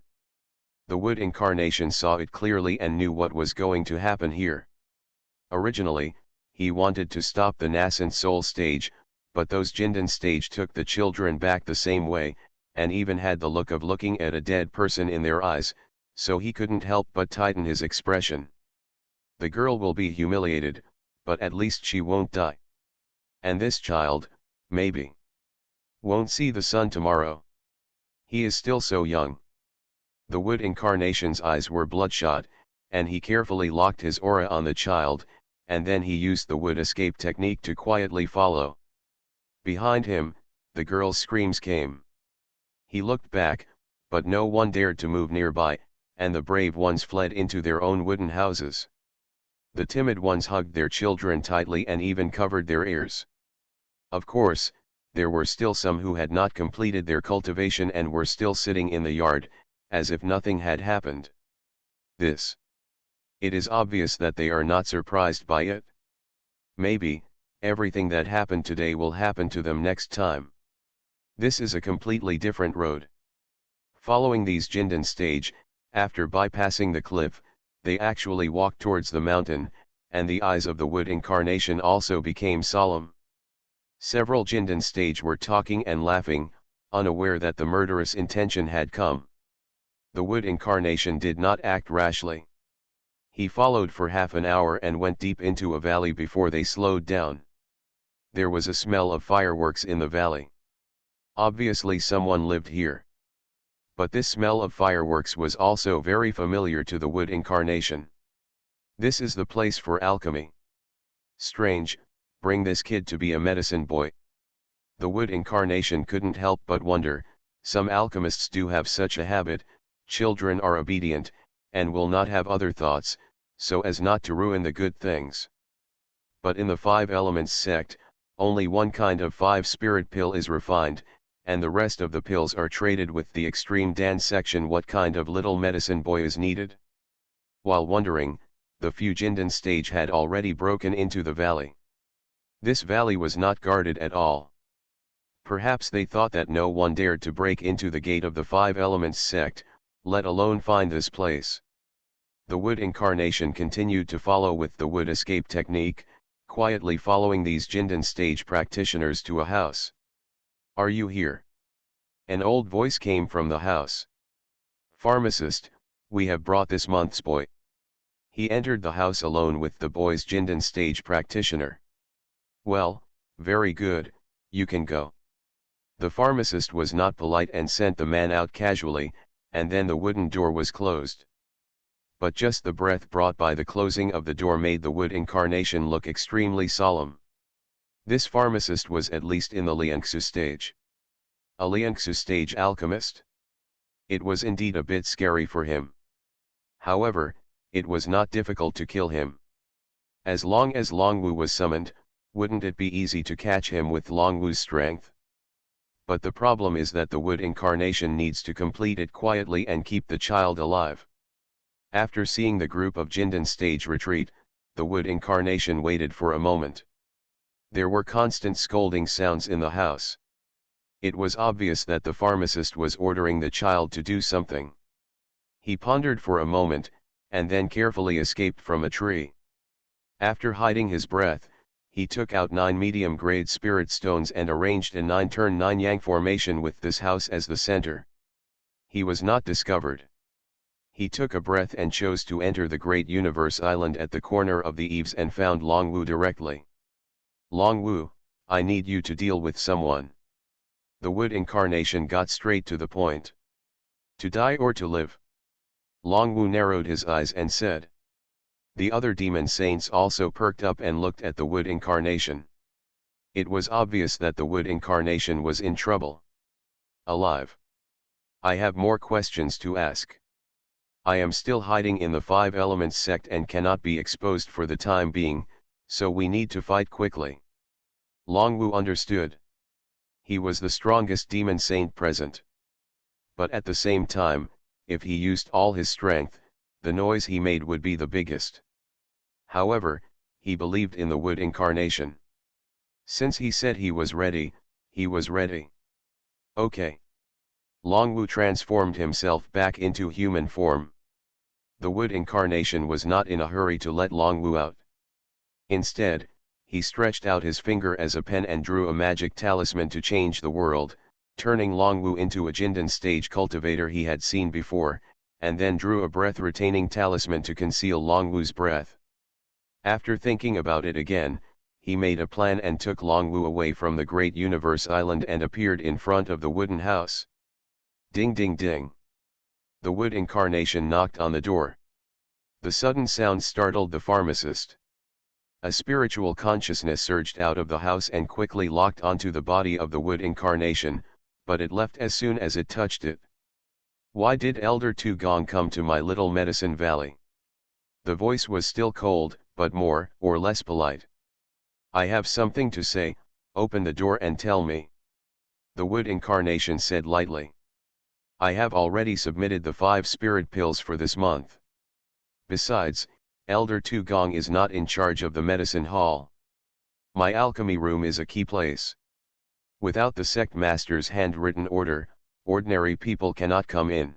The wood incarnation saw it clearly and knew what was going to happen here. Originally, he wanted to stop the nascent soul stage, but those Jindan stage took the children back the same way, and even had the look of looking at a dead person in their eyes, so he couldn't help but tighten his expression. The girl will be humiliated, but at least she won't die. And this child, maybe, won't see the sun tomorrow. He is still so young. The wood incarnation's eyes were bloodshot, and he carefully locked his aura on the child, and then he used the wood escape technique to quietly follow. Behind him, the girl's screams came. He looked back, but no one dared to move nearby, and the brave ones fled into their own wooden houses. The timid ones hugged their children tightly and even covered their ears. Of course, there were still some who had not completed their cultivation and were still sitting in the yard, as if nothing had happened. It is obvious that they are not surprised by it. Maybe, everything that happened today will happen to them next time. This is a completely different road. Following these Jindan stage, after bypassing the cliff, they actually walked towards the mountain, and the eyes of the wood incarnation also became solemn. Several Jindan stage were talking and laughing, unaware that the murderous intention had come. The wood incarnation did not act rashly. He followed for half an hour and went deep into a valley before they slowed down. There was a smell of fireworks in the valley. Obviously someone lived here. But this smell of fireworks was also very familiar to the wood incarnation. This is the place for alchemy. Strange, bring this kid to be a medicine boy. The wood incarnation couldn't help but wonder, some alchemists do have such a habit, children are obedient, and will not have other thoughts, so as not to ruin the good things. But in the 5 Elements sect, only one kind of 5 spirit pill is refined, and the rest of the pills are traded with the extreme Dan section. What kind of little medicine boy is needed? While wondering, the Jindan stage had already broken into the valley. This valley was not guarded at all. Perhaps they thought that no one dared to break into the gate of the 5 Elements sect, let alone find this place. The wood incarnation continued to follow with the wood escape technique, quietly following these Jindan stage practitioners to a house. Are you here? An old voice came from the house. Pharmacist, we have brought this month's boy. He entered the house alone with the boy's Jindan stage practitioner. Well, very good, you can go. The pharmacist was not polite and sent the man out casually, and then the wooden door was closed. But just the breath brought by the closing of the door made the wood incarnation look extremely solemn. This pharmacist was at least in the Xianxia stage. A Xianxia stage alchemist? It was indeed a bit scary for him. However, it was not difficult to kill him. As long as Longwu was summoned, wouldn't it be easy to catch him with Longwu's strength? But the problem is that the wood incarnation needs to complete it quietly and keep the child alive. After seeing the group of Jindan stage retreat, the wood incarnation waited for a moment. There were constant scolding sounds in the house. It was obvious that the pharmacist was ordering the child to do something. He pondered for a moment, and then carefully escaped from a tree. After hiding his breath, he took out 9 medium-grade spirit stones and arranged a 9-turn-9 yang formation with this house as the center. He was not discovered. He took a breath and chose to enter the Great Universe Island at the corner of the eaves and found Longwu directly. Longwu, I need you to deal with someone. The wood incarnation got straight to the point. To die or to live? Longwu narrowed his eyes and said. The other demon saints also perked up and looked at the wood incarnation. It was obvious that the wood incarnation was in trouble. Alive. I have more questions to ask. I am still hiding in the 5 Elements sect and cannot be exposed for the time being, so we need to fight quickly. Longwu understood. He was the strongest demon saint present. But at the same time, if he used all his strength, the noise he made would be the biggest. However, he believed in the wood incarnation. Since he said he was ready, he was ready. Okay. Longwu transformed himself back into human form. The wood incarnation was not in a hurry to let Longwu out. Instead, he stretched out his finger as a pen and drew a magic talisman to change the world, turning Longwu into a Jindan stage cultivator he had seen before, and then drew a breath-retaining talisman to conceal Longwu's breath. After thinking about it again, he made a plan and took Longwu away from the Great Universe Island and appeared in front of the wooden house. Ding ding ding. The wood incarnation knocked on the door. The sudden sound startled the pharmacist. A spiritual consciousness surged out of the house and quickly locked onto the body of the wood incarnation, but it left as soon as it touched it. Why did Elder Tu Gong come to my little medicine valley? The voice was still cold, but more or less polite. I have something to say, open the door and tell me. The wood incarnation said lightly. I have already submitted the 5 spirit pills for this month. Besides, Elder Tu Gong is not in charge of the medicine hall. My alchemy room is a key place. Without the sect master's handwritten order, ordinary people cannot come in.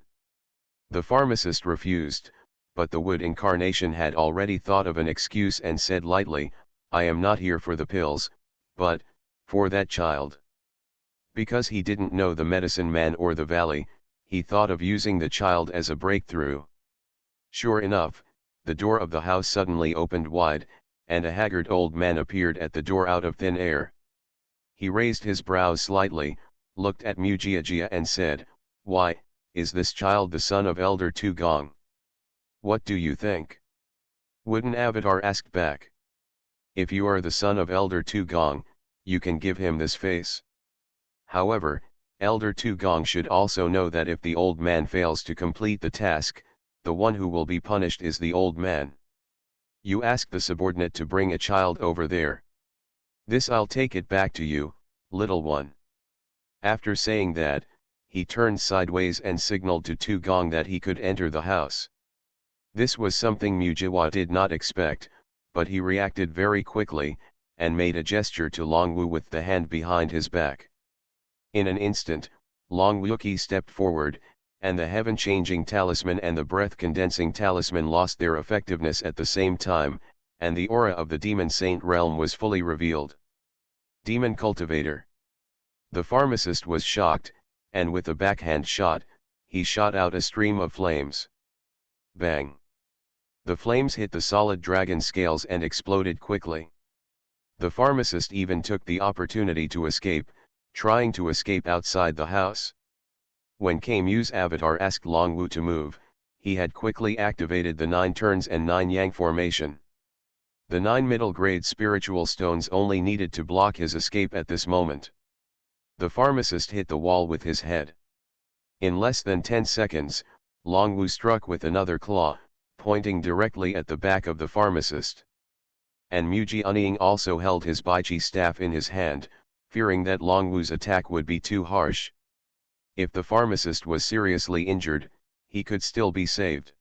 The pharmacist refused, but the wood incarnation had already thought of an excuse and said lightly, I am not here for the pills, but for that child. Because he didn't know the medicine man or the valley, he thought of using the child as a breakthrough. Sure enough, the door of the house suddenly opened wide, and a haggard old man appeared at the door out of thin air. He raised his brows slightly, looked at Mujiajia and said, Why, is this child the son of Elder Tu Gong? What do you think? Wooden Avatar asked back. If you are the son of Elder Tu Gong, you can give him this face. However, Elder Tu Gong should also know that if the old man fails to complete the task, the one who will be punished is the old man. You ask the subordinate to bring a child over there. This I'll take it back to you, little one. After saying that, he turned sideways and signaled to Tu Gong that he could enter the house. This was something Mujiwa did not expect, but he reacted very quickly, and made a gesture to Long Wu with the hand behind his back. In an instant, Long Wuki stepped forward, and the heaven-changing talisman and the breath-condensing talisman lost their effectiveness at the same time, and the aura of the demon saint realm was fully revealed. Demon Cultivator. The pharmacist was shocked, and with a backhand shot, he shot out a stream of flames. Bang! The flames hit the solid dragon scales and exploded quickly. The pharmacist even took the opportunity to escape, trying to escape outside the house. When Kmu's avatar asked Long Wu to move, he had quickly activated the 9 turns and 9 yang formation. The 9 middle-grade spiritual stones only needed to block his escape at this moment. The pharmacist hit the wall with his head. In less than 10 seconds, Long Wu struck with another claw, pointing directly at the back of the pharmacist. And Muji Unying also held his Baichi staff in his hand, fearing that Long Wu's attack would be too harsh. If the pharmacist was seriously injured, he could still be saved.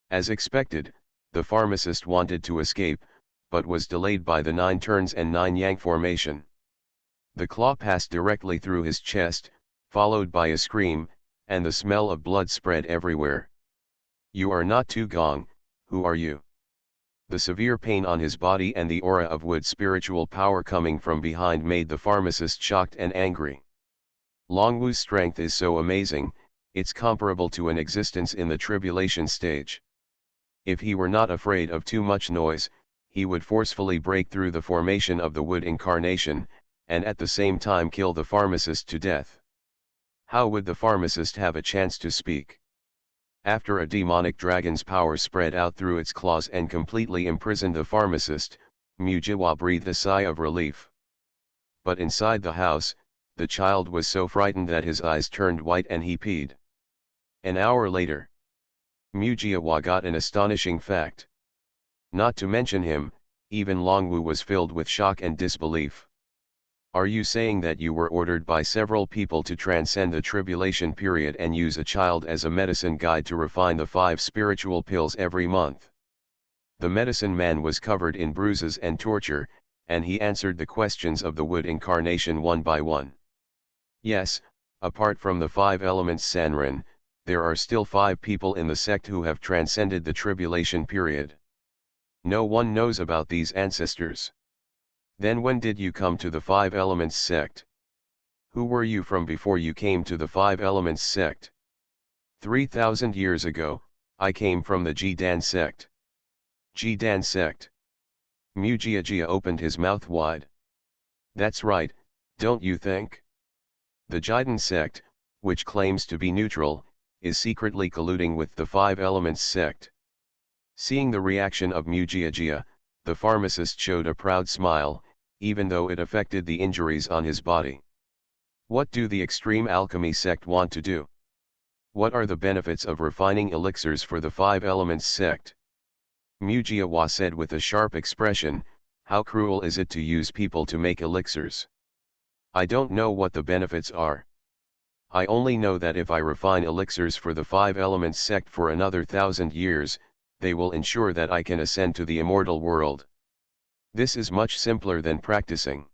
As expected, the pharmacist wanted to escape, but was delayed by the 9 turns and 9 yang formation. The claw passed directly through his chest, followed by a scream, and the smell of blood spread everywhere. You are not Tu Gong, who are you? The severe pain on his body and the aura of wood spiritual power coming from behind made the pharmacist shocked and angry. Long Wu's strength is so amazing, it's comparable to an existence in the tribulation stage. If he were not afraid of too much noise, he would forcefully break through the formation of the wood incarnation, and at the same time kill the pharmacist to death. How would the pharmacist have a chance to speak? After a demonic dragon's power spread out through its claws and completely imprisoned the pharmacist, Mujiwa breathed a sigh of relief. But inside the house, the child was so frightened that his eyes turned white and he peed. An hour later, Mujiwa got an astonishing fact. Not to mention him, even Long Wu was filled with shock and disbelief. Are you saying that you were ordered by several people to transcend the tribulation period and use a child as a medicine guide to refine the 5 spiritual pills every month? The medicine man was covered in bruises and torture, and he answered the questions of the wood incarnation one by one. Yes, apart from the 5 elements Sanrin, there are still 5 people in the sect who have transcended the tribulation period. No one knows about these ancestors. Then when did you come to the 5 elements sect? Who were you from before you came to the 5 elements sect? 3,000 years ago, I came from the Jidan sect. Jidan sect. Mujiajia opened his mouth wide. That's right, don't you think? The Jidan sect, which claims to be neutral, is secretly colluding with the 5 elements sect. Seeing the reaction of Mujiajia, the pharmacist showed a proud smile, even though it affected the injuries on his body. What do the extreme alchemy sect want to do? What are the benefits of refining elixirs for the 5 elements sect? Mujiawa said with a sharp expression, how cruel is it to use people to make elixirs? I don't know what the benefits are. I only know that if I refine elixirs for the Five Elements sect for another 1,000 years, they will ensure that I can ascend to the immortal world. This is much simpler than practicing.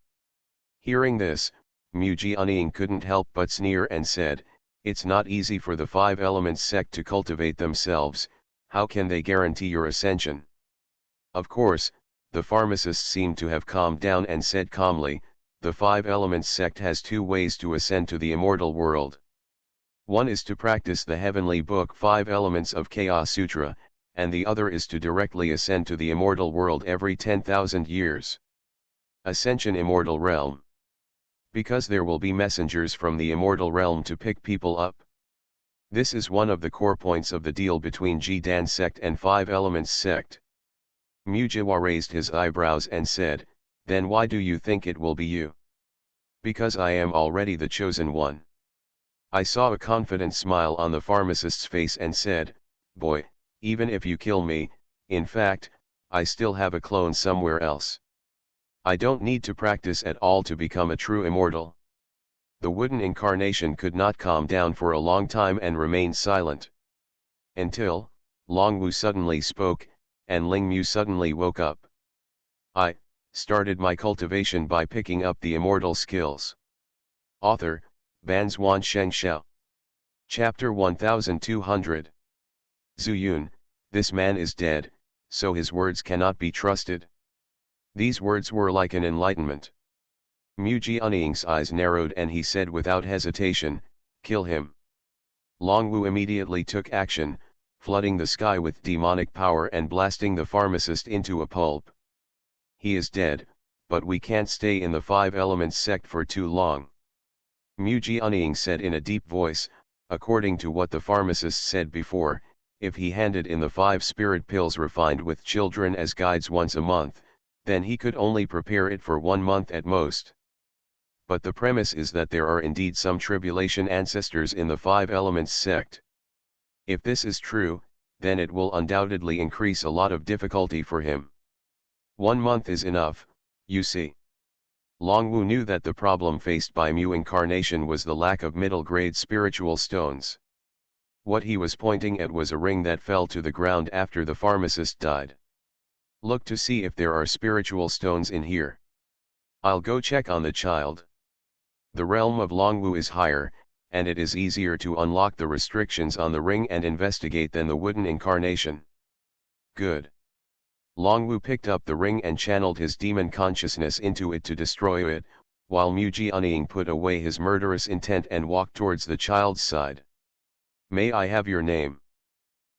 Hearing this, Mujianing couldn't help but sneer and said, it's not easy for the Five Elements sect to cultivate themselves, how can they guarantee your ascension? Of course, the pharmacist seemed to have calmed down and said calmly, the Five Elements sect has two ways to ascend to the immortal world. One is to practice the heavenly book Five Elements of Chaos Sutra, and the other is to directly ascend to the immortal world every 10,000 years. Ascension Immortal Realm. Because there will be messengers from the immortal realm to pick people up. This is one of the core points of the deal between Jidan sect and Five Elements sect. Mujiawa raised his eyebrows and said, then why do you think it will be you? Because I am already the chosen one. I saw a confident smile on the pharmacist's face and said, boy, even if you kill me, in fact, I still have a clone somewhere else. I don't need to practice at all to become a true immortal. The wooden incarnation could not calm down for a long time and remained silent. Until, Longwu suddenly spoke, and Lingmu suddenly woke up. I started my cultivation by picking up the immortal skills. Author, Banzuan Xianxia. Chapter 1200. Zuyun, this man is dead, so his words cannot be trusted. These words were like an enlightenment. Mujianing's eyes narrowed and he said without hesitation, kill him. Longwu immediately took action, flooding the sky with demonic power and blasting the pharmacist into a pulp. He is dead, but we can't stay in the Five Elements sect for too long. Mujianing said in a deep voice, according to what the pharmacist said before, if he handed in the 5 spirit pills refined with children as guides once a month, then he could only prepare it for 1 month at most. But the premise is that there are indeed some tribulation ancestors in the Five Elements sect. If this is true, then it will undoubtedly increase a lot of difficulty for him. 1 month is enough, you see. Longwu knew that the problem faced by Mu incarnation was the lack of middle-grade spiritual stones. What he was pointing at was a ring that fell to the ground after the pharmacist died. Look to see if there are spiritual stones in here. I'll go check on the child. The realm of Longwu is higher, and it is easier to unlock the restrictions on the ring and investigate than the wooden incarnation. Good. Longwu picked up the ring and channeled his demon consciousness into it to destroy it, while Mujianing put away his murderous intent and walked towards the child's side. May I have your name?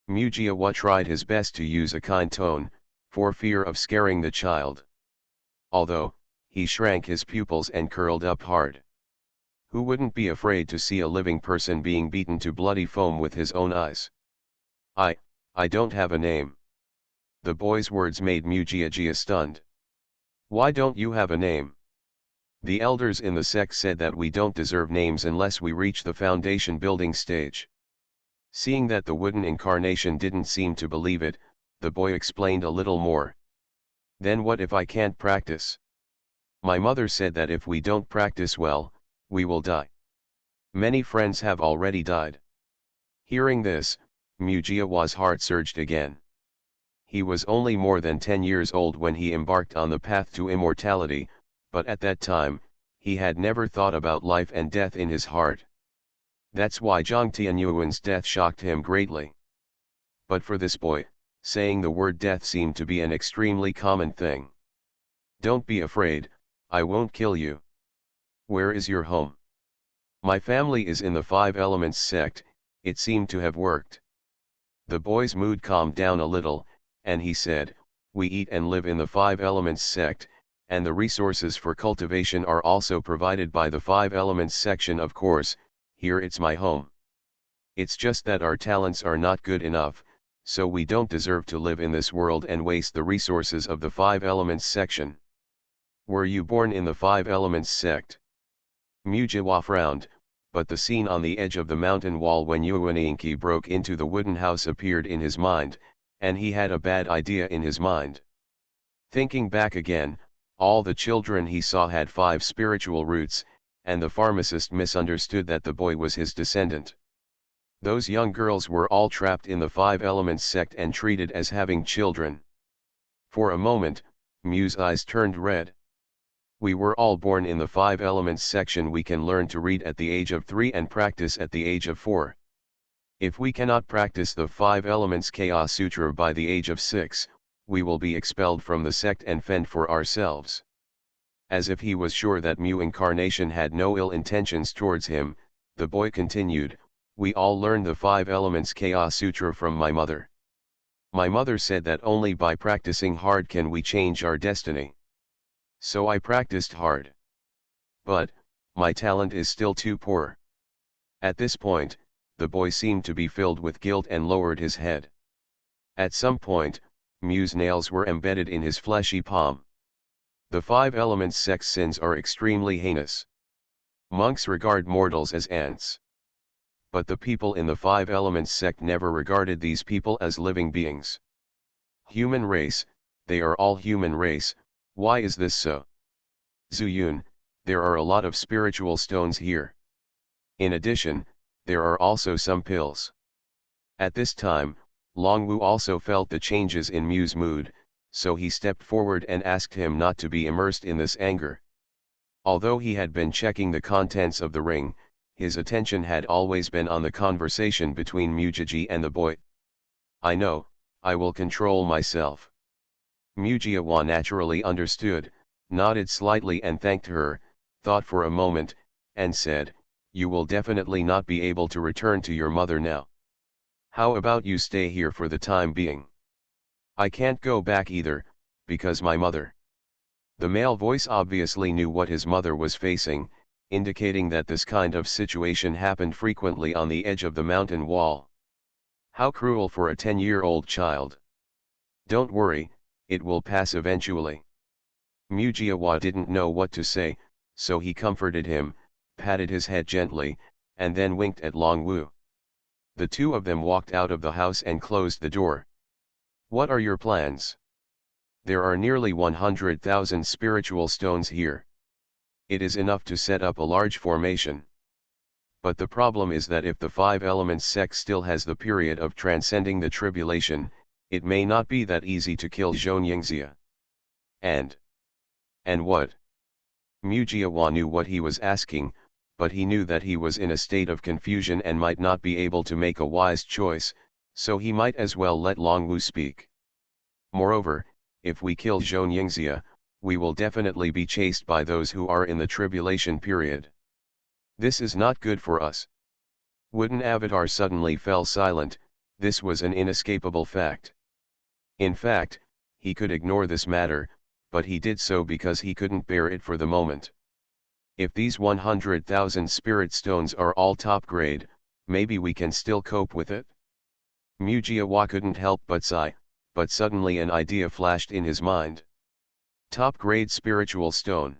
Mujiawa tried his best to use a kind tone, for fear of scaring the child. Although, he shrank his pupils and curled up hard. Who wouldn't be afraid to see a living person being beaten to bloody foam with his own eyes? I don't have a name. The boy's words made Mujiawa stunned. Why don't you have a name? The elders in the sect said that we don't deserve names unless we reach the foundation building stage. Seeing that the wooden incarnation didn't seem to believe it, the boy explained a little more. Then what if I can't practice? My mother said that if we don't practice well, we will die. Many friends have already died. Hearing this, Mujiawa's heart surged again. He was only more than 10 years old when he embarked on the path to immortality, but at that time, he had never thought about life and death in his heart. That's why Zhang Tianyuan's death shocked him greatly. But for this boy, saying the word death seemed to be an extremely common thing. Don't be afraid, I won't kill you. Where is your home? My family is in the Five Elements sect, it seemed to have worked. The boy's mood calmed down a little, and he said, we eat and live in the Five Elements sect, and the resources for cultivation are also provided by the Five Elements section of course. Here it's my home. It's just that our talents are not good enough, so we don't deserve to live in this world and waste the resources of the Five Elements section. Were you born in the Five Elements sect? Mujiawa frowned, but the scene on the edge of the mountain wall when Yuaniinki broke into the wooden house appeared in his mind, and he had a bad idea in his mind. Thinking back again, all the children he saw had 5 spiritual roots, and the pharmacist misunderstood that the boy was his descendant. Those young girls were all trapped in the 5 Elements sect and treated as having children. For a moment, Mu's eyes turned red. We were all born in the 5 Elements section. We can learn to read at the age of 3 and practice at the age of 4. If we cannot practice the 5 Elements Chaos Sutra by the age of 6, we will be expelled from the sect and fend for ourselves. As if he was sure that Mu incarnation had no ill intentions towards him, the boy continued, "We all learned the 5 Elements Chaos Sutra from my mother. My mother said that only by practicing hard can we change our destiny. So I practiced hard. But, my talent is still too poor." At this point, the boy seemed to be filled with guilt and lowered his head. At some point, Mu's nails were embedded in his fleshy palm. The 5 Elements sect's sins are extremely heinous. Monks regard mortals as ants. But the people in the 5 Elements sect never regarded these people as living beings. Human race, they are all human race. Why is this so? Zuyun, there are a lot of spiritual stones here. In addition, there are also some pills. At this time, Longwu also felt the changes in Mu's mood, so he stepped forward and asked him not to be immersed in this anger. Although he had been checking the contents of the ring, his attention had always been on the conversation between Mujiji and the boy. "I know, I will control myself." Mujiawa naturally understood, nodded slightly and thanked her, thought for a moment, and said, "You will definitely not be able to return to your mother now. How about you stay here for the time being?" "I can't go back either, because my mother." The male voice obviously knew what his mother was facing, indicating that this kind of situation happened frequently on the edge of the mountain wall. How cruel for a 10-year-old child. "Don't worry, it will pass eventually." Mujiawa didn't know what to say, so he comforted him, patted his head gently, and then winked at Longwu. The two of them walked out of the house and closed the door. "What are your plans?" "There are nearly 100,000 spiritual stones here. It is enough to set up a large formation. But the problem is that if the 5 Elements sect still has the period of transcending the tribulation, it may not be that easy to kill Xianxia." And what?" Mujiawa knew what he was asking, but he knew that he was in a state of confusion and might not be able to make a wise choice, so he might as well let Longwu speak. "Moreover, if we kill Xianxia, we will definitely be chased by those who are in the tribulation period. This is not good for us." Wooden Avatar suddenly fell silent. This was an inescapable fact. In fact, he could ignore this matter, but he did so because he couldn't bear it for the moment. If these 100,000 spirit stones are all top grade, maybe we can still cope with it. Mujiawa couldn't help but sigh, but suddenly an idea flashed in his mind. Top grade spiritual stone.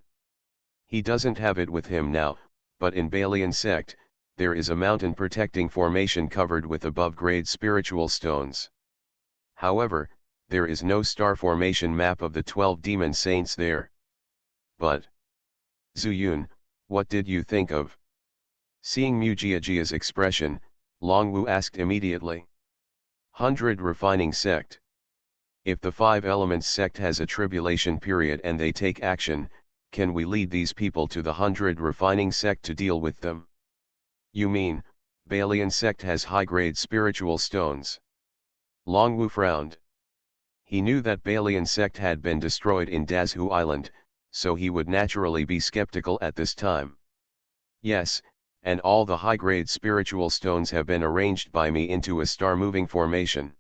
He doesn't have it with him now, but in Balian sect, there is a mountain protecting formation covered with above grade spiritual stones. However, there is no star formation map of the 12 demon saints there. But, Zuyun, what did you think of? Seeing Mujiajia's expression, Longwu asked immediately. 100 refining sect. If the 5 Elements sect has a tribulation period and they take action, can we lead these people to the 100 refining sect to deal with them? You mean, Balian sect has high-grade spiritual stones? Longwu frowned. He knew that Balian sect had been destroyed in Dazhu Island, so he would naturally be skeptical at this time. Yes, and all the high-grade spiritual stones have been arranged by me into a star-moving formation.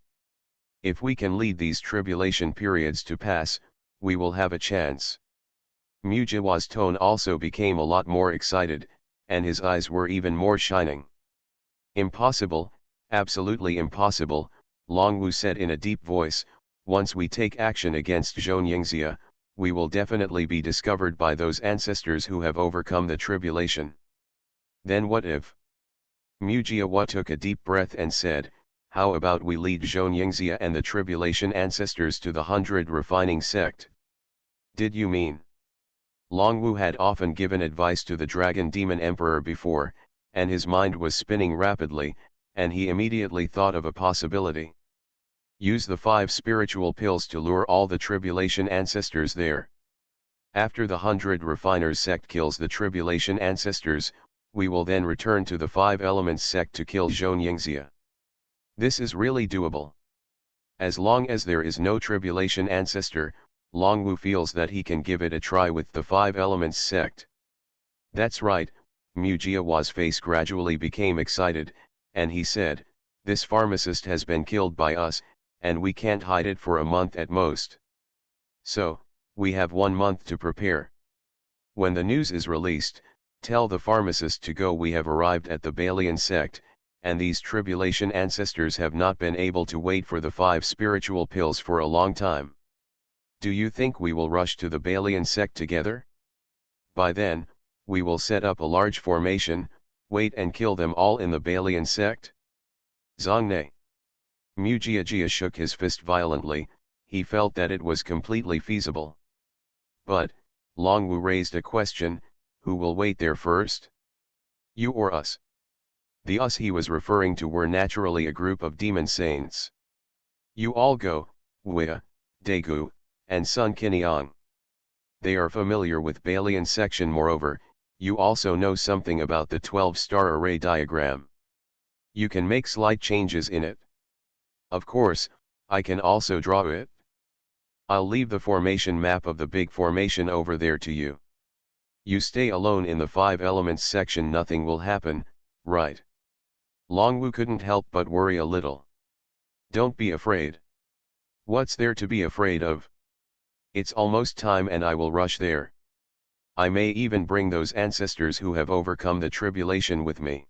If we can lead these tribulation periods to pass, we will have a chance. Mujiawa's tone also became a lot more excited, and his eyes were even more shining. Impossible, absolutely impossible, Longwu said in a deep voice. Once we take action against Xianxia, we will definitely be discovered by those ancestors who have overcome the tribulation. Then what if? Mujiawa took a deep breath and said, How about we lead Xianxia and the Tribulation ancestors to the 100 refining sect? Did you mean? Longwu had often given advice to the Dragon Demon Emperor before, and his mind was spinning rapidly, and he immediately thought of a possibility. Use the 5 spiritual pills to lure all the Tribulation ancestors there. After the 100 refiners sect kills the Tribulation ancestors, we will then return to the 5 elements sect to kill Xianxia. This is really doable. As long as there is no Tribulation ancestor, Longwu feels that he can give it a try with the 5 elements sect. That's right, Mujiawa's face gradually became excited, and he said, this pharmacist has been killed by us, and we can't hide it for a month at most. So, we have 1 month to prepare. When the news is released, tell the pharmacist to go. We have arrived at the Balian sect, and these Tribulation ancestors have not been able to wait for the 5 spiritual pills for a long time. Do you think we will rush to the Balian sect together? By then, we will set up a large formation, wait and kill them all in the Balian sect? Zongne. Mujiajia shook his fist violently. He felt that it was completely feasible. But, Longwu raised a question, who will wait there first? You or us? The us he was referring to were naturally a group of demon saints. You all go, Wea, Daegu, and Sun Kiniang. They are familiar with Balian section. Moreover, you also know something about the 12-star array diagram. You can make slight changes in it. Of course, I can also draw it. I'll leave the formation map of the big formation over there to you. You stay alone in the 5 elements section. Nothing will happen, right? Longwu couldn't help but worry a little. Don't be afraid. What's there to be afraid of? It's almost time and I will rush there. I may even bring those ancestors who have overcome the tribulation with me.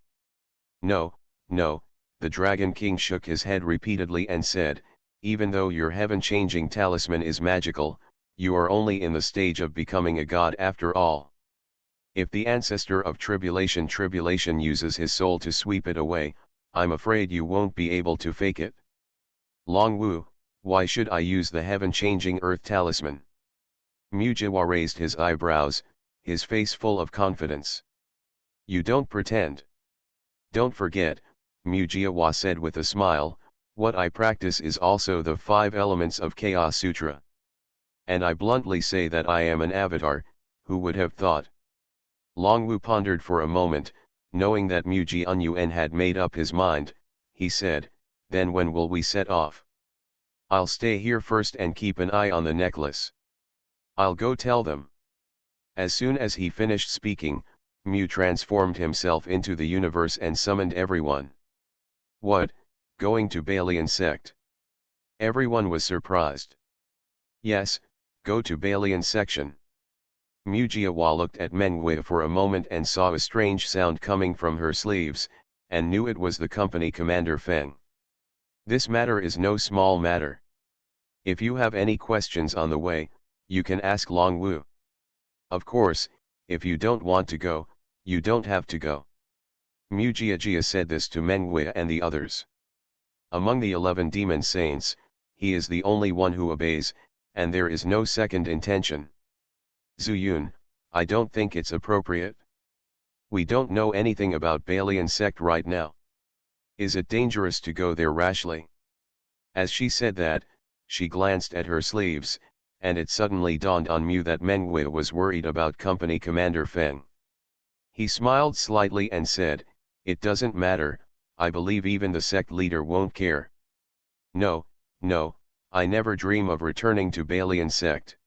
No, no, the Dragon King shook his head repeatedly and said, even though your heaven-changing talisman is magical, you are only in the stage of becoming a god after all. If the ancestor of tribulation uses his soul to sweep it away, I'm afraid you won't be able to fake it. Longwu, why should I use the heaven-changing earth talisman? Mujiawa raised his eyebrows, his face full of confidence. You don't pretend. Don't forget, Mujiawa said with a smile, what I practice is also the 5 elements of Chaos Sutra. And I bluntly say that I am an avatar, who would have thought? Longwu pondered for a moment, knowing that Mujianuan had made up his mind. He said, then when will we set off? I'll stay here first and keep an eye on the necklace. I'll go tell them. As soon as he finished speaking, Mu transformed himself into the universe and summoned everyone. What, going to Balian sect? Everyone was surprised. Yes, go to Balian section. Mujiawa looked at Mengwei for a moment and saw a strange sound coming from her sleeves, and knew it was the company commander Feng. This matter is no small matter. If you have any questions on the way, you can ask Longwu. Of course, if you don't want to go, you don't have to go. Mujiajia said this to Mengwei and the others. Among the 11 demon saints, he is the only one who obeys, and there is no second intention. Zuyun, I don't think it's appropriate. We don't know anything about Balian sect right now. Is it dangerous to go there rashly? As she said that, she glanced at her sleeves, and it suddenly dawned on Mu that Mengwei was worried about company commander Feng. He smiled slightly and said, it doesn't matter, I believe even the sect leader won't care. No, no, I never dream of returning to Balian sect.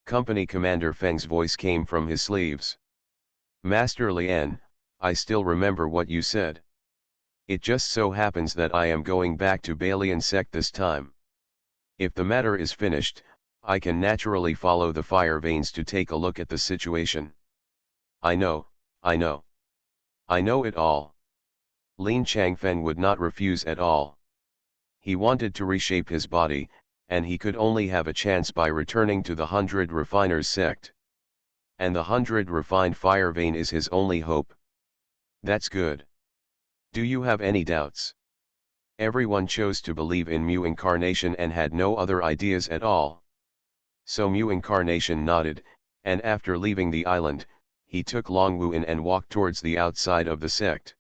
Company Commander Feng's voice came from his sleeves. Master Lian, I still remember what you said. It just so happens that I am going back to Balian sect this time. If the matter is finished, I can naturally follow the fire veins to take a look at the situation. I know, I know. I know it all. Lin Changfeng would not refuse at all. He wanted to reshape his body, and he could only have a chance by returning to the 100 Refiners sect. And the 100 Refined Fire Vein is his only hope. That's good. Do you have any doubts? Everyone chose to believe in Mu incarnation and had no other ideas at all. So Mu incarnation nodded, and after leaving the island, he took Long Wu in and walked towards the outside of the sect.